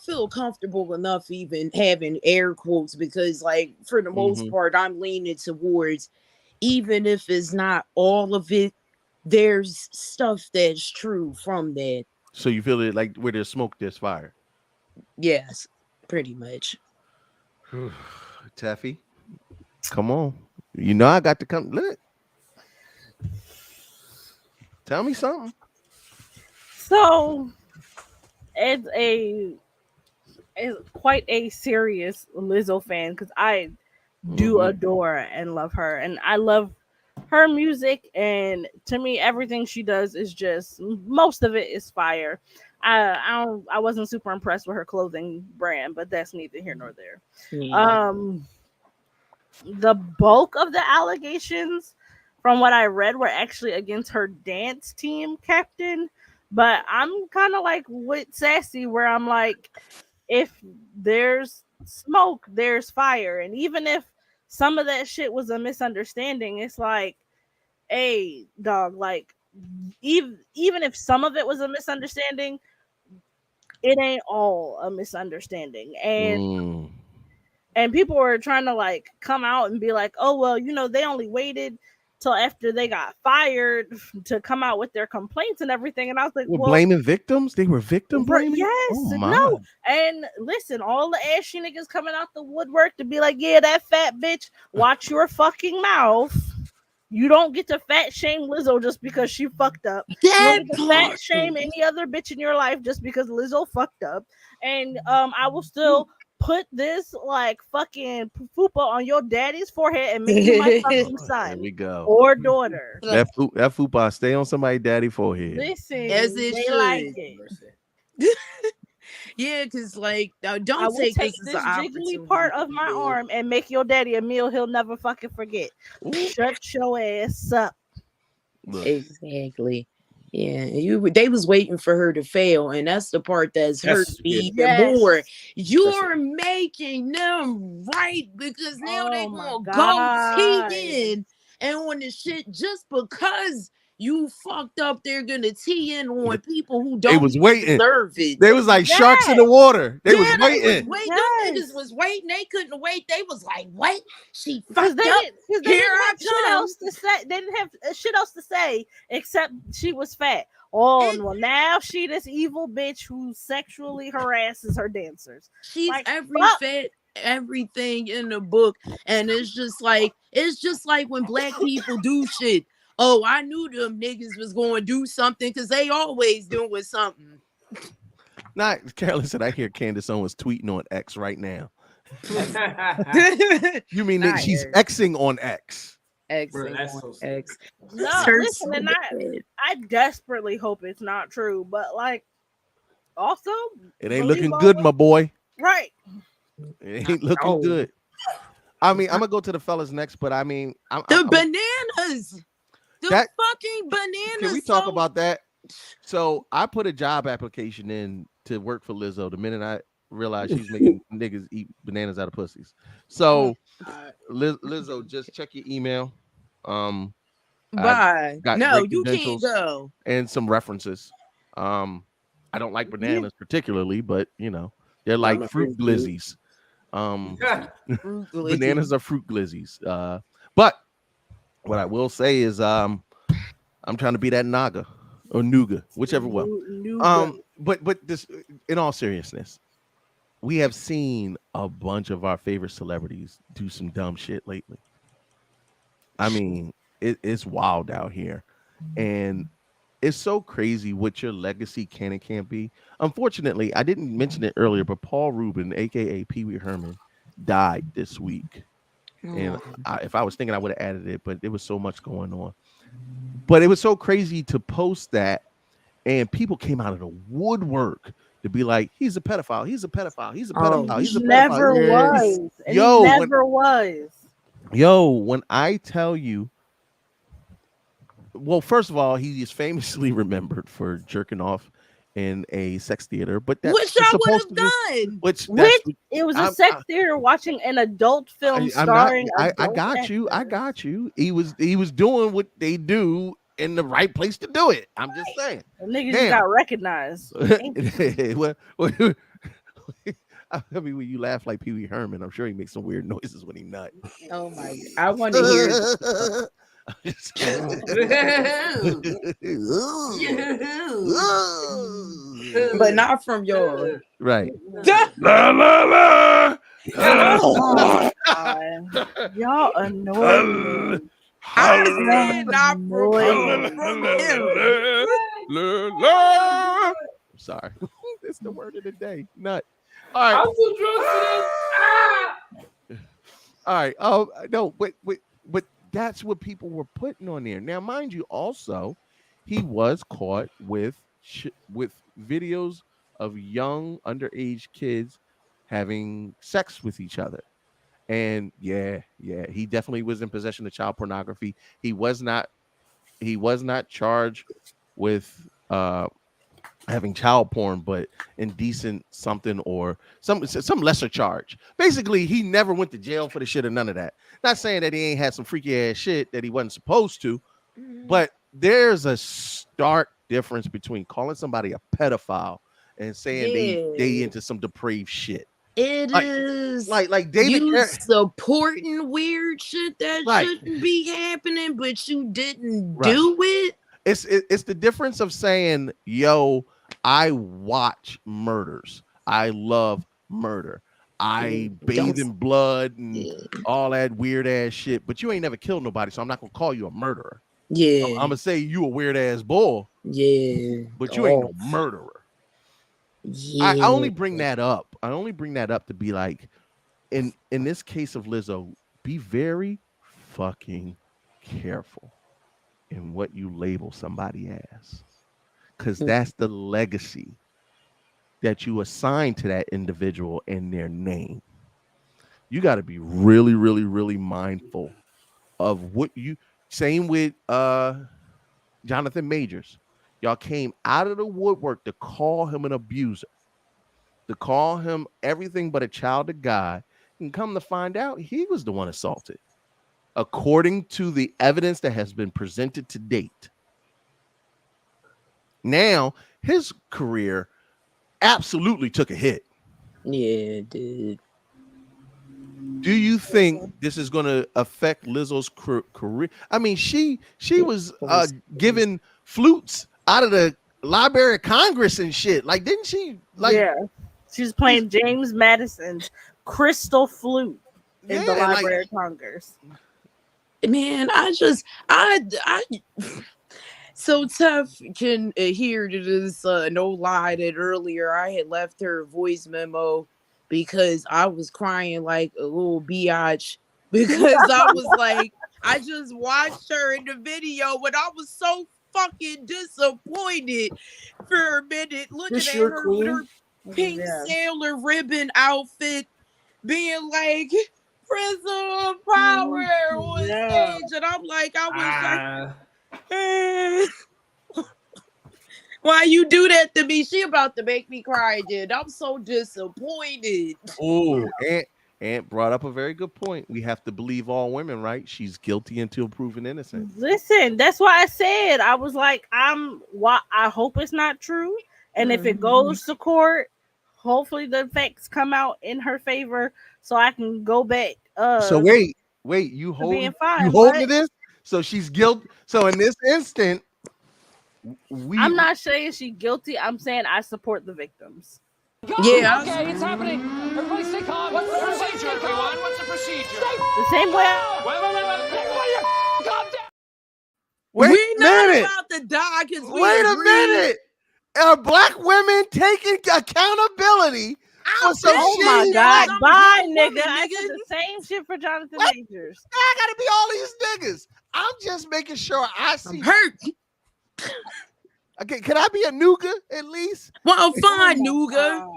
feel comfortable enough even having air quotes, because like for the most Mm-hmm. part I'm leaning towards, even if it's not all of it, there's stuff that's true from that. So you feel it like where there's smoke, there's fire. Yes, pretty much. Taffy, come on. You know I got to come. Look, tell me something. So it's quite a serious Lizzo fan, because I do adore and love her, and I love her music, and to me everything she does is just, most of it is fire. I wasn't super impressed with her clothing brand, but that's neither here nor there. Yeah. The bulk of the allegations from what I read were actually against her dance team captain, but I'm kind of like with Sassy, where I'm like, if there's smoke, there's fire. And even if some of that shit was a misunderstanding, it's like, hey, dog, like, even if some of it was a misunderstanding, it ain't all a misunderstanding. And people were trying to like come out and be like, oh, well, they only waited till after they got fired to come out with their complaints and everything. And I was like, We're well, blaming victims. They were victim blaming. yes, Oh, my. no. And listen, all the ashy niggas coming out the woodwork to be like, yeah, that fat bitch, watch your fucking mouth. You don't get to fat shame Lizzo just because she fucked up. You don't get to fat shame any other bitch in your life just because Lizzo fucked up. And I will still put this like fucking fupa on your daddy's forehead and make you my fucking There son we go. or daughter. That fupa stay on somebody's daddy forehead. Listen, As it they should. like it. Yeah, because like I don't will take take this as this an jiggly opportunity part of my to- arm and make your daddy a meal he'll never fucking forget. Shut your ass up. Look, Exactly. Yeah, they was waiting for her to fail, and that's the part that's hurt That's me yeah. even more. That's You're making them right, because now they Oh my gonna go God. tee in and on the shit just because you fucked up. They're gonna tee in on people who they don't was even waiting. deserve it. They was like sharks in the water. They was Yeah, they was waiting. waiting. Yes. Them niggas was waiting. They couldn't wait. They was like, "What? She Because fucked they up. didn't Here I have shit come." else to say. They didn't have shit else to say except she was fat. Oh, well, now she this evil bitch who sexually harasses her dancers. She's Like, every fuck. fat everything in the book, and it's just like when black people do shit. Oh, I knew them niggas was going to do something because they always doing something. Not Carolyn said, I hear Candace Owens tweeting on X right now. You mean that Not she's Eric. Xing on X? Xing that's on so stupid. X. No, Sir, listen, and so I desperately hope it's not true, but like, also, It ain't believe looking all good, of- my boy. right? It ain't looking No. good. I mean, I'm gonna go to the fellas next, but I mean, The bananas. The That- fucking bananas. can we talk about that? So I put a job application in to work for Lizzo the minute I realized she's making niggas eat bananas out of pussies. So Lizzo, just check your email. I Bye. got No, great you can't credentials go. and some references. I don't like bananas particularly, but you know, they're like fruit glizzies. Bananas are fruit glizzies. But what I will say is I'm trying to be that naga or nougat, whichever one. But this, in all seriousness, we have seen a bunch of our favorite celebrities do some dumb shit lately. I mean, it's wild out here, and it's so crazy what your legacy can and can't be. Unfortunately, I didn't mention it earlier, but Paul Rubin, aka Pee Wee Herman, died this week. And if I was thinking, I would have added it, but there was so much going on. But it was so crazy to post that, and people came out of the woodwork to be like, "He's a pedophile. He's a pedophile. He's a pedophile. He's a pedophile." Never was. And Yo, he never was. when I tell you, well, first of all, he is famously remembered for jerking off in a sex theater, but that's Which I would have done. Which It was a sex theater watching an adult film I'm not. starring. I adult got you. I actors. got you. He was doing what they do in the right place to do it. I'm just saying. The niggas just got recognized. well, I mean, when you laugh like Pee Wee Herman, I'm sure he makes some weird noises when he nut. Oh my! I want to hear. But not from y'all. Right. La, la, la. Oh, God. Y'all annoy me. I said not from I'm sorry. It's the word of the day. Nut. All right. I'm so drunk to this. All right. No, but that's what people were putting on there. Now, mind you, also, he was caught with videos of young underage kids having sex with each other. And yeah, he definitely was in possession of child pornography. He was not charged with having child porn, but indecent something or some lesser charge. Basically, he never went to jail for the shit or none of that. Not saying that he ain't had some freaky ass shit that he wasn't supposed to, but there's a stark difference between calling somebody a pedophile and saying they into some depraved shit. It is like David you supporting weird shit that Right. shouldn't be happening, but you didn't Right. do it. It's the difference of saying, yo, I watch murders. I love murder. I bathe in blood and all that weird ass shit, but you ain't never killed nobody, so I'm not gonna call you a murderer. Yeah. I'm gonna say you a weird ass bull. Yeah. But you ain't no murderer. Yeah. I only bring that up. I only bring that up to be like, in this case of Lizzo, be very fucking careful in what you label somebody as, because that's the legacy that you assign to that individual in their name. You got to be really, really, really mindful of what you. Same with Jonathan Majors. Y'all came out of the woodwork to call him an abuser, to call him everything but a child of God, and come to find out he was the one assaulted, according to the evidence that has been presented to date. Now, his career absolutely took a hit. Yeah, it did. Do you think this is going to affect Lizzo's career? I mean, she was giving flutes out of the Library of Congress and shit. Like, didn't she? Like, yeah, she was playing James Madison's crystal flute in the Library of Congress. Man, I so Tough can adhere to this no lie that earlier I had left her a voice memo because I was crying like a little biatch because I was like, I just watched her in the video and I was so fucking disappointed for a minute looking This at your her with her queen? pink sailor ribbon outfit, being like Prisoner of Power on stage, and I'm like, I was like, why you do that to me? She about to make me cry, dude. I'm so disappointed. Oh, Aunt brought up a very good point. We have to believe all women, right? She's guilty until proven innocent. Listen, that's why I said I was like, I hope it's not true. And if it goes to court, hopefully the facts come out in her favor so I can go back. So wait, you holding to this? So she's guilty. So in this instant, I'm not saying she's guilty. I'm saying I support the victims. Yeah. Okay, it's happening. Everybody stay calm. What's the procedure, everyone? What's the procedure? The same way. Wait. Calm down. Wait We're not minute. about to die because we Wait a agree. minute. Are black women taking accountability for some Oh shit? my God. I'm a Bye, good nigga. woman, I nigga. said the same shit for Jonathan What? Majors. I gotta be all these niggas. I'm just making sure I see. I'm hurt. Okay, can I be a nougat at least? Well, fine, Nuga.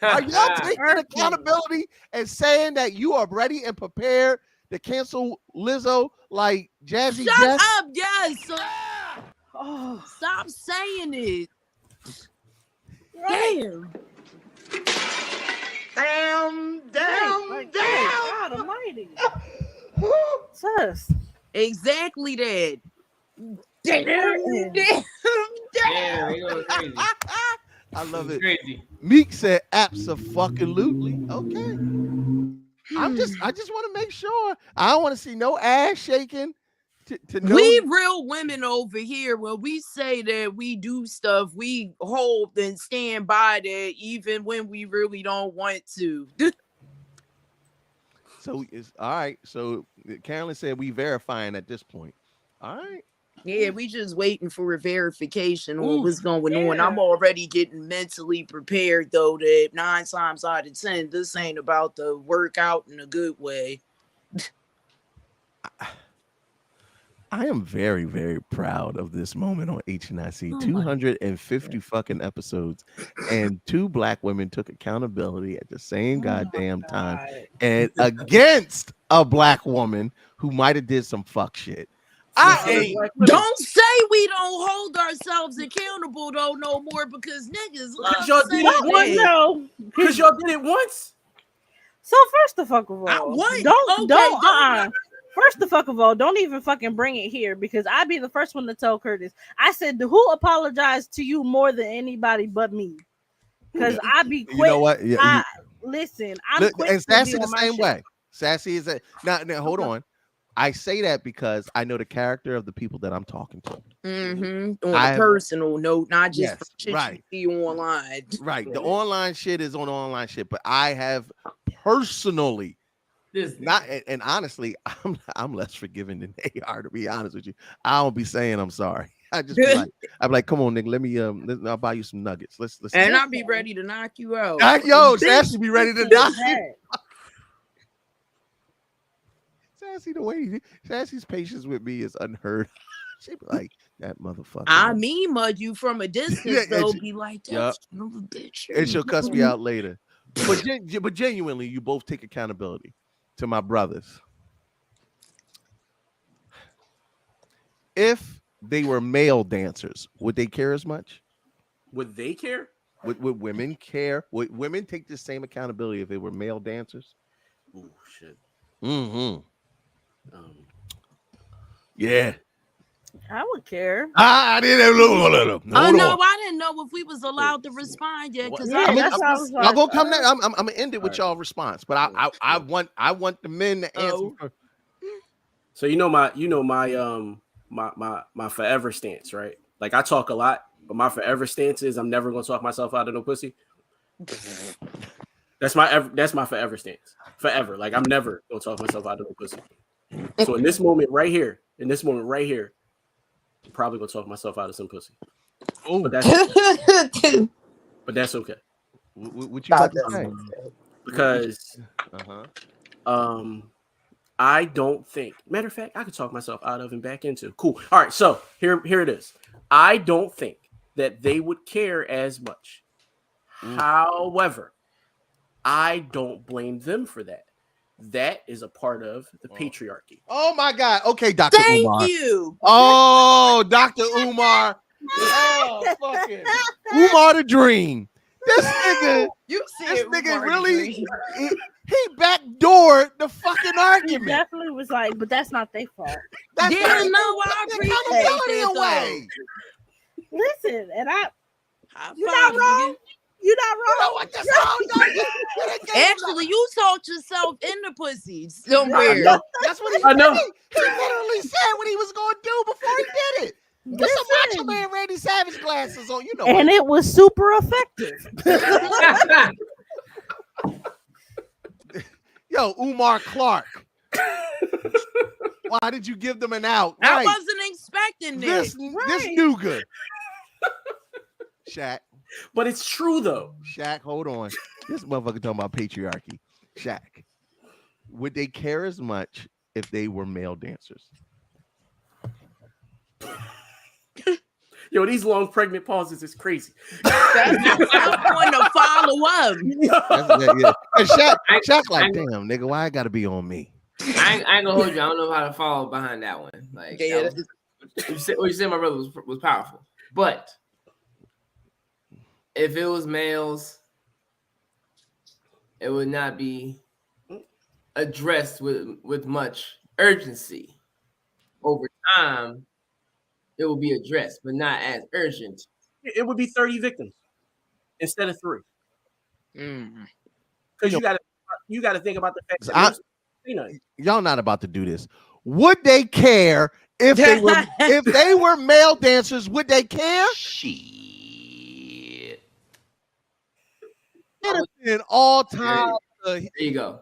Are y'all taking accountability and saying that you are ready and prepared to cancel Lizzo like Jazzy Shut Jeff? up, yes. Oh, stop saying it. Damn. Damn. God almighty. Sus. Exactly that. Damn. Yeah, he going crazy. I love it. Crazy. Meek said absolutely. Okay. I just want to make sure. I don't want to see no ass shaking. To know We real women over here, when we say that we do stuff, we hold and stand by that even when we really don't want to. So it's all right. So Carolyn said we verifying at this point. All right. Yeah, we just waiting for a verification on Ooh, what's going on. I'm already getting mentally prepared though that 9 times out of 10, this ain't about to work out in a good way. I am very, very proud of this moment on HNIC. 250 fucking episodes, and 2 black women took accountability at the same goddamn time, and against a black woman who might have did some fuck shit. Don't say we don't hold ourselves accountable though no more, because niggas love y'all did it once. No. Because y'all did it once. So first of all, don't even fucking bring it here, because I'd be the first one to tell Curtis. I said, who apologized to you more than anybody but me? Because I be quick. You know what? Yeah, listen, I'm quick. And Sassy to be the on my same shit. way. Sassy is a now. Hold on. I say that because I know the character of the people that I'm talking to. On a personal note, not just for shit you see online. Right. The online shit is on online shit, but I have personally not, and honestly, I'm less forgiving than they are, to be honest with you. I don't be saying I'm sorry. I just be like, I'm like, come on, nigga, let me I'll buy you some nuggets. Let's And I'll be ready to knock you out. Yo, Sassy be ready to knock you. Sassy, the way Sassy's patience with me is unheard. She be like, that motherfucker. I mean, mud you from a distance, though. Be like, that son of a bitch. And she'll cuss me out later. But genuinely, you both take accountability. To my brothers, if they were male dancers, would they care as much? Would they care? Would women care? Would women take the same accountability if they were male dancers? Oh shit. Mm-hmm. Yeah. I would care. I didn't know. I didn't know if we was allowed to respond yet. Because I'm gonna come there. I'm gonna end it with y'all response, but I want the men to answer. So my forever stance, right? Like I talk a lot, but my forever stance is I'm never gonna talk myself out of no pussy. That's my forever stance. Forever. Like I'm never gonna talk myself out of no pussy. So in this moment right here, I'm probably gonna talk myself out of some pussy. Oh, but that's okay. What you about to say? Because uh-huh. I don't think. Matter of fact, I could talk myself out of and back into. Cool. All right, so here it is. I don't think that they would care as much. However, I don't blame them for that. That is a part of the patriarchy. Oh my God. Okay, Dr. Thank Umar. you. Oh, Dr. Umar. Oh, fucking Umar the Dream. This nigga, you this nigga really, he backdoored the fucking argument. He definitely was like, but that's not their fault. That's Yeah, not, no, I appreciate that away. Listen, and you're five, not wrong. You're not wrong. You know what this song Actually, you talked yourself in the pussy somewhere. That's what he I know. He literally said what he was going to do before he did it. Put some Macho Man Randy Savage glasses on, you know. And it was super effective. Yo, Umar Clark. Why did you give them an out? I wasn't expecting this nougat. Shaq. But it's true though. Shaq, hold on. This motherfucker talking about patriarchy. Shaq. Would they care as much if they were male dancers? Yo, these long pregnant pauses is crazy. That's going to follow up. Shaq like, damn, nigga, why I gotta be on me? I ain't gonna hold you. I don't know how to follow behind that one. Like, what you said, my brother was powerful. But if it was males, it would not be addressed with much urgency. Over time, it will be addressed, but not as urgent. It would be 30 victims instead of 3. Because you gotta think about the fact that y'all not about to do this. Would they care if they were male dancers? Would they care? Shit. In all time, there you go.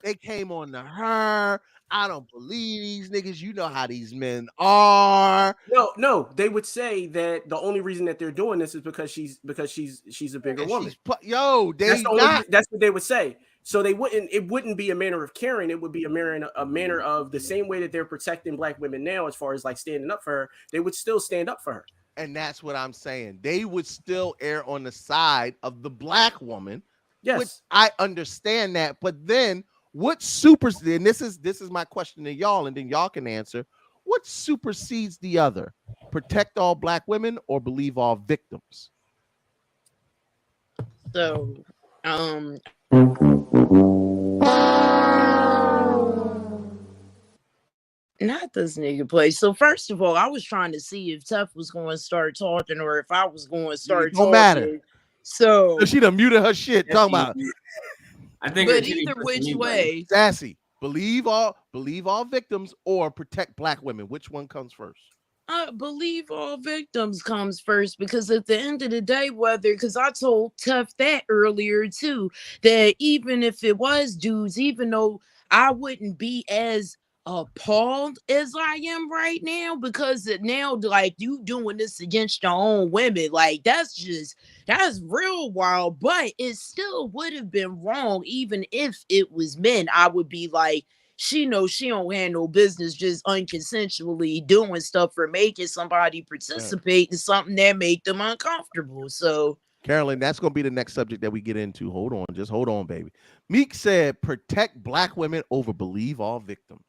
They came on to her. I don't believe these niggas. You know how these men are. No, they would say that the only reason that they're doing this is because she's a bigger woman. That's what they would say. So it wouldn't be a manner of caring. It would be a manner of the same way that they're protecting black women now, as far as like standing up for her. They would still stand up for her. And that's what I'm saying. They would still err on the side of the black woman. Yes, which I understand that. But then what supersedes? And this is my question to y'all, and then y'all can answer. What supersedes the other? Protect all black women or believe all victims? So, not this nigga play. So first of all, I was trying to see if Tough was going to start talking or if I was going to start talking. Don't matter. So she done muted her shit. Talking about. I think. But either which way, Sassy, believe all victims or protect black women. Which one comes first? I believe all victims comes first, because at the end of the day, because I told Tough that earlier too, that even if it was dudes, even though I wouldn't be as appalled as I am right now, because now like you doing this against your own women, like that's real wild. But it still would have been wrong even if it was men. I would be like, she knows she don't have no business just unconsensually doing stuff or making somebody participate in something that make them uncomfortable. So Carolyn, that's going to be the next subject that we get into. Hold on. Just hold on, baby. Meek said, protect black women over believe all victims.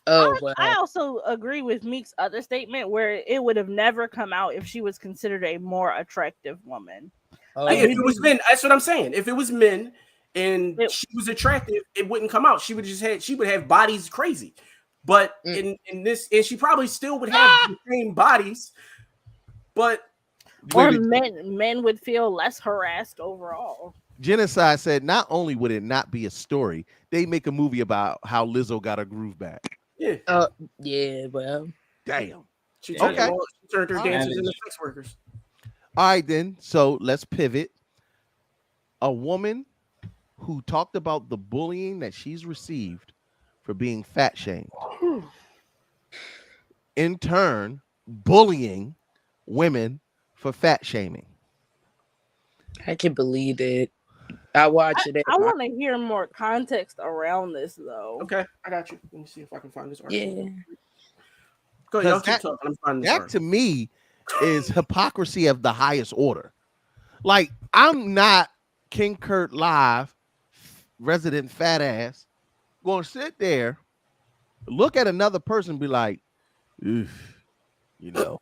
Oh, well. I also agree with Meek's other statement where it would have never come out if she was considered a more attractive woman. If it was men, that's what I'm saying. If it was men and she was attractive, it wouldn't come out. She would have bodies crazy. But in this, and she probably still would have the same bodies, but men would feel less harassed overall. Genocide said not only would it not be a story, they make a movie about how Lizzo got her groove back. Yeah. Yeah, well. Damn. She turned her dancers into sex workers. All right, then. So let's pivot. A woman who talked about the bullying that she's received for being fat shamed. In turn, bullying women for fat shaming. I can believe it. I watch it. I want to hear more context around this, though. Okay, I got you. Let me see if I can find this article. Yeah. Go ahead, y'all keep That, talking. I'm finding this that article. to me is hypocrisy of the highest order. Like, I'm not King Kurt Live, resident fat ass, going to sit there, look at another person and be like, oof, you know,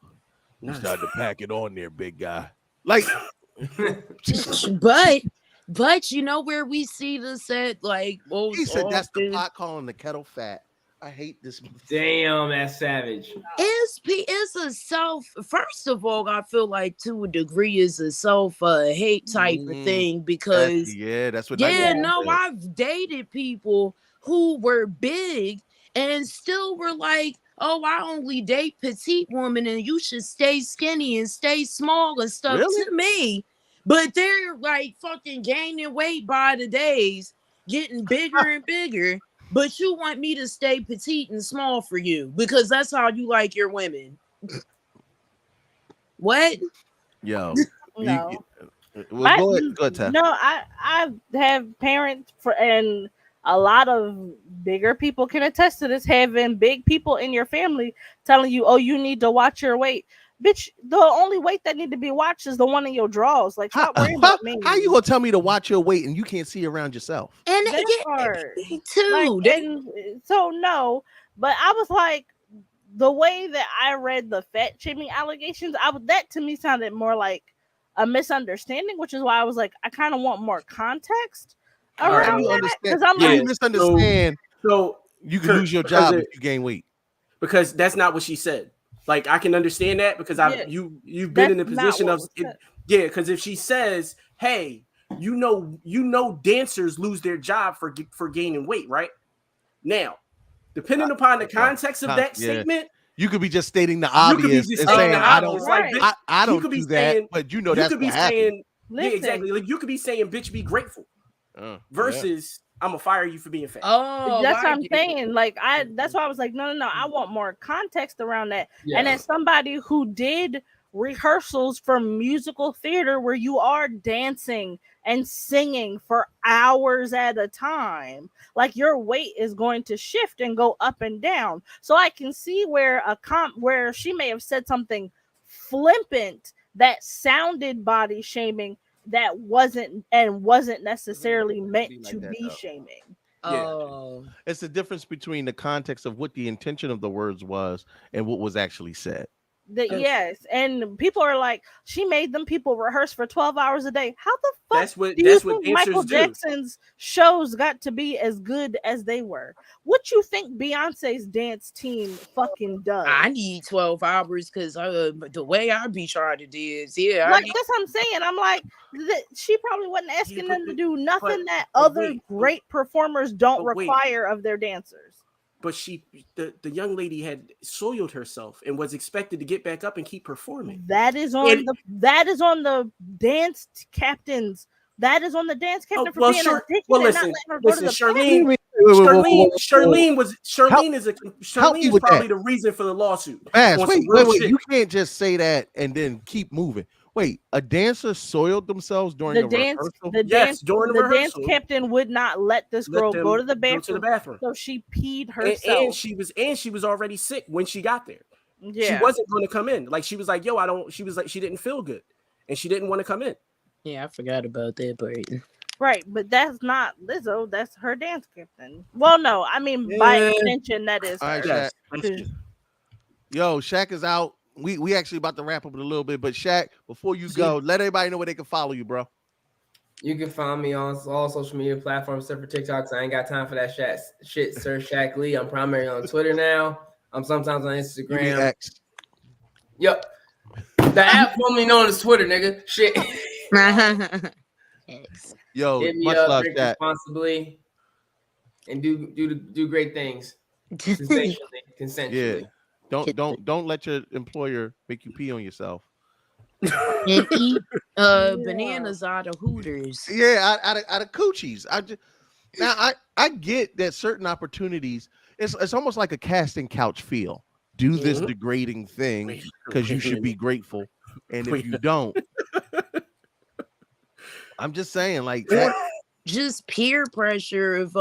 you started to pack it on there, big guy. Like, but you know where we see this at, like, he said that's the pot calling the kettle fat. I hate this. Damn, that's savage. It's a self. First of all, I feel like to a degree is a self hate type of thing because that's what. I've dated people who were big and still were like, oh, I only date petite women and you should stay skinny and stay small and stuff to me. But they're like fucking gaining weight by the days, getting bigger and bigger. But you want me to stay petite and small for you because that's how you like your women. What? Yo. No. Go ahead, Ty. No, I have parents and a lot of bigger people can attest to this, having big people in your family telling you, oh, you need to watch your weight. Bitch, the only weight that need to be watched is the one in your drawers. Like, stop worrying about me. How you gonna tell me to watch your weight and you can't see around yourself? And too. So no, but I was like, the way that I read the fat shaming allegations, that to me sounded more like a misunderstanding, which is why I was like, I kind of want more context around that because I'm like, you misunderstand. So you can lose your job if you gain weight because that's not what she said. Like, I can understand that because you've been in the position of because if she says, hey, you know dancers lose their job for gaining weight, right? Now, depending upon the context of that statement, you could be just stating the obvious and saying I don't do that, but you know that's what happened. Yeah, exactly. Like, you could be saying, bitch, be grateful versus I'm gonna fire you for being fat. Oh, that's what I'm saying. Like, that's why I was like, no. I want more context around that. Yeah. And as somebody who did rehearsals for musical theater where you are dancing and singing for hours at a time, like, your weight is going to shift and go up and down. So I can see where where she may have said something flippant that sounded body shaming that wasn't necessarily meant to be shaming. Oh, it's the difference between the context of what the intention of the words was and what was actually said. Yes, and people are like, she made them people rehearse for 12 hours a day. How the fuck do you think Michael Jackson's shows got to be as good as they were? What you think Beyonce's dance team fucking does? I need 12 hours because the way I be trying to dance, that's what I'm saying. I'm like, she probably wasn't asking them to do nothing that other great performers don't require of their dancers. But the young lady had soiled herself and was expected to get back up and keep performing. That is on the dance captains. That is on the dance captain for being a dick and not letting her go to the Charlene is probably the reason for the lawsuit. Wait, you can't just say that and then keep moving. Wait, a dancer soiled themselves during a rehearsal? The dance captain would not let this girl go to the bathroom. So she peed herself. And she was already sick when she got there. Yeah. She wasn't going to come in. Like, she was like, she was like, she didn't feel good and she didn't want to come in. Yeah, I forgot about that, Brayton. Right, but that's not Lizzo. That's her dance captain. Well, no, I mean, by extension, that is her. Right, yo, Shaq is out. We actually about to wrap up in a little bit, but Shaq, before you go, let everybody know where they can follow you, bro. You can find me on all social media platforms except for TikTok, so I ain't got time for that shit, Sir Shaq Lee. I'm primarily on Twitter now. I'm sometimes on Instagram. Yep. The app formerly known as Twitter, nigga. Shit. Yo, hit me much up, love, drink Shaq. responsibly, and do great things. Consensually. Yeah. Don't let your employer make you pee on yourself. And eat bananas out of Hooters. Yeah, out of coochies. I get that certain opportunities, it's almost like a casting couch feel. Do this degrading thing because you should be grateful. And if you don't, I'm just saying, like Or that. just peer pressure of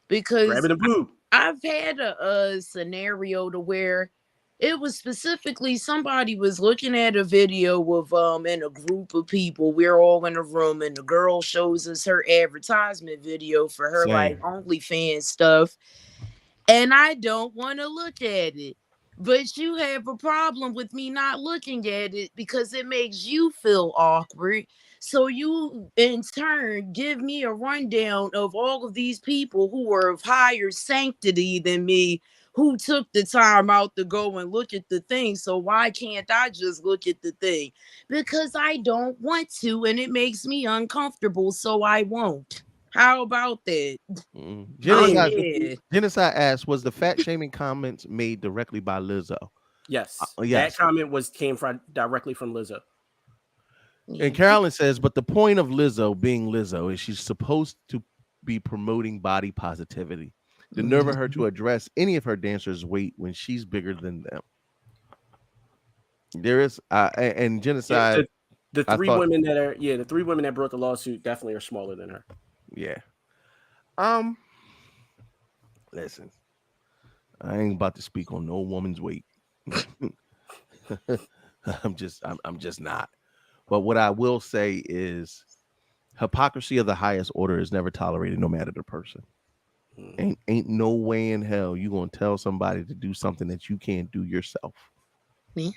because Grabbing a boob. I've had a scenario to where it was specifically somebody was looking at a video of in a group of people. We're all in a room, and the girl shows us her advertisement video for her like Same. OnlyFans stuff, and I don't want to look at it. But you have a problem with me not looking at it because it makes you feel awkward. So you, in turn, give me a rundown of all of these people who are of higher sanctity than me, who took the time out to go and look at the thing. So why can't I just look at the thing? Because I don't want to, and it makes me uncomfortable, so I won't. How about that? Genocide asked, was the fat shaming comments made directly by Lizzo? Yes. Yes. That comment came directly from Lizzo. And Carolyn says, but the point of Lizzo being Lizzo is she's supposed to be promoting body positivity. The nerve of her to address any of her dancers' weight when she's bigger than them. There is and Genocide. The three women that brought the lawsuit definitely are smaller than her. Yeah. Listen, I ain't about to speak on no woman's weight. I'm just not. But what I will say is hypocrisy of the highest order is never tolerated, no matter the person. Ain't no way in hell you gonna tell somebody to do something that you can't do yourself. Yeah.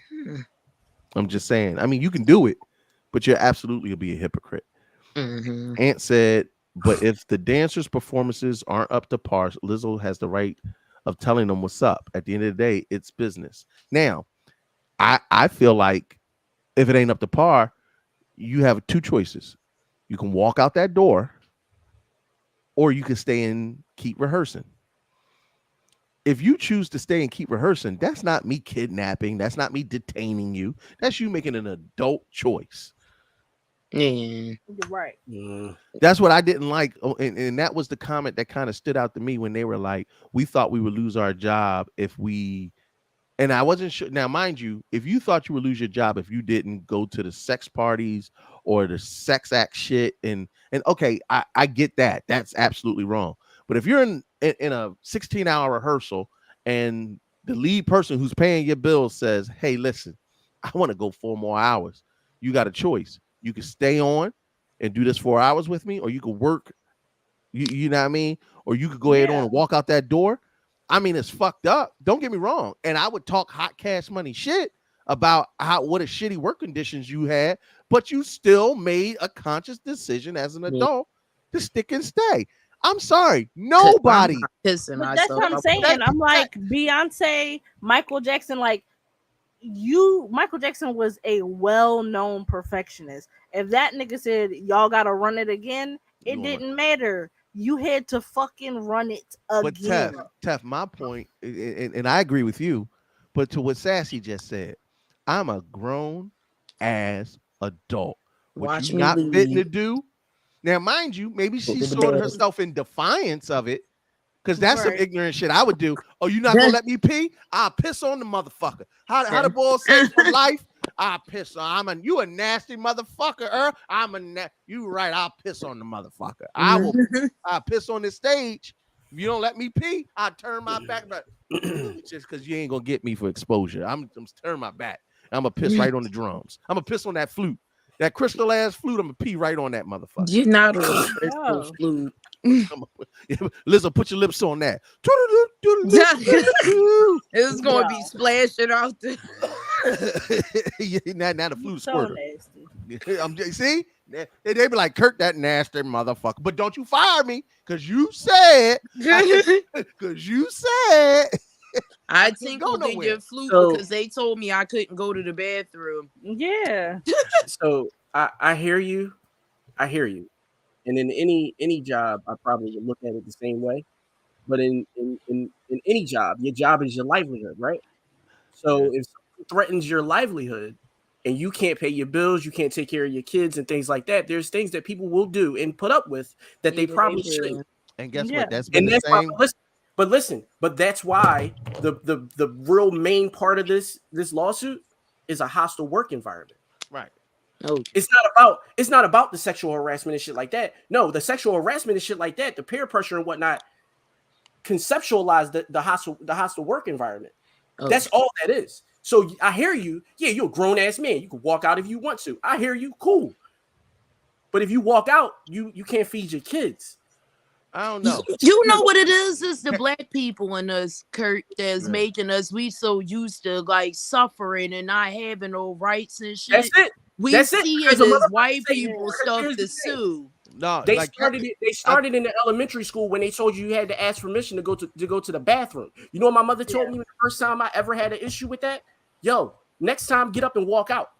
I'm just saying. I mean, you can do it, but you're absolutely be a hypocrite. Ant said, but if the dancers' performances aren't up to par, Lizzo has the right of telling them what's up. At the end of the day, it's business. Now, I feel like if it ain't up to par, you have two choices. You can walk out that door, or you can stay and keep rehearsing. If you choose to stay and keep rehearsing, that's not me kidnapping. That's not me detaining you. That's you making an adult choice. Yeah. You're right. That's what I didn't like. Oh, and that was the comment that kind of stood out to me when they were like, we thought we would lose our job if we, and I wasn't sure. Now, mind you, if you thought you would lose your job if you didn't go to the sex parties or the sex act shit, and okay, I get that. That's absolutely wrong. But if you're in a 16-hour rehearsal and the lead person who's paying your bills says, hey, listen, I want to go 4 more hours. You got a choice. You can stay on and do this 4 hours with me, or you could work, you know what I mean? Or you could go ahead on and walk out that door. I mean, it's fucked up. Don't get me wrong. And I would talk hot cash money shit about what a shitty work conditions you had, but you still made a conscious decision as an adult to stick and stay. I'm sorry, nobody. But that's what I'm saying. I'm like Beyonce, Michael Jackson, like Michael Jackson was a well-known perfectionist. If that nigga said y'all gotta run it again, it didn't matter. You had to fucking run it again. But Tef, my point, and I agree with you, but to what Sassy just said, I'm a grown ass adult. What you not fitting to do? Now, mind you, maybe she sorted herself in defiance of it, because that's some ignorant shit I would do. Oh, you not gonna let me pee? I'll piss on the motherfucker. How the boy says for life? I'll piss on. You a nasty motherfucker, you right. I'll piss on the motherfucker. I'll piss on the stage. If you don't let me pee, I'll turn my back. But just because you ain't gonna get me for exposure, I'm turn my back. I'm gonna piss right on the drums. I'm gonna piss on that flute. That crystal ass flute, I'm gonna pee right on that motherfucker. You're not on a crystal flute. Lizzo, put your lips on that. It's gonna be splashing out there. now the flute squirter. See, they be like, Kurt, that nasty motherfucker. But don't you fire me, because you said, I tinkled in your flute because they told me I couldn't go to the bathroom. Yeah. So I hear you. And in any job, I probably would look at it the same way. But in any job, your job is your livelihood, right? So if someone threatens your livelihood and you can't pay your bills, you can't take care of your kids and things like that, there's things that people will do and put up with that they probably shouldn't. And guess what? That's been the same. But that's why the real main part of this lawsuit is a hostile work environment. Right. Oh, It's not about the sexual harassment and shit like that. No, the sexual harassment and shit like that, the peer pressure and whatnot, conceptualize the hostile work environment. oh. That's all that is. So I hear you. Yeah, you're a grown ass man. You can walk out if you want to. I hear you. Cool. But if you walk out, you can't feed your kids. I don't know. You know what it is? It's the black people in us, Kurt, that's making us. We so used to like suffering and not having no rights and shit. That's it. We That's see it. it as white people stuff Here's to the thing. sue. No, They started in the elementary school when they told you had to ask permission to go to the bathroom. You know what my mother told me the first time I ever had an issue with that? Yo, next time get up and walk out.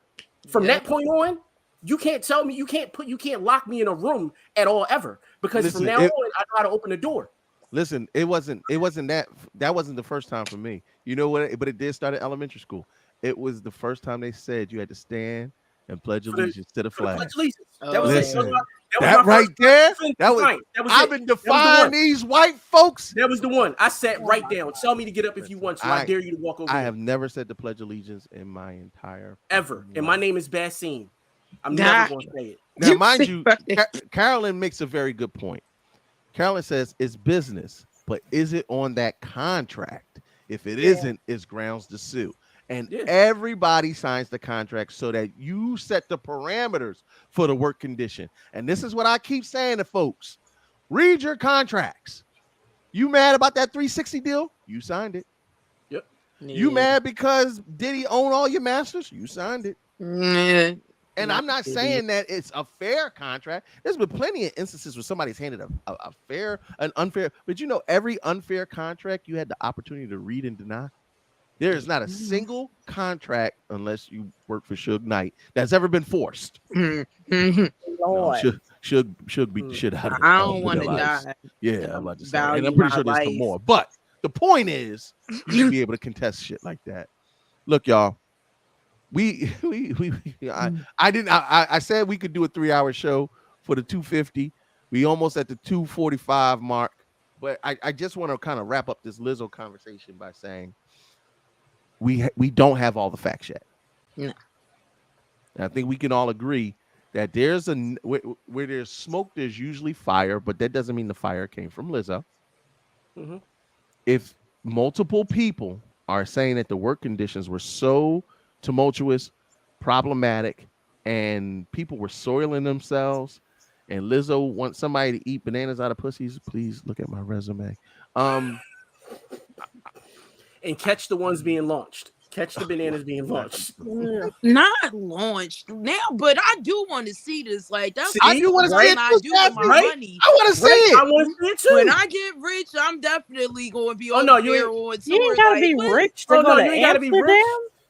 From that point on, you can't tell me, you can't lock me in a room at all ever, because from now on I know how to open the door. Listen, it wasn't that wasn't the first time for me. You know what? But it did start at elementary school. It was the first time they said you had to stand and pledge allegiance to the flag. That was Listen, it. That right there. That was. I've it. been defying these white folks. That was the one. I sat right down. Tell me to get up if you want to. I dare you to walk over. I have never said the pledge allegiance in my entire ever. And my name is Bassine. I'm never going to say it. Now, mind you, Carolyn makes a very good point. Carolyn says it's business, but is it on that contract? If it isn't, it's grounds to sue. And everybody signs the contract so that you set the parameters for the work condition. And this is what I keep saying to folks. Read your contracts. You mad about that 360 deal? You signed it. Yep. You mad because Diddy own all your masters? You signed it. And I'm not saying that it's a fair contract. There's been plenty of instances where somebody's handed a fair, an unfair, but you know, every unfair contract you had the opportunity to read and deny. There is not a single contract, unless you work for Suge Knight, that's ever been forced. Lord. Suge beat the shit out of it. I don't want to die. Yeah, I'm about to say. And I'm pretty sure there's some more. But the point is, you should be able to contest shit like that. Look, y'all. I said we could do a 3-hour show for the 250. We almost at the 245 mark. But I just want to kind of wrap up this Lizzo conversation by saying we don't have all the facts yet. No. And I think we can all agree that there's where there's smoke, there's usually fire, but that doesn't mean the fire came from Lizzo. Mm-hmm. If multiple people are saying that the work conditions were so tumultuous, problematic, and people were soiling themselves, and Lizzo wants somebody to eat bananas out of pussies, please look at my resume. And catch the ones being launched. Catch the bananas being launched. Not launched now, but I do want to see this. Like that's I do want to see it. I do with my money. I want to see it. I want to see it too. When I get rich, I'm definitely going to be on You ain't gotta be rich to go to Amsterdam.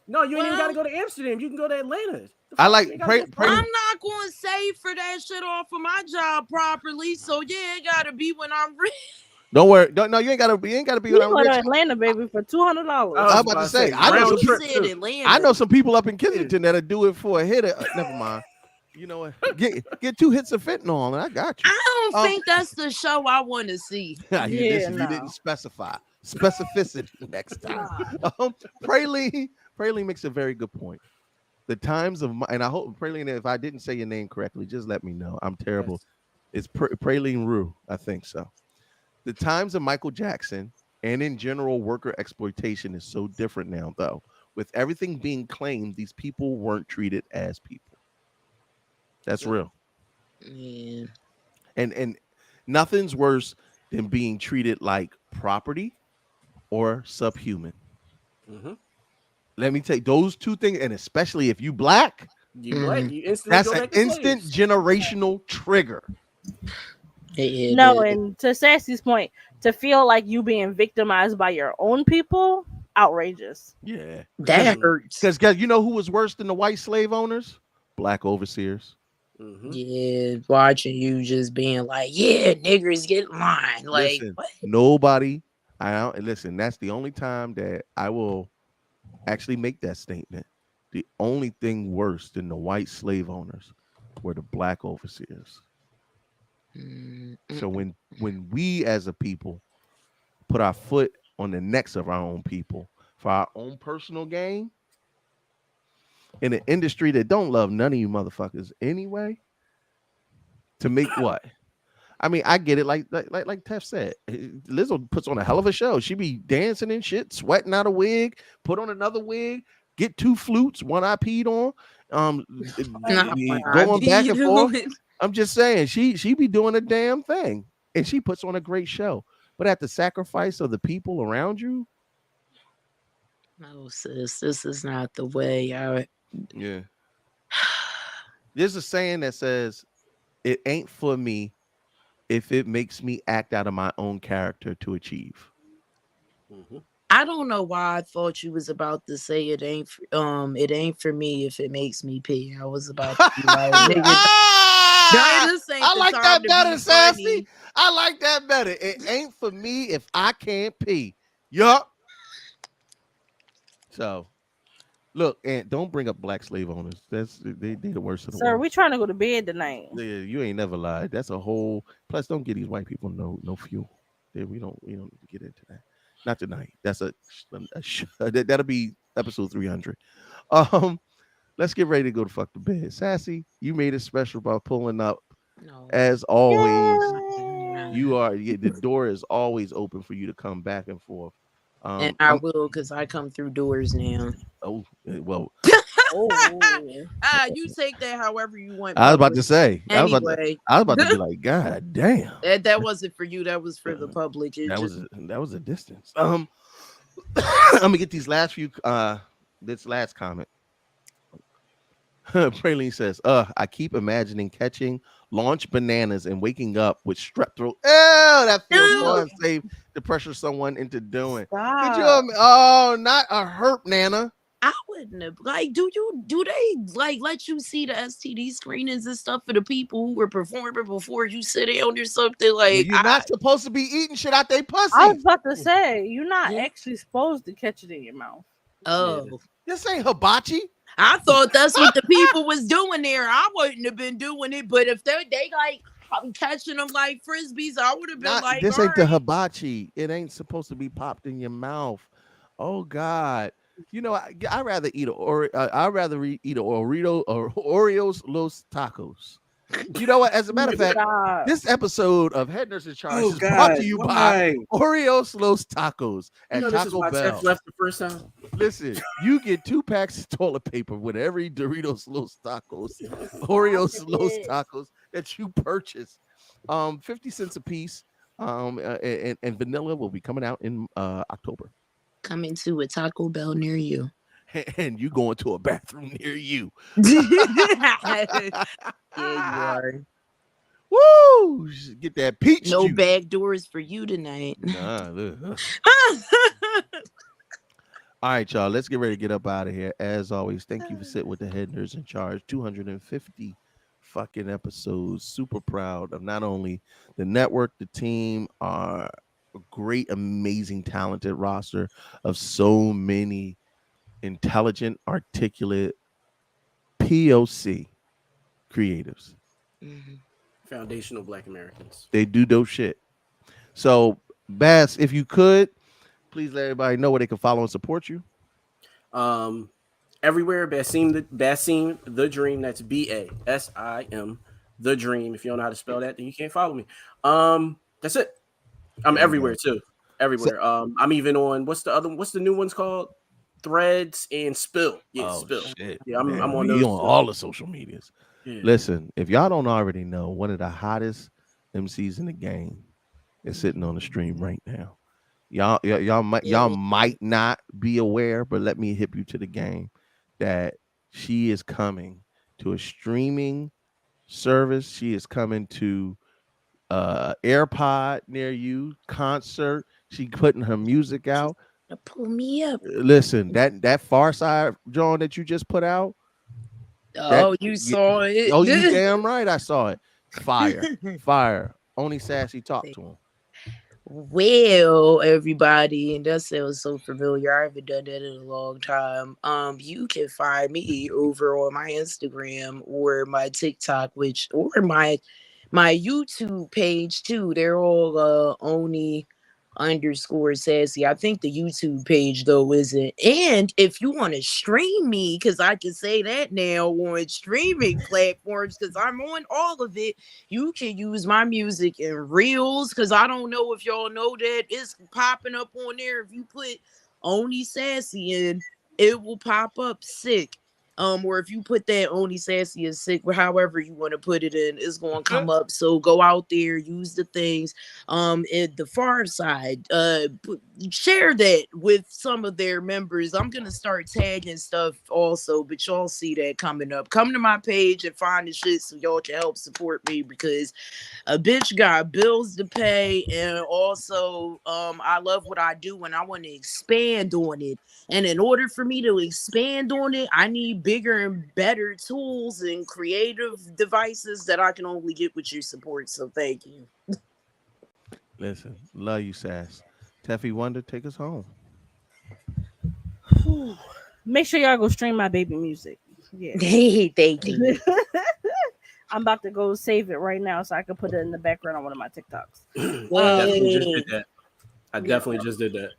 No, you ain't even got to go to Amsterdam. You can go to Atlanta. I like I'm not going to save for that shit off of my job properly. So yeah, it got to be when I'm rich. Don't worry. No, you ain't gotta be. You go to Atlanta, baby, for $200. I'm about to say. I know some people up in Kensington that'll do it for a hit. Never mind. You know what? Get 2 hits of fentanyl, and I got you. I don't think that's the show I want to see. You didn't specify specificity next time. Praline makes a very good point. The times of and I hope Praline, if I didn't say your name correctly, just let me know. I'm terrible. It's Praline Rue, I think so. The times of Michael Jackson and in general worker exploitation is so different now, though. With everything being claimed, these people weren't treated as people. That's real. Yeah. And nothing's worse than being treated like property or subhuman. Mm-hmm. Let me take those two things, and especially if you black, you instantly that's go an back to instant slaves. generational trigger. No, and to Sassy's point, to feel like you being victimized by your own people, outrageous. Yeah, that hurts. Because you know who was worse than the white slave owners? Black overseers. Mm-hmm. Yeah, watching you just being like, yeah, niggers get in line. Like, listen, what? nobody. Listen, that's the only time that I will actually make that statement. The only thing worse than the white slave owners were the black overseers. So when we as a people put our foot on the necks of our own people for our own personal gain, in an industry that don't love none of you motherfuckers anyway. To make what? I mean, I get it. Like Tef said, Lizzo puts on a hell of a show. She be dancing and shit, sweating out a wig, put on another wig, get 2 flutes, one I peed on, going back and forth. I'm just saying, she be doing a damn thing, and she puts on a great show. But at the sacrifice of the people around you. No, sis, this is not the way. Yeah. There's a saying that says, "It ain't for me if it makes me act out of my own character to achieve." I don't know why I thought you was about to say it ain't for me if it makes me pee. I was about to be like, nigga, I like that better, Sassy. I like that better. It ain't for me if I can't pee. Yup. So, look, and don't bring up black slave owners. That's they the worst of the Sir, world. we trying to go to bed tonight. Yeah, you ain't never lied. That's a whole. Plus, don't give these white people no fuel. Yeah, we don't get into that. Not tonight. That's that'll be episode 300. Let's get ready to go to fuck the bed. Sassy, you made it special by pulling up. No. As always, the door is always open for you to come back and forth. And I will, because I come through doors now. Oh, well. You take that however you want. I was about to say. Anyway. I was about to be like, God damn. That wasn't for you. That was for the public. That was a distance. I'm gonna get these last few. This last comment. Praline says, I keep imagining catching launch bananas and waking up with strep throat. Oh, that feels fun. Safe to pressure someone into doing. Could you? Not a herp nana. I wouldn't have do they like let you see the STD screenings and stuff for the people who were performing before you sit down or something? Like, you're not supposed to be eating shit out they pussy. I was about to say, you're not actually supposed to catch it in your mouth. Oh, this ain't hibachi. I thought that's what the people was doing there. I wouldn't have been doing it, but if they like catching them like frisbees, I would have been like, this ain't the hibachi. It ain't supposed to be popped in your mouth. Oh God. You know, I'd rather eat Oreo or Oreos Los Tacos. You know what? As a matter of fact, this episode of Head Nurse in Charge is brought to you by Oreos Los Tacos at Taco Bell. Left the first time. Listen, you get 2 packs of toilet paper with every Doritos Los Tacos, Oreos Los Tacos that you purchase. 50 cents a piece. And vanilla will be coming out in October. Coming to a Taco Bell near you. And you going to a bathroom near you. Yeah, you are. Woo! Get that peach No juice. back doors for you tonight. Nah, all right, y'all. Let's get ready to get up out of here. As always, thank you for sitting with the Head Nurse in Charge. 250 fucking episodes. Super proud of not only the network, the team, our great, amazing, talented roster of so many intelligent, articulate POC creatives. Foundational Black Americans. They do dope shit. So, Bass, if you could, please let everybody know where they can follow and support you. Everywhere, Basim the Dream. That's BASIM the Dream. If you don't know how to spell that, then you can't follow me. That's it. I'm everywhere too. Everywhere. I'm even on what's the new ones called? Threads and Spill. Yeah, Spill. Shit. Yeah, I'm on those. those. On all the social medias. Yeah. Listen, if y'all don't already know, one of the hottest MCs in the game is sitting on the stream right now. Y'all might not be aware, but let me hip you to the game that she is coming to a streaming service. She is coming to AirPod near you, concert. She putting her music out. Pull me up. Listen, that Far Side John that you just put out. You saw it. Oh, you damn right, I saw it. Fire. Only Sassy talked to him. Well, everybody, and that sounds so familiar. I haven't done that in a long time. You can find me over on my Instagram or my TikTok, or my YouTube page too. They're all Oni _sassy. I think the YouTube page though isn't. And if you want to stream me, because I can say that now on streaming platforms, because I'm on all of it, you can use my music in reels. Because I don't know if y'all know that it's popping up on there. If you put Only Sassy in, it will pop up sick. Or if you put that Only Sassy is sick, or however you want to put it in, it's gonna come up. So go out there, use the things. At the far side, share that with some of their members. I'm gonna start tagging stuff also, but y'all see that coming up. Come to my page and find the shit so y'all can help support me, because a bitch got bills to pay, and also I love what I do and I want to expand on it. And in order for me to expand on it, I need bigger and better tools and creative devices that I can only get with your support. So thank you. Listen, love you, Sass. Teffy Wonder, take us home. Make sure y'all go stream my baby music. Yeah. Thank you. I'm about to go save it right now so I can put it in the background on one of my TikToks. Definitely just did that. I definitely just did that.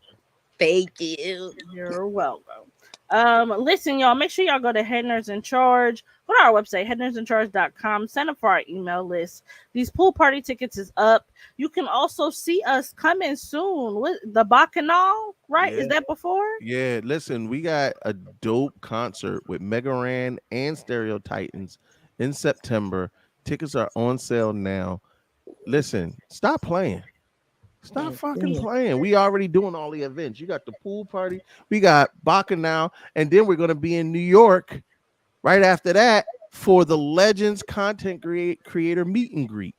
Thank you. You're welcome. Listen, y'all, make sure y'all go to Head Nerds in Charge. Go to our website, headnerdsincharge.com. Sign up for our email list. These pool party tickets is up. You can also see us coming soon with the Bacchanal, right? Yeah. Is that before? Yeah, listen, we got a dope concert with Mega Ran and Stereo Titans in September. Tickets are on sale now. Listen, stop playing. Stop fucking playing. We already doing all the events. You got the pool party, we got Bacchanal, and then we're going to be in New York right after that for the Legends Content Creator Meet and Greet.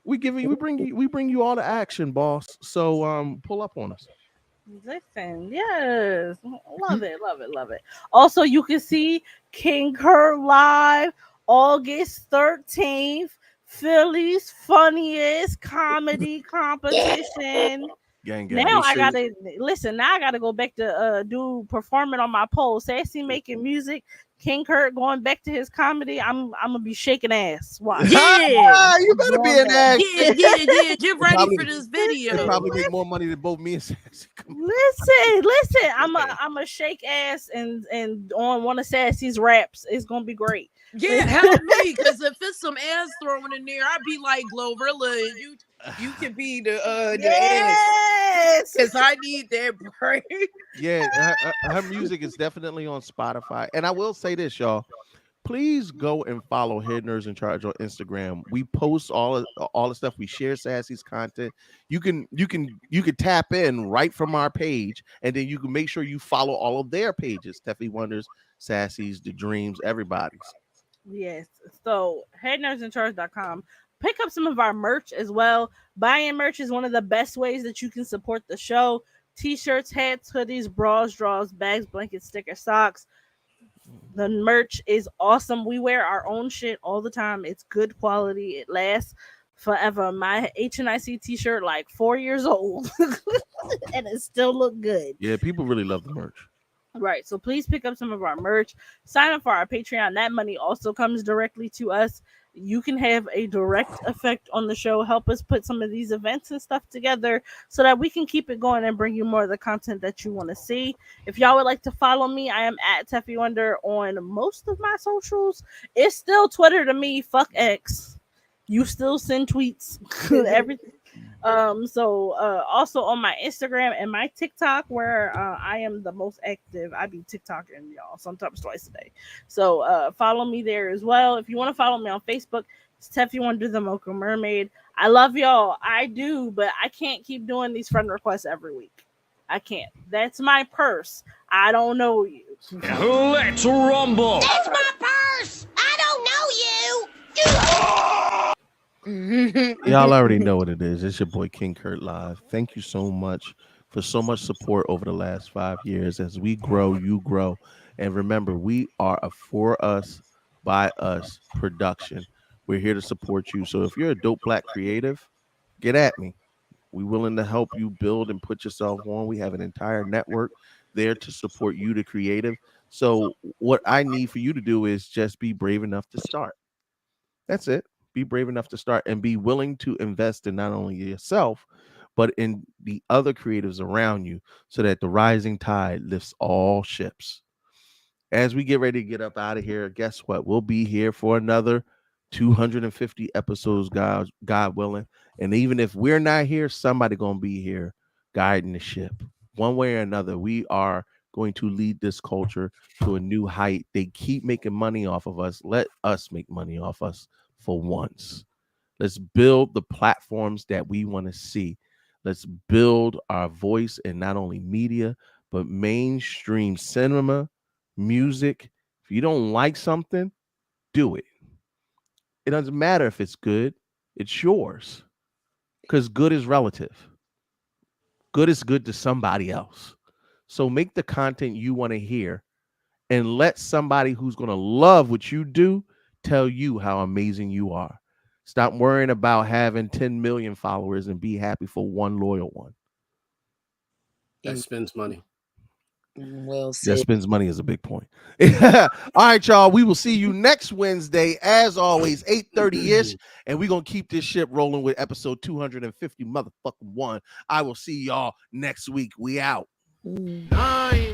We bring you all the action, boss. So pull up on us. Listen, yes, love it, love it, love it. Also, you can see King Kurt live August 13th, Philly's funniest comedy competition. Gang, Now I gotta listen. Now I gotta go back to do performing on my pole. Sassy making music. King Kurt going back to his comedy. I'm gonna be shaking ass. Watch. Yeah, you better be an ass. Yeah. Get ready for this video. They probably make more money than both me and Sassy. Listen. I'm a shake ass and on one of Sassy's raps. It's gonna be great. Yeah, help me, because if it's some ass thrown in there, I'd be like Glorilla, and you can be the ass, because I need that break. Yeah, her music is definitely on Spotify. And I will say this, y'all. Please go and follow Head Nerds in Charge on Instagram. We post all the stuff. We share Sassy's content. You can tap in right from our page, and then you can make sure you follow all of their pages. Teffy Wonders, Sassy's, The Dreams, everybody's. Yes. So headnerdsincharge.com. Pick up some of our merch as well. Buying merch is one of the best ways that you can support the show. T-shirts, hats, hoodies, bras, drawers, bags, blankets, stickers, socks. The merch is awesome. We wear our own shit all the time. It's good quality. It lasts forever. My HNIC t-shirt like 4 years old and it still look good. Yeah, people really love the merch. Right. So please pick up some of our merch. Sign up for our Patreon. That money also comes directly to us. You can have a direct effect on the show. Help us put some of these events and stuff together so that we can keep it going and bring you more of the content that you want to see. If y'all would like to follow me, I am at Teffy Wonder on most of my socials. It's still Twitter to me. Fuck X. You still send tweets. Everything. Also on my Instagram and my TikTok, where I am the most active. I be TikToking, y'all, sometimes twice a day. So follow me there as well. If you want to follow me on Facebook, it's Teffy Wonder the Mocha Mermaid. I love y'all. I do, but I can't keep doing these friend requests every week. I can't. That's my purse. I don't know you. Let's rumble. That's my purse. I don't know you. Y'all already know what it is. It's your boy King Kurt Live. Thank you so much for so much support over the last 5 years. As we grow, you grow. And remember, we are a for us, by us production. We're here to support you. So if you're a dope black creative, get at me. We're willing to help you build and put yourself on. We have an entire network there to support you, the creative. So what I need for you to do is just be brave enough to start. That's it. Be brave enough to start and be willing to invest in not only yourself, but in the other creatives around you, so that the rising tide lifts all ships. As we get ready to get up out of here, guess what? We'll be here for another 250 episodes, God willing. And even if we're not here, somebody gonna be here guiding the ship. One way or another, we are going to lead this culture to a new height. They keep making money off of us. Let us make money off us for once. Let's build the platforms that we want to see. Let's build our voice in not only media, but mainstream cinema, music. If you don't like something, do it. It doesn't matter if it's good, it's yours. Because good is relative. Good is good to somebody else. So make the content you want to hear and let somebody who's going to love what you do tell you how amazing you are. Stop worrying about having 10 million followers and be happy for one loyal one. That spends money. Well That said. spends money is a big point. All right, y'all. We will see you next Wednesday, as always, 8:30-ish. And we're going to keep this ship rolling with episode 250 motherfucking one. I will see y'all next week. We out. Mm. Nine.